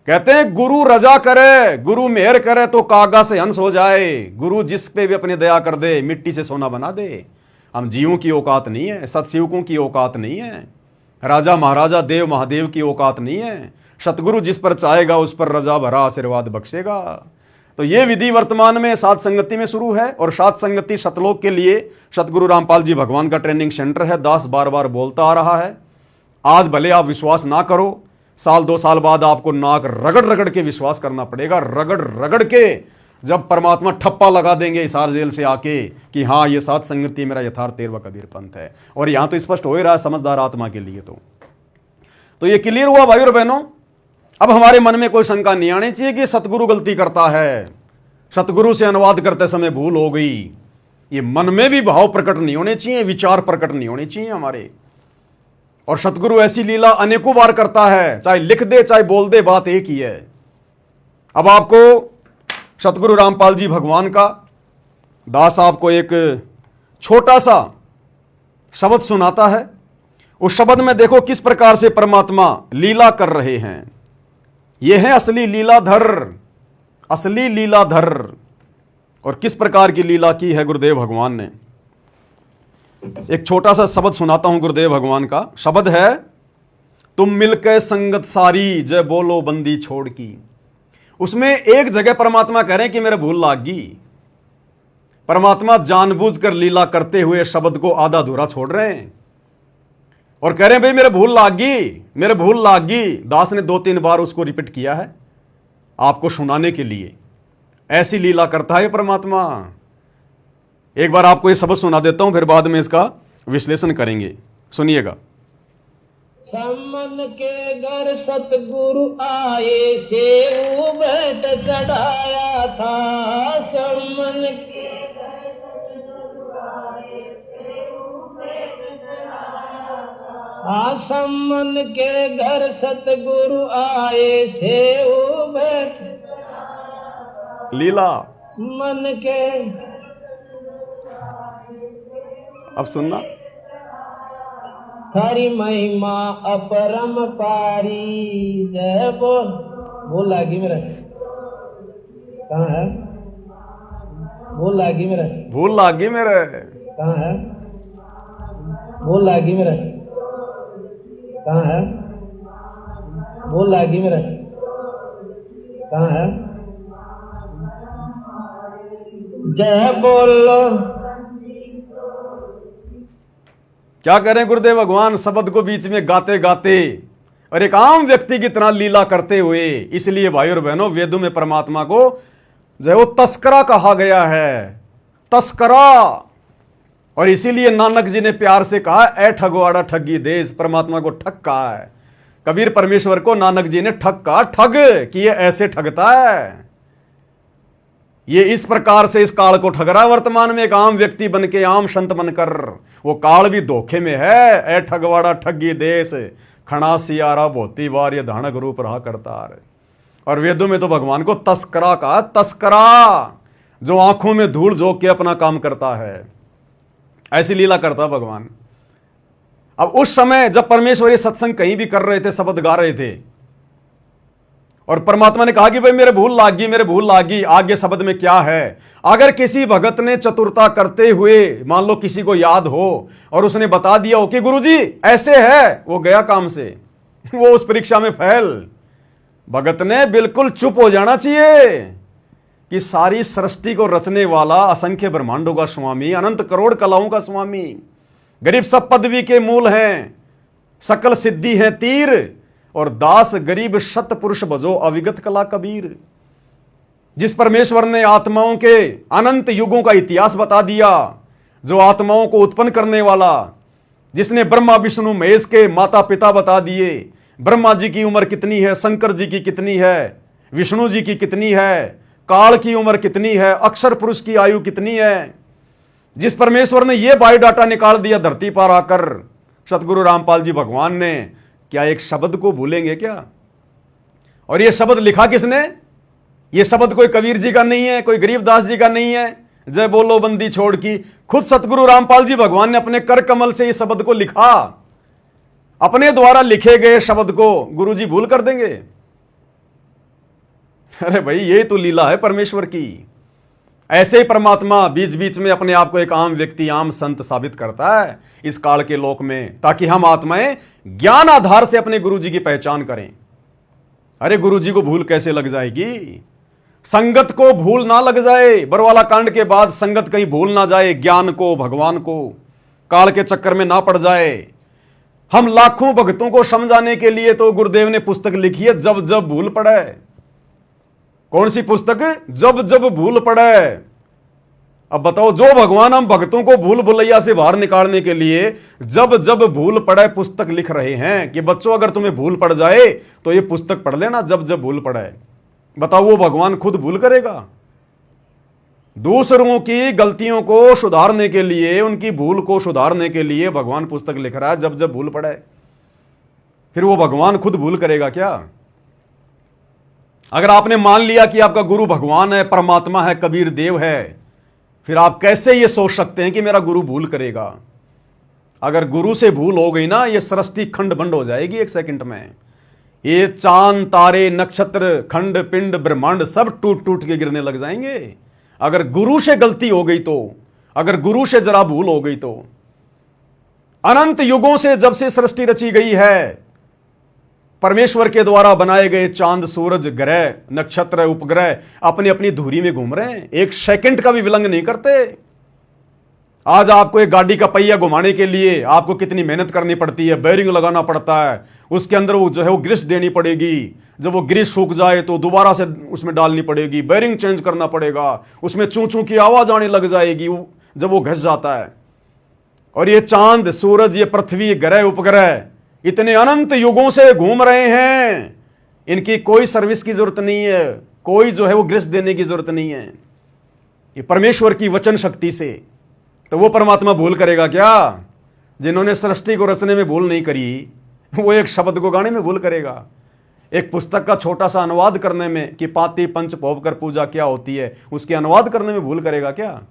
कहते हैं गुरु रजा करे, गुरु मेहर करे तो कागा से हंस हो जाए। गुरु जिस पे भी अपनी दया कर दे, मिट्टी से सोना बना दे। हम जीवों की औकात नहीं है, सत्सेवकों की औकात नहीं है, राजा महाराजा देव महादेव की औकात नहीं है। सतगुरु जिस पर चाहेगा उस पर रजा भरा आशीर्वाद बख्शेगा। तो यह विधि वर्तमान में साध संगति में शुरू है और साध संगति सतलोक के लिए सतगुरु रामपाल जी भगवान का ट्रेनिंग सेंटर है। दास बार बार बोलता आ रहा है। आज भले आप विश्वास ना करो, साल 2 साल बाद आपको नाक रगड़ रगड़ के विश्वास करना पड़ेगा। रगड़ रगड़ के जब परमात्मा ठप्पा लगा देंगे हिसार जेल से आके कि हाँ ये साध संगति मेरा यथार्थ तेरवा कबीर पंथ है। और यहां तो स्पष्ट हो ही रहा है समझदार आत्मा के लिए। तो ये क्लियर हुआ भाई और बहनों। अब हमारे मन में कोई शंका नहीं आनी चाहिए कि सतगुरु गलती करता है, सतगुरु से अनुवाद करते समय भूल हो गई। ये मन में भी भाव प्रकट नहीं होने चाहिए, विचार प्रकट नहीं होने चाहिए हमारे। और सतगुरु ऐसी लीला अनेकों बार करता है, चाहे लिख दे चाहे बोल दे, बात एक ही है। अब आपको सतगुरु रामपाल जी भगवान का दास आपको एक छोटा सा शब्द सुनाता है। उस शब्द में देखो किस प्रकार से परमात्मा लीला कर रहे हैं। यह है असली लीलाधर, असली लीलाधर। और किस प्रकार की लीला की है गुरुदेव भगवान ने। एक छोटा सा शब्द सुनाता हूं गुरुदेव भगवान का। शब्द है, तुम मिलकर संगत सारी जय बोलो बंदी छोड़ की। उसमें एक जगह परमात्मा कह रहे हैं कि मेरे भूल लाग गई। परमात्मा जानबूझकर लीला करते हुए शब्द को आधा अधूरा छोड़ रहे हैं और कह रहे हैं भाई मेरे भूल लाग गई, मेरे भूल लाग गई। दास ने 2-3 बार उसको रिपीट किया है आपको सुनाने के लिए। ऐसी लीला करता है परमात्मा। एक बार आपको ये शब्द सुना देता हूं, फिर बाद में इसका विश्लेषण करेंगे। सुनिएगा। सम्मन के घर सतगुरु आए सेऊ बैठ चढ़ाया था। सम्मन के सम्मन के घर सतगुरु आए सेऊ बैठ लीला। मन के। अब सुनना। हरि महिमा अपरम पारी जय बोल। बोल लागी मेरा कहाँ है? बोल लागी मेरा भूल लागी मेरे। कहाँ है? बोल लागी मेरा कहाँ है? बोल लागी मेरा कहाँ है? जय बोलो। क्या करें गुरुदेव भगवान शब्द को बीच में गाते गाते और एक आम व्यक्ति की तरह लीला करते हुए। इसलिए भाई और बहनों, वेदों में परमात्मा को जो है वो तस्करा कहा गया है, तस्करा। और इसीलिए नानक जी ने प्यार से कहा, ए ठगवाड़ा ठगी देश। परमात्मा को ठग कहा है, कबीर परमेश्वर को नानक जी ने ठग कहा, ठग कि ये ऐसे ठगता है, ये इस प्रकार से इस काल को ठग रहा है। वर्तमान में एक आम व्यक्ति बनके, आम संत बनकर, वो काल भी धोखे में है। ए ठगवाड़ा ठगी देश, खड़ा सियारा भोती बार, ये धानक रूप रहा करतार। और वेदों में तो भगवान को तस्करा कहा, तस्करा, जो आंखों में धूल झोंक के अपना काम करता है। ऐसी लीला करता भगवान। अब उस समय जब परमेश्वर ये सत्संग कहीं भी कर रहे थे, शब्द गा रहे थे, और परमात्मा ने कहा कि भाई मेरे भूल लागी, मेरे भूल लागी। आगे शब्द में क्या है? अगर किसी भगत ने चतुरता करते हुए, मान लो किसी को याद हो और उसने बता दिया हो कि गुरुजी ऐसे है, वो गया काम से, वो उस परीक्षा में फेल। भगत ने बिल्कुल चुप हो जाना चाहिए कि सारी सृष्टि को रचने वाला, असंख्य ब्रह्मांडों का स्वामी, अनंत करोड़ कलाओं का स्वामी, गरीब सब पदवी के मूल हैं, सकल सिद्धि है तीर, और दास गरीब शत पुरुष भजो अविगत कला कबीर। जिस परमेश्वर ने आत्माओं के अनंत युगों का इतिहास बता दिया, जो आत्माओं को उत्पन्न करने वाला, जिसने ब्रह्मा विष्णु महेश के माता पिता बता दिए, ब्रह्मा जी की उम्र कितनी है, शंकर जी की कितनी है, विष्णु जी की कितनी है, काल की उम्र कितनी है, अक्षर पुरुष की आयु कितनी है, जिस परमेश्वर ने यह बायोडाटा निकाल दिया धरती पर आकर, सतगुरु रामपाल जी भगवान ने, क्या एक शब्द को भूलेंगे क्या? और यह शब्द लिखा किसने? यह शब्द कोई कबीर जी का नहीं है, कोई गरीबदास जी का नहीं है, जय बोलो बंदी छोड़ की, खुद सतगुरु रामपाल जी भगवान ने अपने कर कमल से इस शब्द को लिखा। अपने द्वारा लिखे गए शब्द को गुरु जी भूल कर देंगे? अरे भाई, ये तो लीला है परमेश्वर की। ऐसे ही परमात्मा बीच बीच में अपने आप को एक आम व्यक्ति, आम संत साबित करता है इस काल के लोक में, ताकि हम आत्माएं ज्ञान आधार से अपने गुरु जी की पहचान करें। अरे गुरु जी को भूल कैसे लग जाएगी? संगत को भूल ना लग जाए। बरवाला कांड के बाद संगत कहीं भूल ना जाए, ज्ञान को, भगवान को, काल के चक्कर में ना पड़ जाए। हम लाखों भक्तों को समझाने के लिए तो गुरुदेव ने पुस्तक लिखी है, जब जब भूल पड़े। कौन सी पुस्तक? जब जब भूल पड़े। अब बताओ, जो भगवान हम भक्तों को भूल भुलैया से बाहर निकालने के लिए जब जब भूल पड़े पुस्तक लिख रहे हैं कि बच्चों अगर तुम्हें भूल पड़ जाए तो ये पुस्तक पढ़ लेना, जब जब भूल पड़े। बताओ, वो भगवान खुद भूल करेगा? दूसरों की गलतियों को सुधारने के लिए, उनकी भूल को सुधारने के लिए भगवान पुस्तक लिख रहा है, जब जब भूल पड़े। फिर वो भगवान खुद भूल करेगा क्या? अगर आपने मान लिया कि आपका गुरु भगवान है, परमात्मा है, कबीर देव है, फिर आप कैसे ये सोच सकते हैं कि मेरा गुरु भूल करेगा? अगर गुरु से भूल हो गई ना, ये सृष्टि खंड बंड हो जाएगी एक सेकंड में। ये चांद, तारे, नक्षत्र, खंड, पिंड, ब्रह्मांड सब टूट टूट के गिरने लग जाएंगे। अगर गुरु से गलती हो गई तो, अगर गुरु से जरा भूल हो गई तो। अनंत युगों से जब से सृष्टि रची गई है, परमेश्वर के द्वारा बनाए गए चांद, सूरज, ग्रह, नक्षत्र, उपग्रह अपनी अपनी धुरी में घूम रहे हैं, एक सेकंड का भी विलंब नहीं करते। आज आपको एक गाड़ी का पहिया घुमाने के लिए आपको कितनी मेहनत करनी पड़ती है, बेरिंग लगाना पड़ता है, उसके अंदर वो जो है वो ग्रीस देनी पड़ेगी, जब वो ग्रीस सूख जाए तो दोबारा से उसमें डालनी पड़ेगी, बेरिंग चेंज करना पड़ेगा, उसमें चूं चूं की आवाज आने लग जाएगी जब वो घस जाता है। और ये चांद, सूरज, ये पृथ्वी, ग्रह, उपग्रह, इतने अनंत युगों से घूम रहे हैं, इनकी कोई सर्विस की जरूरत नहीं है, कोई जो है वो ग्रेस देने की जरूरत नहीं है, ये परमेश्वर की वचन शक्ति से। तो वो परमात्मा भूल करेगा क्या? जिन्होंने सृष्टि को रचने में भूल नहीं करी, वो एक शब्द को गाने में भूल करेगा, एक पुस्तक का छोटा सा अनुवाद करने में कि पाती पंच भोग कर पूजा क्या होती है, उसके अनुवाद करने में भूल करेगा क्या?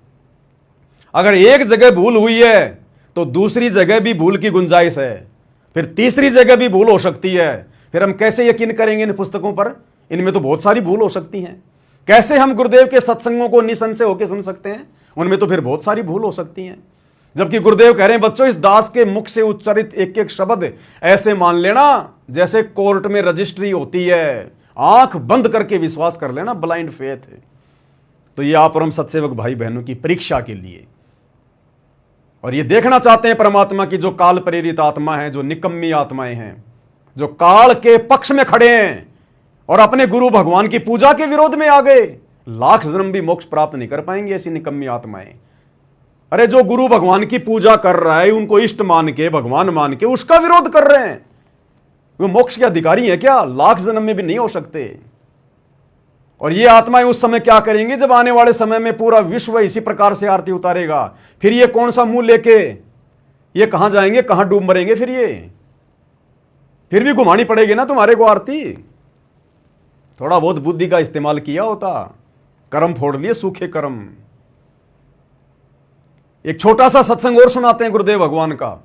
अगर एक जगह भूल हुई है तो दूसरी जगह भी भूल की गुंजाइश है, फिर तीसरी जगह भी भूल हो सकती है। फिर हम कैसे यकीन करेंगे इन पुस्तकों पर? इनमें तो बहुत सारी भूल हो सकती हैं। कैसे हम गुरुदेव के सत्संगों को निसंशय होकर सुन सकते हैं? उनमें तो फिर बहुत सारी भूल हो सकती हैं। जबकि गुरुदेव कह रहे हैं बच्चों, इस दास के मुख से उच्चारित एक एक शब्द ऐसे मान लेना जैसे कोर्ट में रजिस्ट्री होती है, आंख बंद करके विश्वास कर लेना, ब्लाइंड फेथ। तो ये आप और हम सत्सेवक भाई बहनों की परीक्षा के लिए, और ये देखना चाहते हैं परमात्मा की जो काल प्रेरित आत्मा है, जो निकम्मी आत्माएं हैं, जो काल के पक्ष में खड़े हैं और अपने गुरु भगवान की पूजा के विरोध में आ गए, लाख जन्म भी मोक्ष प्राप्त नहीं कर पाएंगे ऐसी निकम्मी आत्माएं। अरे जो गुरु भगवान की पूजा कर रहा है, उनको इष्ट मान के, भगवान मान के उसका विरोध कर रहे हैं, वो मोक्ष के अधिकारी हैं क्या? लाख जन्म में भी नहीं हो सकते। और ये आत्माएं उस समय क्या करेंगे जब आने वाले समय में पूरा विश्व इसी प्रकार से आरती उतारेगा? फिर ये कौन सा मुंह लेके ये कहां जाएंगे, कहां डूब मरेंगे? फिर भी घुमानी पड़ेगी ना तुम्हारे को आरती। थोड़ा बहुत बुद्धि का इस्तेमाल किया होता, कर्म फोड़ लिए, सूखे कर्म। एक छोटा सा सत्संग और सुनाते हैं गुरुदेव भगवान का।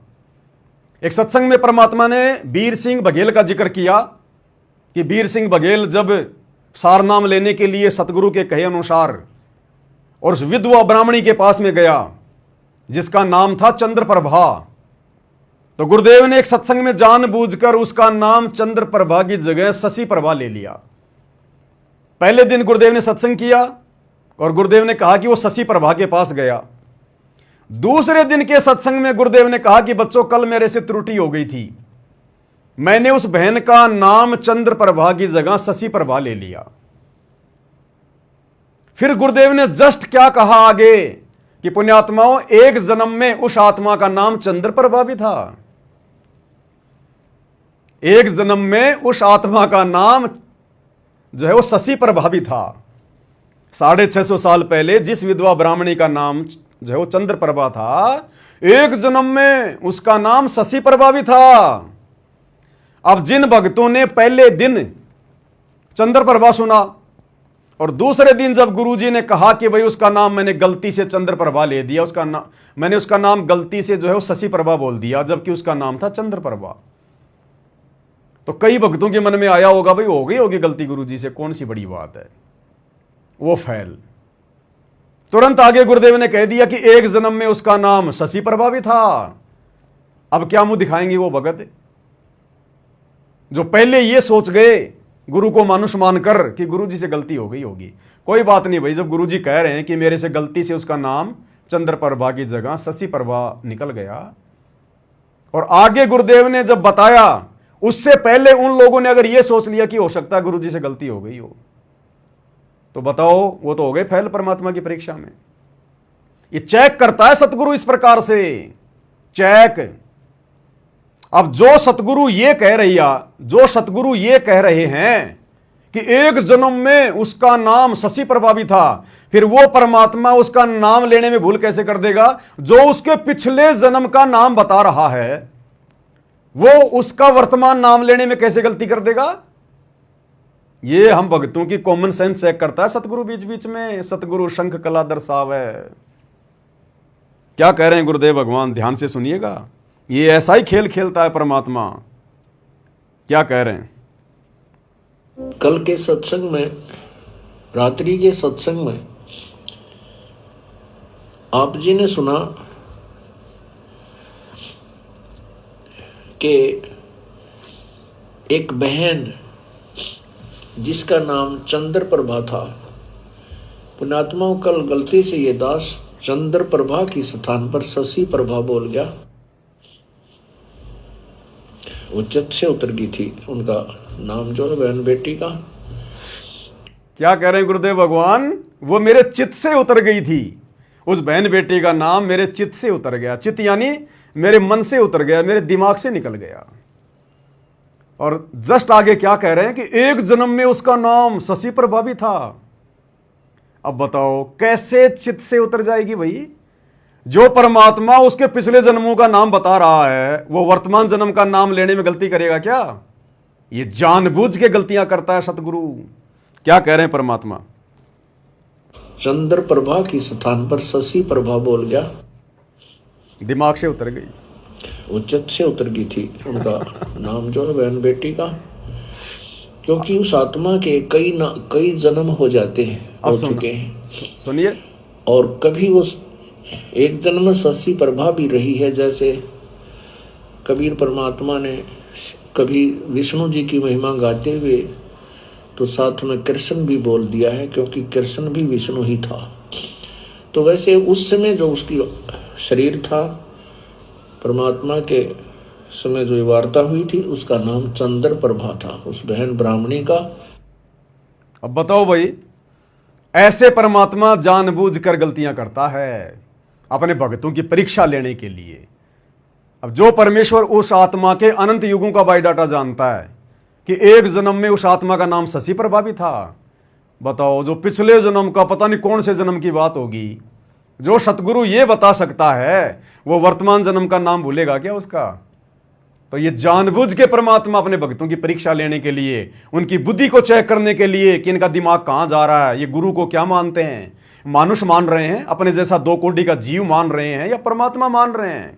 एक सत्संग में परमात्मा ने वीर सिंह बघेल का जिक्र किया कि वीर सिंह बघेल जब सार नाम लेने के लिए सतगुरु के कहे अनुसार और उस विधवा ब्राह्मणी के पास में गया जिसका नाम था चंद्रप्रभा, तो गुरुदेव ने एक सत्संग में जानबूझकर उसका नाम चंद्रप्रभा की जगह शशि प्रभा ले लिया। पहले दिन गुरुदेव ने सत्संग किया और गुरुदेव ने कहा कि वो शशि प्रभा के पास गया। दूसरे दिन के सत्संग में गुरुदेव ने कहा कि बच्चों, कल मेरे से त्रुटि हो गई थी, मैंने उस बहन का नाम चंद्रप्रभा की जगह शशि प्रभा ले लिया। फिर गुरुदेव ने जस्ट क्या कहा आगे कि पुण्यात्माओं, एक जन्म में उस आत्मा का नाम चंद्रप्रभा भी था। एक जन्म में उस आत्मा का नाम जो है वो शशि प्रभा भी था। 650 साल पहले जिस विधवा ब्राह्मणी का नाम जो है वो चंद्रप्रभा था, एक जन्म में उसका नाम शशि प्रभा भी था। अब जिन भक्तों ने पहले दिन चंद्रप्रभा सुना और दूसरे दिन जब गुरुजी ने कहा कि भाई उसका नाम मैंने गलती से चंद्रप्रभा ले दिया, मैंने उसका नाम गलती से जो है वो शशि प्रभा बोल दिया, जबकि उसका नाम था चंद्रप्रभा, तो कई भक्तों के मन में आया होगा भाई हो गई होगी गलती गुरुजी से, कौन सी बड़ी बात है, वो फैल। तुरंत आगे गुरुदेव ने कह दिया कि एक जन्म में उसका नाम शशि प्रभा भी था। अब क्या मुंह दिखाएंगे वो भगत जो पहले ये सोच गए गुरु को मानुष मानकर कि गुरुजी से गलती हो गई होगी। कोई बात नहीं भाई, जब गुरुजी कह रहे हैं कि मेरे से गलती से उसका नाम चंद्रप्रभा की जगह शशि प्रभा निकल गया, और आगे गुरुदेव ने जब बताया, उससे पहले उन लोगों ने अगर यह सोच लिया कि हो सकता है गुरुजी से गलती हो गई हो, तो बताओ वो तो हो गए फैल परमात्मा की परीक्षा में। ये चेक करता है सतगुरु इस प्रकार से, चेक। अब जो सतगुरु ये कह रहे हैं कि एक जन्म में उसका नाम शशि प्रभा भी था, फिर वो परमात्मा उसका नाम लेने में भूल कैसे कर देगा? जो उसके पिछले जन्म का नाम बता रहा है वो उसका वर्तमान नाम लेने में कैसे गलती कर देगा? ये हम भक्तों की कॉमन सेंस चेक करता है सतगुरु बीच बीच में। सतगुरु शंख कला दर्शाव है। क्या कह रहे हैं गुरुदेव भगवान, ध्यान से सुनिएगा। ये ऐसा ही खेल खेलता है परमात्मा। क्या कह रहे हैं? कल के सत्संग में, रात्रि के सत्संग में आप जी ने सुना कि एक बहन जिसका नाम चंद्रप्रभा था, पुण्यात्माओं कल गलती से ये दास चंद्रप्रभा की स्थान पर शशि प्रभा बोल गया। वो चित्त से उतर गई थी, उनका नाम जो है बहन बेटी का। क्या कह रहे हैं गुरुदेव भगवान? वो मेरे चित्त से उतर गई थी, उस बहन बेटी का नाम मेरे चित्त से उतर गया। चित्त यानी मेरे मन से उतर गया, मेरे दिमाग से निकल गया। और जस्ट आगे क्या कह रहे हैं कि एक जन्म में उसका नाम शशि प्रभा भी था। अब बताओ कैसे चित्त से उतर जाएगी भाई? जो परमात्मा उसके पिछले जन्मों का नाम बता रहा है, वो वर्तमान जन्म का नाम लेने में गलती करेगा क्या? ये जानबूझ के गलतियां करता है सतगुरु। क्या कह रहे हैं परमात्मा? चंद्र प्रभा की स्थान पर शशि प्रभा बोल गया। दिमाग से उतर गई, उच्चत से उतर गई थी उनका नाम जो है बहन बेटी का, क्योंकि उस आत्मा के कई जन्म हो जाते हैं, हो चुके हैं। सुनिए, और कभी वो एक जन्म में शशि प्रभा भी रही है। जैसे कबीर परमात्मा ने कभी विष्णु जी की महिमा गाते हुए तो साथ में कृष्ण भी बोल दिया है, क्योंकि कृष्ण भी विष्णु ही था। तो वैसे उस समय जो उसकी शरीर था, परमात्मा के समय जो वार्ता हुई थी, उसका नाम चंद्र प्रभा था, उस बहन ब्राह्मणी का। अब बताओ भाई, ऐसे परमात्मा जानबूझकर गलतियां करता है अपने भक्तों की परीक्षा लेने के लिए। अब जो परमेश्वर उस आत्मा के अनंत युगों का बायोडाटा जानता है कि एक जन्म में उस आत्मा का नाम शशि प्रभा भी था, बताओ जो पिछले जन्म का पता नहीं कौन से जन्म की बात होगी, जो सतगुरु ये बता सकता है, वो वर्तमान जन्म का नाम भूलेगा क्या उसका? तो ये जानबूझ के परमात्मा अपने भक्तों की परीक्षा लेने के लिए, उनकी बुद्धि को चेक करने के लिए कि इनका दिमाग कहां जा रहा है, ये गुरु को क्या मानते हैं, मानुष मान रहे हैं, अपने जैसा 2 कोटि का जीव मान रहे हैं, या परमात्मा मान रहे हैं।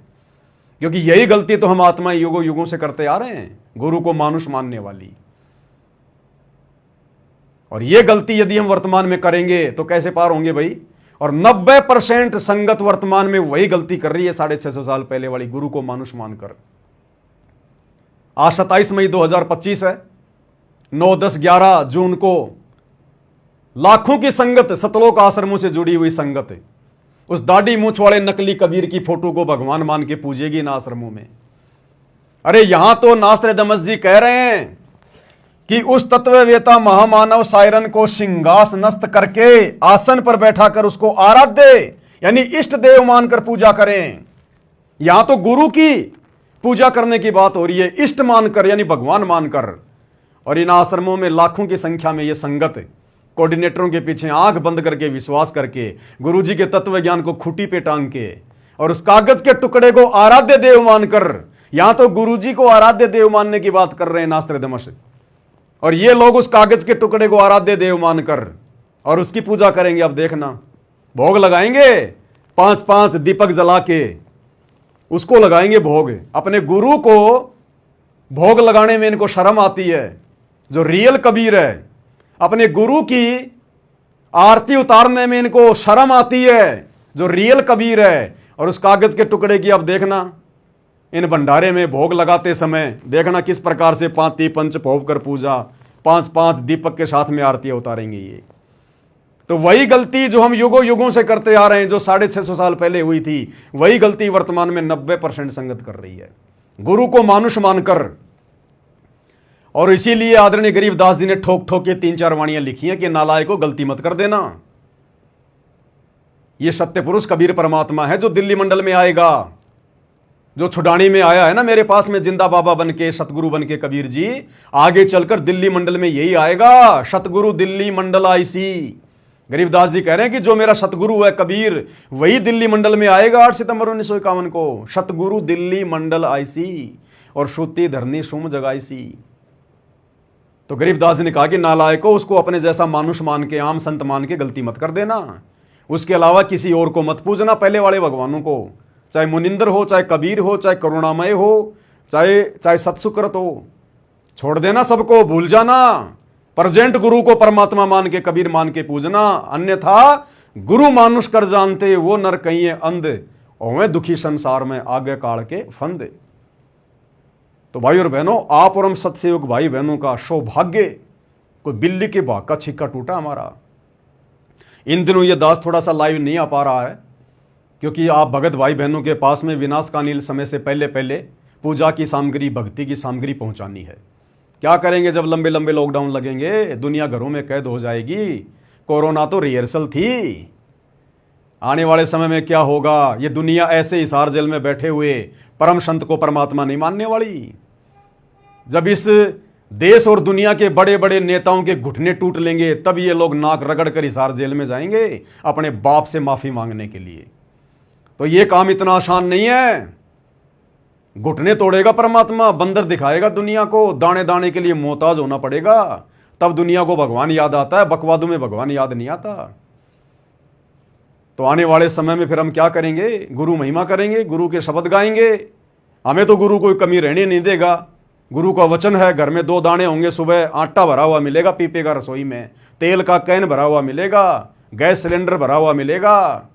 क्योंकि यही गलती तो हम आत्मा युगों युगों से करते आ रहे हैं, गुरु को मानुष मानने वाली। और ये गलती यदि हम वर्तमान में करेंगे तो कैसे पार होंगे भाई? और 90% संगत वर्तमान में वही गलती कर रही है 650 साल पहले वाली, गुरु को मानुष मानकर। आज 27 मई 2025 है। 9, 10, 11 जून को लाखों की संगत, सतलोक आश्रमों से जुड़ी हुई संगत, उस दाढ़ी मूछ वाले नकली कबीर की फोटो को भगवान मान के पूजेगी इन आश्रमों में। अरे यहां तो नास्त्रदामस जी कह रहे हैं कि उस तत्ववेता महामानव सायरन को सिंहासनस्थ करके आसन पर बैठा कर उसको आराध्य यानी इष्ट देव मानकर पूजा करें। यहां तो गुरु की पूजा करने की बात हो रही है, इष्ट मानकर यानी भगवान मानकर। और इन आश्रमों में लाखों की संख्या में यह संगत कोऑर्डिनेटरों के पीछे आंख बंद करके विश्वास करके गुरुजी के तत्व ज्ञान को खूंटी पे टांग के और उस कागज के टुकड़े को आराध्य देव मानकर, यहां तो गुरुजी को आराध्य देव मानने की बात कर रहे हैं नास्त्रदामस, और ये लोग उस कागज के टुकड़े को आराध्य देव मानकर और उसकी पूजा करेंगे। अब देखना, भोग लगाएंगे, 5-5 दीपक जला के उसको लगाएंगे भोग। अपने गुरु को भोग लगाने में इनको शर्म आती है। जो रियल कबीर है, अपने गुरु की आरती उतारने में इनको शर्म आती है, जो रियल कबीर है। और उस कागज के टुकड़े की अब देखना, इन भंडारे में भोग लगाते समय देखना किस प्रकार से 5 पंच भोग कर पूजा, 5-5 दीपक के साथ में आरतियां उतारेंगे। ये तो वही गलती जो हम युगों युगों से करते आ रहे हैं, जो 650 साल पहले हुई थी, वही गलती वर्तमान में 90% संगत कर रही है, गुरु को मानुष मानकर। और इसीलिए आदरणीय गरीबदास जी ने ठोक ठोक के 3-4 वाणियां लिखी हैं कि नालायक को गलती मत कर देना। यह सत्य पुरुष कबीर परमात्मा है जो दिल्ली मंडल में आएगा, जो छुडानी में आया है ना मेरे पास में जिंदा बाबा बन के, सतगुरु बन के कबीर जी, आगे चलकर दिल्ली मंडल में यही आएगा, सतगुरु दिल्ली मंडल आईसी। गरीबदास जी कह रहे हैं कि जो मेरा सतगुरु है कबीर, वही दिल्ली मंडल में आएगा 8 सितंबर 1951 को। सतगुरु दिल्ली मंडल आईसी और श्रुति धरनी सुम जगाईसी। तो गरीबदास जी ने कहा कि नालायको, उसको अपने जैसा मानुष मान के, आम संत मान के गलती मत कर देना। उसके अलावा किसी और को मत पूजना, पहले वाले भगवानों को, चाहे मुनिंदर हो, चाहे कबीर हो, चाहे करुणामय हो, चाहे सत्सुकृत हो, छोड़ देना सबको, भूल जाना। प्रेजेंट गुरु को परमात्मा मान के, कबीर मान के पूजना। अन्यथा गुरु मानुष कर जानते, वो नर कहिए अंध, और दुखी संसार में आगे काल के फंदे। तो भाई और बहनों, आप और हम सत्सयोग भाई बहनों का सौभाग्य, कोई बिल्ली के भाग का छिक्का टूटा हमारा। इन दिनों ये दास थोड़ा सा लाइव नहीं आ पा रहा है, क्योंकि आप भगत भाई बहनों के पास में विनाशकालीन समय से पहले पहले पूजा की सामग्री, भक्ति की सामग्री पहुंचानी है। क्या करेंगे जब लंबे लंबे लॉकडाउन लगेंगे, दुनिया घरों में कैद हो जाएगी। कोरोना तो रिहर्सल थी, आने वाले समय में क्या होगा, ये दुनिया ऐसे हिसार जेल में बैठे हुए परम संत को परमात्मा नहीं मानने वाली। जब इस देश और दुनिया के बड़े बड़े नेताओं के घुटने टूट लेंगे तब ये लोग नाक रगड़ कर हिसार जेल में जाएंगे अपने बाप से माफी मांगने के लिए। तो ये काम इतना आसान नहीं है। घुटने तोड़ेगा परमात्मा, बंदर दिखाएगा दुनिया को, दाने दाने के लिए मोहताज होना पड़ेगा, तब दुनिया को भगवान याद आता है। बकवादों में भगवान याद नहीं आता। तो आने वाले समय में फिर हम क्या करेंगे? गुरु महिमा करेंगे, गुरु के शब्द गाएंगे। हमें तो गुरु कोई कमी रहने नहीं देगा। गुरु का वचन है, घर में 2 दाने होंगे, सुबह आटा भरा हुआ मिलेगा पीपे का रसोई में, तेल का कैन भरा हुआ मिलेगा, गैस सिलेंडर भरा हुआ मिलेगा।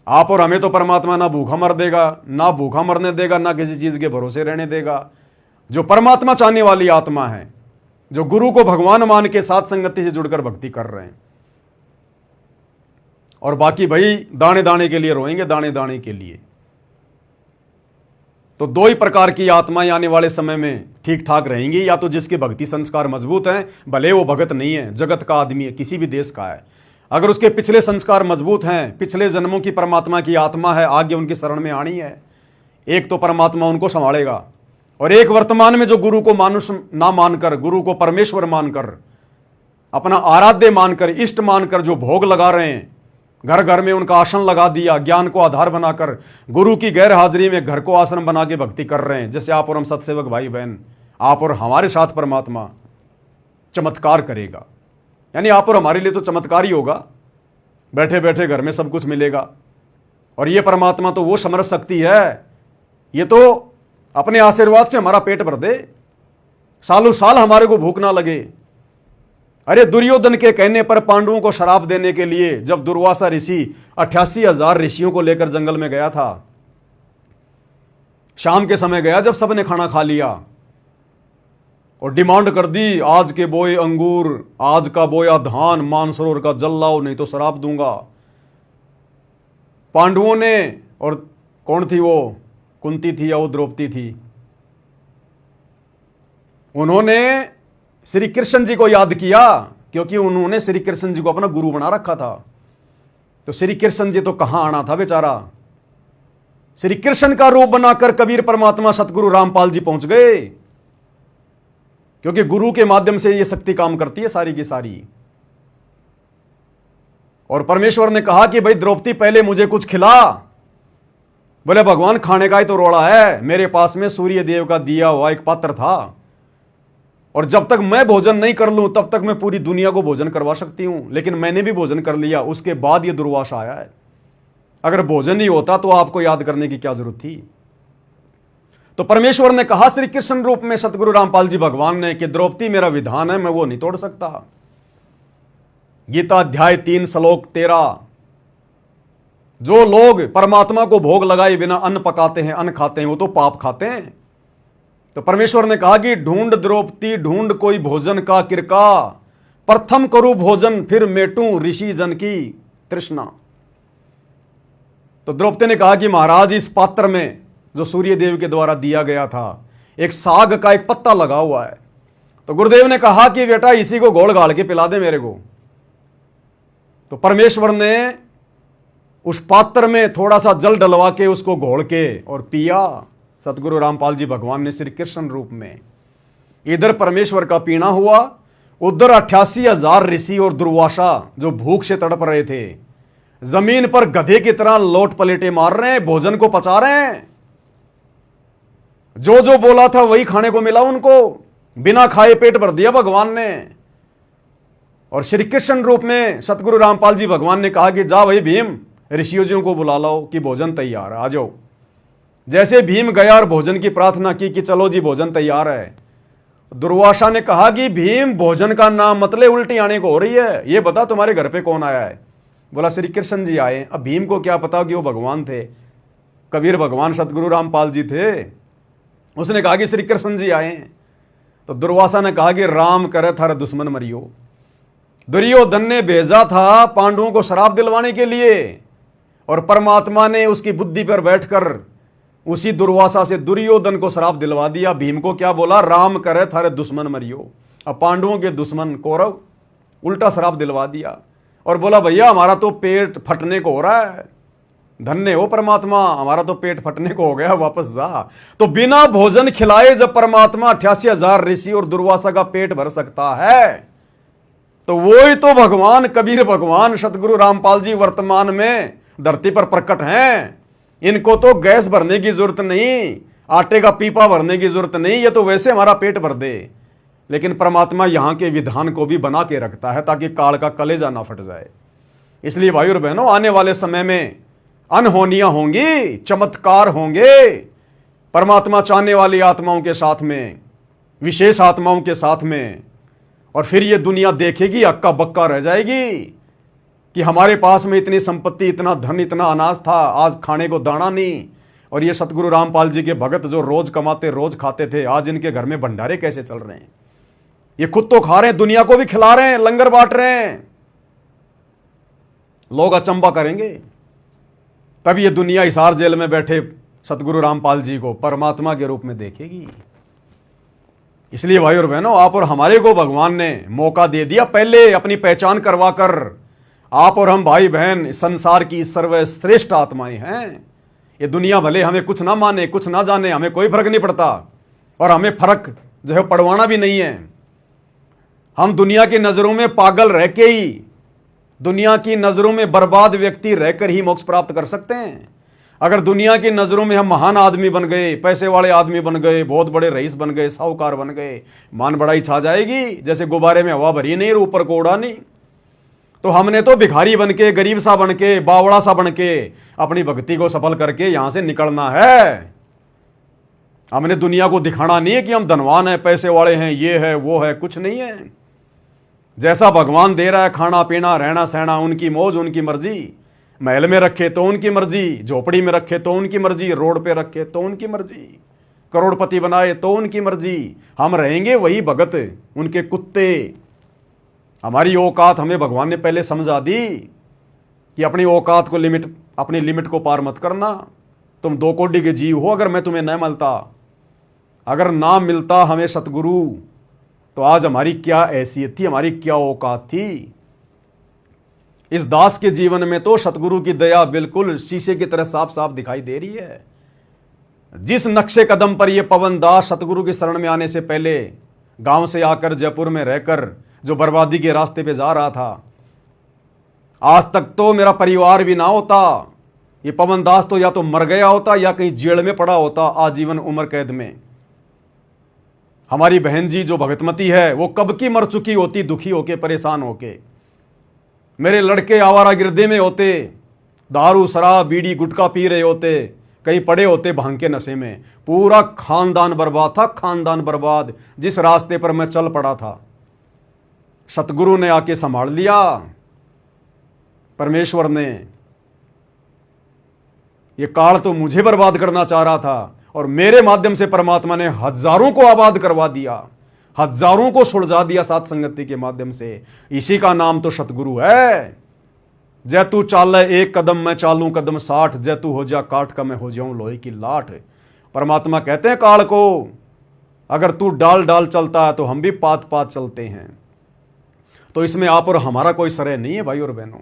आप और हमें तो परमात्मा ना भूखा मर देगा, ना भूखा मरने देगा, ना किसी चीज के भरोसे रहने देगा। जो परमात्मा चाहने वाली आत्मा है, जो गुरु को भगवान मान के साथ संगति से जुड़कर भक्ति कर रहे हैं, और बाकी भाई दाने दाने के लिए रोएंगे, दाने दाने के लिए। तो 2 ही प्रकार की आत्माएं आने वाले समय में ठीक ठाक रहेंगी। या तो जिसके भक्ति संस्कार मजबूत हैं, भले वो भगत नहीं है, जगत का आदमी है, किसी भी देश का है, अगर उसके पिछले संस्कार मजबूत हैं, पिछले जन्मों की परमात्मा की आत्मा है, आगे उनकी शरण में आनी है, एक तो परमात्मा उनको संभालेगा। और एक वर्तमान में जो गुरु को मानुष ना मानकर, गुरु को परमेश्वर मानकर, अपना आराध्य मानकर, इष्ट मानकर जो भोग लगा रहे हैं, घर घर में उनका आसन लगा दिया, ज्ञान को आधार बनाकर गुरु की गैर हाजिरी में घर को आश्रम बना के भक्ति कर रहे हैं, जैसे आप और हम सत्सेवक भाई बहन, आप और हमारे साथ परमात्मा चमत्कार करेगा। यानी आप और हमारे लिए तो चमत्कार ही होगा, बैठे बैठे घर में सब कुछ मिलेगा। और ये परमात्मा तो वो समर्थ शक्ति है, ये तो अपने आशीर्वाद से हमारा पेट भर दे, सालों साल हमारे को भूख ना लगे। अरे दुर्योधन के कहने पर पांडवों को शराप देने के लिए जब दुर्वासा ऋषि 88,000 ऋषियों को लेकर जंगल में गया था, शाम के समय गया जब सबने खाना खा लिया, और डिमांड कर दी, आज के बोए अंगूर, आज का बोया धान मानसरोवर का जल लाओ, नहीं तो शराप दूंगा। पांडवों ने, और कौन थी वो, कुंती थी या वो द्रौपदी थी, उन्होंने श्री कृष्ण जी को याद किया, क्योंकि उन्होंने श्री कृष्ण जी को अपना गुरु बना रखा था। तो श्री कृष्ण जी तो कहां आना था बेचारा, श्री कृष्ण का रूप बनाकर कबीर परमात्मा सतगुरु रामपाल जी पहुंच गए, क्योंकि गुरु के माध्यम से यह शक्ति काम करती है सारी की सारी। और परमेश्वर ने कहा कि भाई द्रौपदी पहले मुझे कुछ खिला। बोले भगवान खाने का ही तो रोड़ा है, मेरे पास में सूर्य देव का दिया हुआ एक पात्र था, और जब तक मैं भोजन नहीं कर लूं तब तक मैं पूरी दुनिया को भोजन करवा सकती हूं, लेकिन मैंने भी भोजन कर लिया, उसके बाद ये दुर्वासा आया है। अगर भोजन नहीं होता तो आपको याद करने की क्या जरूरत थी। तो परमेश्वर ने कहा श्री कृष्ण रूप में सतगुरु रामपाल जी भगवान ने कि द्रौपदी मेरा विधान है, मैं वो नहीं तोड़ सकता। गीता अध्याय 3 श्लोक 13। जो लोग परमात्मा को भोग लगाए बिना अन्न पकाते हैं, अन्न खाते हैं, वो तो पाप खाते हैं। तो परमेश्वर ने कहा कि ढूंढ द्रौपदी ढूंढ कोई भोजन का किरका, प्रथम करूं भोजन फिर मेटूं ऋषि जन की तृष्णा। तो द्रौपदी ने कहा कि महाराज इस पात्र में जो सूर्य देव के द्वारा दिया गया था, एक साग का एक पत्ता लगा हुआ है। तो गुरुदेव ने कहा कि बेटा इसी को घोल घाल के पिला दे मेरे को। तो परमेश्वर ने उस पात्र में थोड़ा सा जल डलवा के उसको घोल के और पिया, सतगुरु रामपाल जी भगवान ने श्री कृष्ण रूप में। इधर परमेश्वर का पीना हुआ, उधर 88,000 ऋषि और दुर्वासा जो भूख से तड़प रहे थे, जमीन पर गधे की तरह लोट पलेटे मार रहे हैं, भोजन को पचा रहे हैं। जो जो बोला था वही खाने को मिला उनको, बिना खाए पेट भर दिया भगवान ने। और श्री कृष्ण रूप में सतगुरु रामपाल जी भगवान ने कहा कि जा भाई भीम, ऋषियों जी को बुला लाओ कि भोजन तैयार है, आ जाओ। जैसे भीम गया और भोजन की प्रार्थना की कि चलो जी भोजन तैयार है, दुर्वासा ने कहा कि भीम भोजन का नाम मतलब उल्टी आने को हो रही है, ये बता तुम्हारे घर पे कौन आया है। बोला श्री कृष्ण जी आए। अब भीम को क्या पता कि वो भगवान थे, कबीर भगवान सतगुरु रामपाल जी थे। उसने कहा कि श्री कृष्ण जी आए। तो दुर्वासा ने कहा कि राम करे थारा दुश्मन मरियो। दुर्योधन ने भेजा था पांडवों को शराब दिलवाने के लिए, और परमात्मा ने उसकी बुद्धि पर बैठकर उसी दुर्वासा से दुर्योधन को शराब दिलवा दिया। भीम को क्या बोला, राम करे थारे दुश्मन मरियो। अब पांडवों के दुश्मन कौरव उल्टा शराब दिलवा दिया और बोला भैया हमारा तो पेट फटने को हो रहा है, धन्य हो परमात्मा, हमारा तो पेट फटने को हो गया, वापस जा। तो बिना भोजन खिलाए जब परमात्मा 88,000 ऋषि और दुर्वासा का पेट भर सकता है, तो वो ही तो भगवान कबीर भगवान सतगुरु रामपाल जी वर्तमान में धरती पर प्रकट हैं। इनको तो गैस भरने की जरूरत नहीं, आटे का पीपा भरने की जरूरत नहीं, ये तो वैसे हमारा पेट भर दे। लेकिन परमात्मा यहां के विधान को भी बना के रखता है ताकि काल का कलेजा ना फट जाए। इसलिए भाई और बहनों, आने वाले समय में अनहोनियां होंगी, चमत्कार होंगे, परमात्मा चाहने वाली आत्माओं के साथ में, विशेष आत्माओं के साथ में। और फिर ये दुनिया देखेगी, हक्का बक्का रह जाएगी कि हमारे पास में इतनी संपत्ति, इतना धन, इतना अनाज था, आज खाने को दाना नहीं। और ये सतगुरु रामपाल जी के भगत जो रोज कमाते रोज खाते थे, आज इनके घर में भंडारे कैसे चल रहे हैं। ये खुद तो खा रहे हैं, दुनिया को भी खिला रहे हैं, लंगर बांट रहे हैं। लोग अचंबा करेंगे। तब ये दुनिया हिसार जेल में बैठे सतगुरु रामपाल जी को परमात्मा के रूप में देखेगी। इसलिए भाई और बहनों, आप और हमारे को भगवान ने मौका दे दिया, पहले अपनी पहचान करवा कर। आप और हम भाई बहन संसार की सर्वश्रेष्ठ आत्माएं हैं। ये दुनिया भले हमें कुछ ना माने, कुछ ना जाने, हमें कोई फर्क नहीं पड़ता, और हमें फर्क जो है पड़वाना भी नहीं है। हम दुनिया की नजरों में पागल रह के ही, दुनिया की नजरों में बर्बाद व्यक्ति रहकर ही मोक्ष प्राप्त कर सकते हैं। अगर दुनिया की नजरों में हम महान आदमी बन गए, पैसे वाले आदमी बन गए, बहुत बड़े रईस बन गए, साहूकार बन गए, मान बड़ाई छा जाएगी, जैसे गुब्बारे में हवा भरी नहीं, ऊपर को उड़ा नहीं। तो हमने तो भिखारी बन के, गरीब सा बन के, बावड़ा सा बन के अपनी भक्ति को सफल करके यहां से निकलना है। हमने दुनिया को दिखाना नहीं है कि हम धनवान हैं, पैसे वाले हैं, ये है वो है, कुछ नहीं है। जैसा भगवान दे रहा है, खाना पीना रहना सहना, उनकी मौज उनकी मर्जी। महल में रखे तो उनकी मर्जी, झोपड़ी में रखे तो उनकी मर्जी, रोड पे रखे तो उनकी मर्जी, करोड़पति बनाए तो उनकी मर्जी। हम रहेंगे वही भगत, उनके कुत्ते। हमारी औकात हमें भगवान ने पहले समझा दी कि अपनी औकात को अपनी लिमिट को पार मत करना। तुम 2 कोटि के जीव हो, अगर मैं तुम्हें न मिलता, अगर ना मिलता हमें सतगुरु, तो आज हमारी क्या हैसियत थी, हमारी क्या औकात थी। इस दास के जीवन में तो सतगुरु की दया बिल्कुल शीशे की तरह साफ साफ दिखाई दे रही है। जिस नक्शे कदम पर यह पवन दास सतगुरु की शरण में आने से पहले गांव से आकर जयपुर में रहकर जो बर्बादी के रास्ते पे जा रहा था, आज तक तो मेरा परिवार भी ना होता, ये पवन दास तो या तो मर गया होता या कहीं जेल में पड़ा होता आजीवन उम्र कैद में। हमारी बहन जी जो भगतमती है, वो कब की मर चुकी होती, दुखी होके, परेशान होके। मेरे लड़के आवारागिर्दी में होते, दारू शराब बीड़ी गुटखा पी रहे होते, कहीं पड़े होते भांग के नशे में। पूरा खानदान बर्बाद था, खानदान बर्बाद। जिस रास्ते पर मैं चल पड़ा था, सतगुरु ने आके संभाल लिया। परमेश्वर ने, ये काल तो मुझे बर्बाद करना चाह रहा था, और मेरे माध्यम से परमात्मा ने हजारों को आबाद करवा दिया, हजारों को सुलझा दिया सात संगति के माध्यम से। इसी का नाम तो सतगुरु है। जय तू चाले 1 कदम मैं चालूं कदम 60, जय तू हो जा काठ का मैं हो जाऊं लोहे की लाठ। परमात्मा कहते हैं काल को, अगर तू डाल डाल चलता है तो हम भी पात पात चलते हैं। तो इसमें आप और हमारा कोई श्रेय नहीं है भाई और बहनों,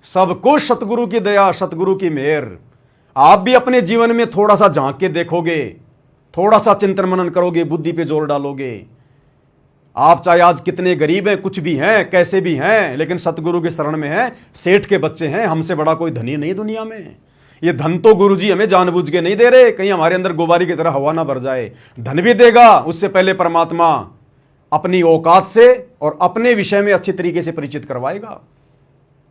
सब कुछ सतगुरु की दया, सतगुरु की मेहर। आप भी अपने जीवन में थोड़ा सा झांक के देखोगे, थोड़ा सा चिंतन मनन करोगे, बुद्धि पे जोर डालोगे। आप चाहे आज कितने गरीब हैं, कुछ भी हैं, कैसे भी हैं, लेकिन सतगुरु के शरण में हैं, सेठ के बच्चे हैं। हमसे बड़ा कोई धनी नहीं दुनिया में। ये धन तो गुरुजी हमें जानबूझ के नहीं दे रहे, कहीं हमारे अंदर गुब्बारी की तरह हवा ना भर जाए। धन भी देगा, उससे पहले परमात्मा अपनी औकात से और अपने विषय में अच्छी तरीके से परिचित करवाएगा।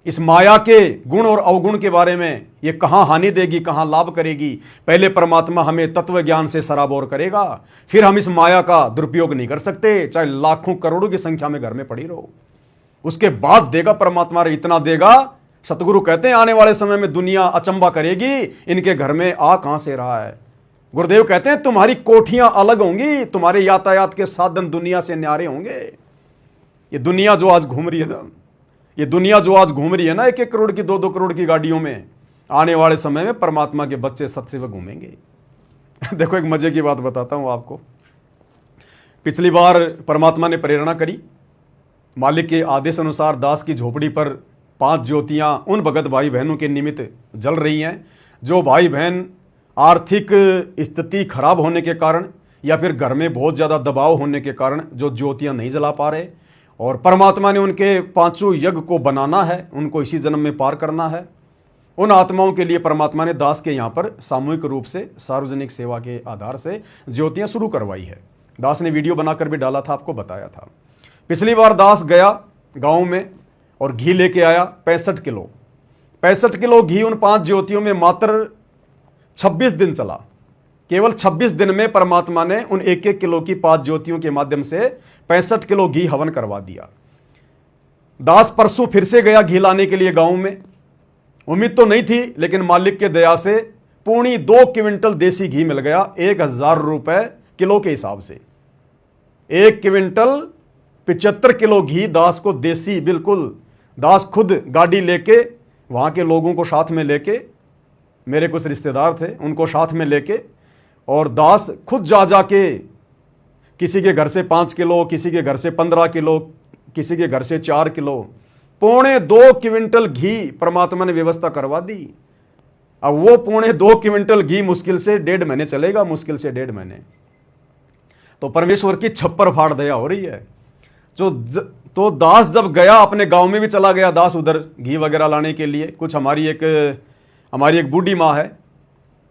इस माया के गुण और अवगुण के बारे में, ये कहां हानि देगी, कहां लाभ करेगी, पहले परमात्मा हमें तत्व ज्ञान से सराबोर करेगा। फिर हम इस माया का दुरुपयोग नहीं कर सकते, चाहे लाखों करोड़ों की संख्या में घर में पड़ी रहो। उसके बाद देगा परमात्मा, इतना देगा। सतगुरु कहते हैं आने वाले समय में दुनिया अचंबा करेगी, इनके घर में आ कहां से रहा है। गुरुदेव कहते हैं तुम्हारी कोठियां अलग होंगी, तुम्हारे यातायात के साधन दुनिया से न्यारे होंगे। ये दुनिया जो आज घूम रही है ना, ये दुनिया जो आज घूम रही है ना 1-1 करोड़ की 2-2 करोड़ की गाड़ियों में, आने वाले समय में परमात्मा के बच्चे सत्सेवक घूमेंगे। देखो एक मजे की बात बताता हूं आपको। पिछली बार परमात्मा ने प्रेरणा करी, मालिक के आदेश अनुसार दास की झोपड़ी पर 5 ज्योतियां उन भगत भाई बहनों के निमित्त जल रही हैं जो भाई बहन आर्थिक स्थिति खराब होने के कारण या फिर घर में बहुत ज़्यादा दबाव होने के कारण जो ज्योतियां नहीं जला पा रहे, और परमात्मा ने उनके 5 यज्ञ को बनाना है, उनको इसी जन्म में पार करना है। उन आत्माओं के लिए परमात्मा ने दास के यहाँ पर सामूहिक रूप से सार्वजनिक सेवा के आधार से ज्योतियां शुरू करवाई है। दास ने वीडियो बनाकर भी डाला था, आपको बताया था। पिछली बार दास गया गांव में और घी लेके आया 65 किलो। 65 किलो घी उन 5 ज्योतियों में मात्र 26 दिन चला। केवल 26 दिन में परमात्मा ने उन 1-1 किलो की 5 ज्योतियों के माध्यम से 65 किलो घी हवन करवा दिया। दास परसों फिर से गया घी लाने के लिए गांव में। उम्मीद तो नहीं थी, लेकिन मालिक के दया से पूर्ण 2 क्विंटल देसी घी मिल गया 1000 रुपए किलो के हिसाब से। 1 क्विंटल 75 किलो घी दास को देसी, बिल्कुल दास खुद गाड़ी लेके वहां के लोगों को साथ में लेके, मेरे कुछ रिश्तेदार थे उनको साथ में लेके, और दास खुद जा के किसी के घर से 5 किलो, किसी के घर से 15 किलो, किसी के घर से 4 किलो, पौने 2 क्विंटल घी परमात्मा ने व्यवस्था करवा दी। अब वो पौने 2 क्विंटल घी मुश्किल से 1.5 महीने चलेगा, मुश्किल से 1.5 महीने। तो परमेश्वर की छप्पर फाड़ दया हो रही है। तो दास जब गया, अपने गांव में भी चला गया दास उधर घी वगैरह लाने के लिए। कुछ हमारी एक बूढ़ी माँ है,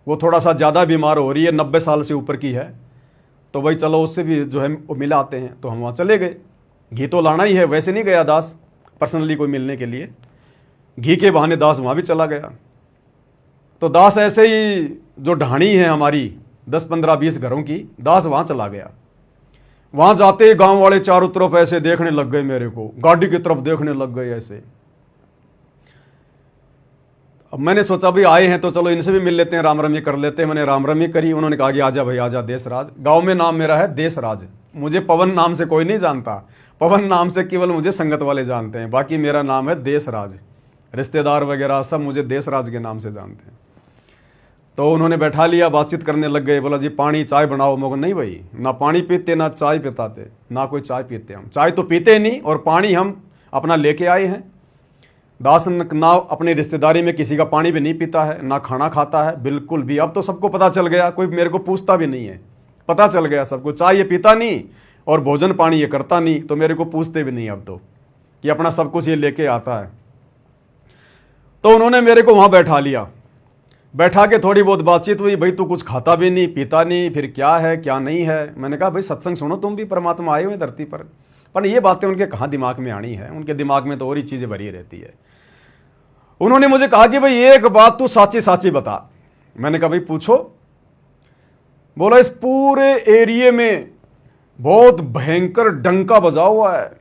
वो थोड़ा सा ज़्यादा बीमार हो रही है, 90 साल से ऊपर की है। तो भाई चलो उससे भी जो है वो मिला आते हैं, तो हम वहाँ चले गए। घी तो लाना ही है, वैसे नहीं गया दास पर्सनली कोई मिलने के लिए, घी के बहाने दास वहाँ भी चला गया। तो दास ऐसे ही जो ढाणी है हमारी 10, 15, 20 घरों की, दास वहाँ चला गया। वहाँ जाते गांव वाले चारों तरफ ऐसे देखने लग गए, मेरे को गाड़ी की तरफ देखने लग गए ऐसे। अब मैंने सोचा भाई आए हैं तो चलो इनसे भी मिल लेते हैं, राम रमी कर लेते हैं। मैंने राम रमी करी। उन्होंने कहा कि आजा भाई आजा, देशराज। गांव में नाम मेरा है देशराज। मुझे पवन नाम से कोई नहीं जानता, पवन नाम से केवल मुझे संगत वाले जानते हैं, बाकी मेरा नाम है देशराज। रिश्तेदार वगैरह सब मुझे देशराज के नाम से जानते हैं। तो उन्होंने बैठा लिया, बातचीत करने लग गए। बोला जी पानी चाय बनाओ। मगर नहीं भाई, ना पानी पीते ना चाय पिताते, ना कोई चाय पीते। हम चाय तो पीते नहीं, और पानी हम अपना लेके आए हैं। दास ना अपनी रिश्तेदारी में किसी का पानी भी नहीं पीता है, ना खाना खाता है बिल्कुल भी। अब तो सबको पता चल गया, कोई मेरे को पूछता भी नहीं है, पता चल गया सबको। चाय ये पीता नहीं और भोजन पानी ये करता नहीं, तो मेरे को पूछते भी नहीं अब तो, कि अपना सब कुछ ये लेके आता है। तो उन्होंने मेरे को वहाँ बैठा लिया। बैठा के थोड़ी बहुत बातचीत हुई। भाई तू कुछ खाता भी नहीं पीता नहीं, फिर क्या है क्या नहीं है। मैंने कहा भाई सत्संग सुनो, तुम भी परमात्मा आए हुए धरती पर ये बातें उनके कहाँ दिमाग में आनी है, उनके दिमाग में तो और ही चीज़ें भरी रहती है। उन्होंने मुझे कहा कि भाई एक बात तू साची साची बता। मैंने कहा भाई पूछो। बोला इस पूरे एरिया में बहुत भयंकर डंका बजा हुआ है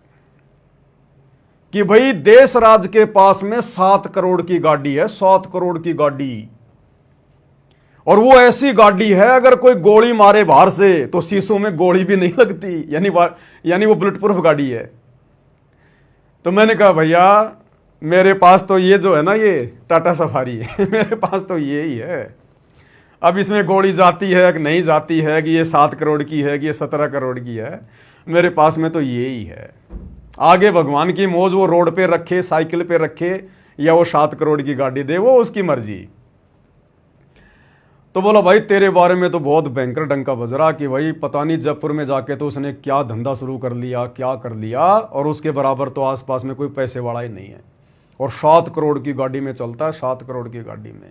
कि भाई देशराज के पास में 7 करोड़ की गाड़ी है, 7 करोड़ की गाड़ी। और वो ऐसी गाड़ी है अगर कोई गोली मारे बाहर से तो शीशों में गोली भी नहीं लगती, यानी वो बुलेट प्रूफ गाड़ी है। तो मैंने कहा भैया मेरे पास तो ये जो है ना, ये टाटा सफारी है मेरे पास तो ये ही है। अब इसमें गोली जाती है कि नहीं जाती है, कि ये 7 करोड़ की है कि ये 17 करोड़ की है, मेरे पास में तो ये ही है। आगे भगवान की मौज, वो रोड पे रखे, साइकिल पे रखे, या वो 7 करोड़ की गाड़ी दे, वो उसकी मर्जी। तो बोला भाई तेरे बारे में तो बहुत भयंकर डंका बज रहा कि भाई पता नहीं जयपुर में जाके तो उसने क्या धंधा शुरू कर लिया, क्या कर लिया, और उसके बराबर तो आसपास में कोई पैसे वाला ही नहीं है, और 7 करोड़ की गाड़ी में चलता है, 7 करोड़ की गाड़ी में।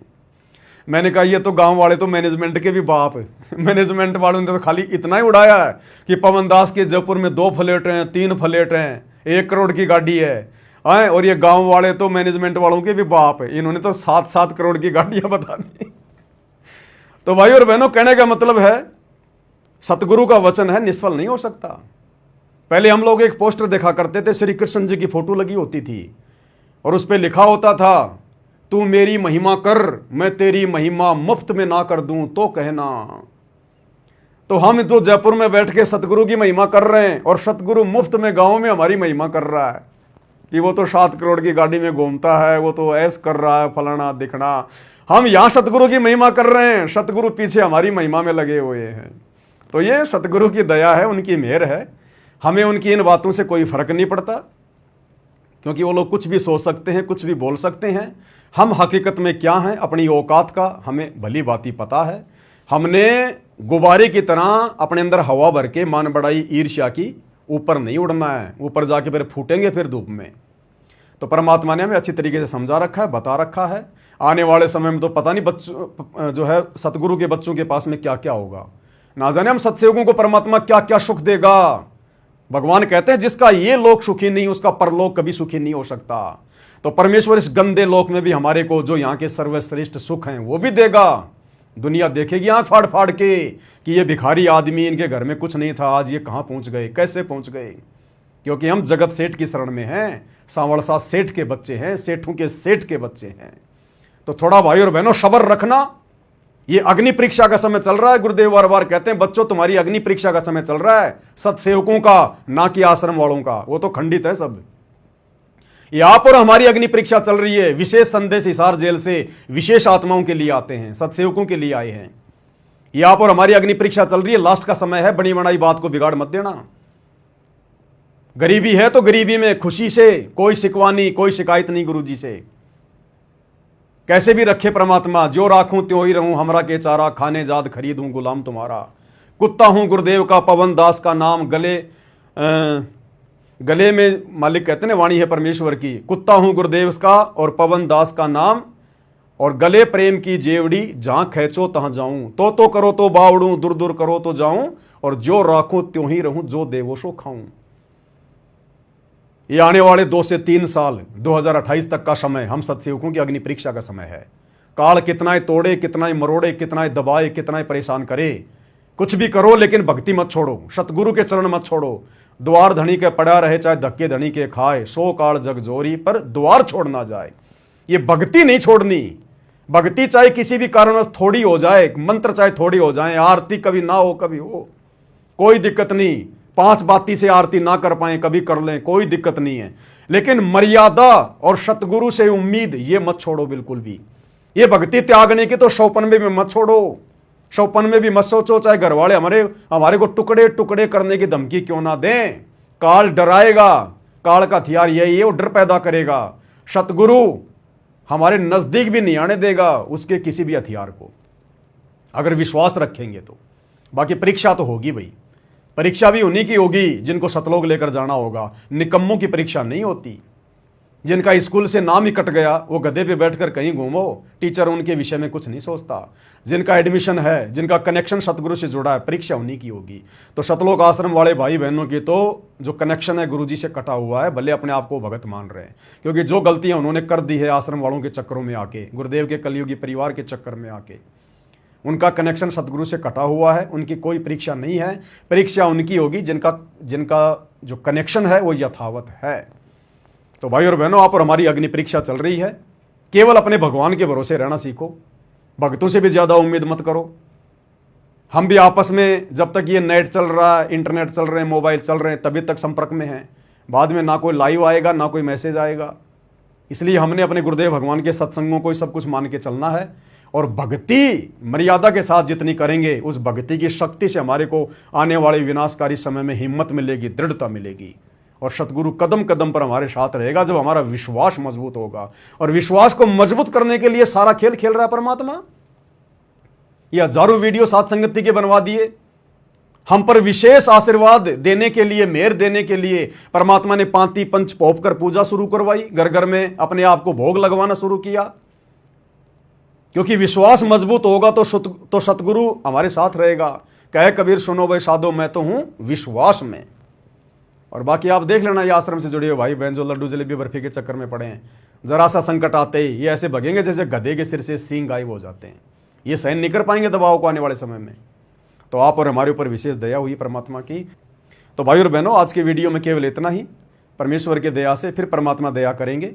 मैंने कहा ये तो गांव वाले तो मैनेजमेंट के भी बाप है, मैनेजमेंट वालों ने तो खाली इतना ही उड़ाया है कि पवन दास के जयपुर में 2 फ्लैट हैं, 3 फ्लैट हैं, 1 करोड़ की गाड़ी है। और ये गाँव वाले तो मैनेजमेंट वालों के भी बाप है, इन्होंने तो 7-7 करोड़ की गाड़ियां बता दी। तो भाई और बहनों, कहने का मतलब है सतगुरु का वचन है, निष्फल नहीं हो सकता। पहले हम लोग एक पोस्टर देखा करते थे, श्री कृष्ण जी की फोटो लगी होती थी और उस पर लिखा होता था तू मेरी महिमा कर, मैं तेरी महिमा मुफ्त में ना कर दूं तो कहना। तो हम तो जयपुर में बैठ के सतगुरु की महिमा कर रहे हैं, और सतगुरु मुफ्त में गांव में हमारी महिमा कर रहा है कि वो तो 7 करोड़ की गाड़ी में घूमता है, वो तो ऐस कर रहा है, फलाना दिखना। हम यहां सतगुरु की महिमा कर रहे हैं, सतगुरु पीछे हमारी महिमा में लगे हुए हैं। तो ये सतगुरु की दया है, उनकी मेहर है। हमें उनकी इन बातों से कोई फर्क नहीं पड़ता, क्योंकि वो लोग कुछ भी सोच सकते हैं, कुछ भी बोल सकते हैं। हम हकीकत में क्या हैं, अपनी औकात का हमें भली बाती पता है। हमने गुब्बारे की तरह अपने अंदर हवा भर के मान बढ़ाई ईर्ष्या की ऊपर नहीं उड़ना है, ऊपर जाके फिर फूटेंगे फिर धूप में। तो परमात्मा ने हमें अच्छी तरीके से समझा रखा है, बता रखा है। आने वाले समय में तो पता नहीं बच्चों जो है सतगुरु के बच्चों के पास में क्या क्या होगा, ना जाने हम सत्संगों को परमात्मा क्या क्या सुख देगा। भगवान कहते हैं जिसका ये लोक सुखी नहीं उसका परलोक कभी सुखी नहीं हो सकता। तो परमेश्वर इस गंदे लोक में भी हमारे को जो यहाँ के सर्वश्रेष्ठ सुख हैं वो भी देगा। दुनिया देखेगी आंख फाड़ फाड़ के कि ये भिखारी आदमी, इनके घर में कुछ नहीं था, आज ये कहाँ पहुंच गए, कैसे पहुंच गए। क्योंकि हम जगत सेठ की शरण में हैं, सांवरसा सेठ के बच्चे हैं, सेठों के सेठ के बच्चे हैं। तो थोड़ा भाई और बहनों सब्र रखना। ये अग्नि परीक्षा का समय चल रहा है। गुरुदेव बार बार कहते हैं बच्चों तुम्हारी अग्नि परीक्षा का समय चल रहा है, सत्सेवकों का, ना कि आश्रम वालों का। वो तो खंडित है सब। यहां पर हमारी अग्नि परीक्षा चल रही है। विशेष संदेश हिसार जेल से विशेष आत्माओं के लिए आते हैं, सत्सेवकों के लिए आए हैं। यहां पर हमारी अग्नि परीक्षा चल रही है। लास्ट का समय है, बनी बनाई बात को बिगाड़ मत देना। गरीबी है तो गरीबी में खुशी से, कोई शिकवा नहीं, कोई शिकायत नहीं गुरुजी से। कैसे भी रखे परमात्मा, जो राखूं त्यों ही रहूं, हमरा के चारा खाने जाद खरीदूं गुलाम तुम्हारा। कुत्ता हूं गुरुदेव का, पवन दास का नाम गले में मालिक कहते हैं वाणी है परमेश्वर की। कुत्ता हूं गुरुदेव का और पवन दास का नाम, और गले प्रेम की जेवड़ी, जहां खेचो तहां जाऊं। तो करो तो बावड़ूं, दूर दूर करो तो जाऊं, और जो राखूं त्यों ही रहूं, जो देवो सो खाऊं। ये आने वाले 2 से 3 साल 2028 तक का समय हम सत्सेवकों की अग्नि परीक्षा का समय है। काल कितना तोड़े, कितना मरोड़े, कितना दबाए, कितना परेशान करे, कुछ भी करो लेकिन भक्ति मत छोड़ो, सतगुरु के चरण मत छोड़ो। द्वार धनी के पड़ा रहे चाहे धक्के धनी के खाए, सो काल जग जोरी, पर द्वार छोड़ ना जाए। ये भक्ति नहीं छोड़नी। भक्ति चाहे किसी भी कारणवश थोड़ी हो जाए, मंत्र चाहे थोड़ी हो जाए, आरती कभी ना हो कभी हो, कोई दिक्कत नहीं। 5 बाती से आरती ना कर पाए कभी कर लें, कोई दिक्कत नहीं है। लेकिन मर्यादा और सतगुरु से उम्मीद ये मत छोड़ो बिल्कुल भी। ये भक्ति त्यागने की तो 195 में मत छोड़ो, 195 में भी मत सोचो चाहे घर वाले हमारे को टुकड़े टुकड़े करने की धमकी क्यों ना दें। काल डराएगा, काल का हथियार यही है, वो डर पैदा करेगा। सतगुरु हमारे नजदीक भी नहीं आने देगा उसके किसी भी हथियार को, अगर विश्वास रखेंगे तो। बाकी परीक्षा तो होगी भाई, परीक्षा भी उन्हीं की होगी जिनको सतलोक लेकर जाना होगा। निकम्मों की परीक्षा नहीं होती। जिनका स्कूल से नाम ही कट गया वो गधे पे बैठकर कहीं घूमो, टीचर उनके विषय में कुछ नहीं सोचता। जिनका एडमिशन है, जिनका कनेक्शन सतगुरु से जुड़ा है, परीक्षा उन्हीं की होगी। तो सतलोक आश्रम वाले भाई बहनों की तो जो कनेक्शन है गुरुजी से कटा हुआ है, भले अपने आप को भगत मान रहे हैं, क्योंकि जो गलतियां उन्होंने कर दी है आश्रम वालों के चक्करों में आके, गुरुदेव के कलयुगी परिवार के चक्कर में आके, उनका कनेक्शन सतगुरु से कटा हुआ है। उनकी कोई परीक्षा नहीं है। परीक्षा उनकी होगी जिनका जो कनेक्शन है वो यथावत है। तो भाई और बहनों, आप और हमारी अग्नि परीक्षा चल रही है। केवल अपने भगवान के भरोसे रहना सीखो, भक्तों से भी ज्यादा उम्मीद मत करो। हम भी आपस में जब तक ये नेट चल रहा है, इंटरनेट चल रहे हैं, मोबाइल चल रहे हैं, तभी तक संपर्क में हैं। बाद में ना कोई लाइव आएगा ना कोई मैसेज आएगा। इसलिए हमने अपने गुरुदेव भगवान के सत्संगों को ही सब कुछ मान के चलना है। और भक्ति मर्यादा के साथ जितनी करेंगे, उस भक्ति की शक्ति से हमारे को आने वाले विनाशकारी समय में हिम्मत मिलेगी, दृढ़ता मिलेगी। और सतगुरु कदम कदम पर हमारे साथ रहेगा जब हमारा विश्वास मजबूत होगा। और विश्वास को मजबूत करने के लिए सारा खेल खेल रहा है परमात्मा। ये हजारों वीडियो साथ संगति के बनवा दिए, हम पर विशेष आशीर्वाद देने के लिए, मेहर देने के लिए परमात्मा ने पांति पंच पोप कर पूजा शुरू करवाई, घर घर में अपने आप को भोग लगवाना शुरू किया। क्योंकि विश्वास मजबूत होगा तो सतगुरु हमारे साथ रहेगा। कहे कबीर सुनो भाई साधो, मैं तो हूं विश्वास में। और बाकी आप देख लेना, ये आश्रम से जुड़े हुए भाई बहन जो लड्डू जलेबी बर्फी के चक्कर में पड़े हैं, जरा सा संकट आते ही ये ऐसे भगेंगे जैसे गधे के सिर से सींग गायब हो जाते हैं। ये सहन नहीं कर पाएंगे दबाव को आने वाले समय में। तो आप और हमारे ऊपर विशेष दया हुई परमात्मा की। तो भाई और बहनों, आज के वीडियो में केवल इतना ही। परमेश्वर की दया से फिर परमात्मा दया करेंगे,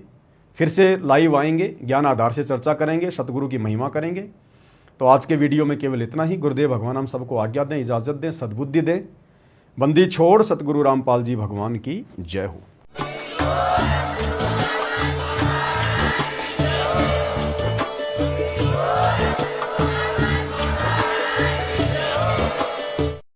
फिर से लाइव आएंगे, ज्ञान आधार से चर्चा करेंगे, सतगुरु की महिमा करेंगे। तो आज के वीडियो में केवल इतना ही। गुरुदेव भगवान हम सबको आज्ञा दें, इजाज़त दें, सद्बुद्धि दें। बंदी छोड़ सतगुरु रामपाल जी भगवान की जय हो।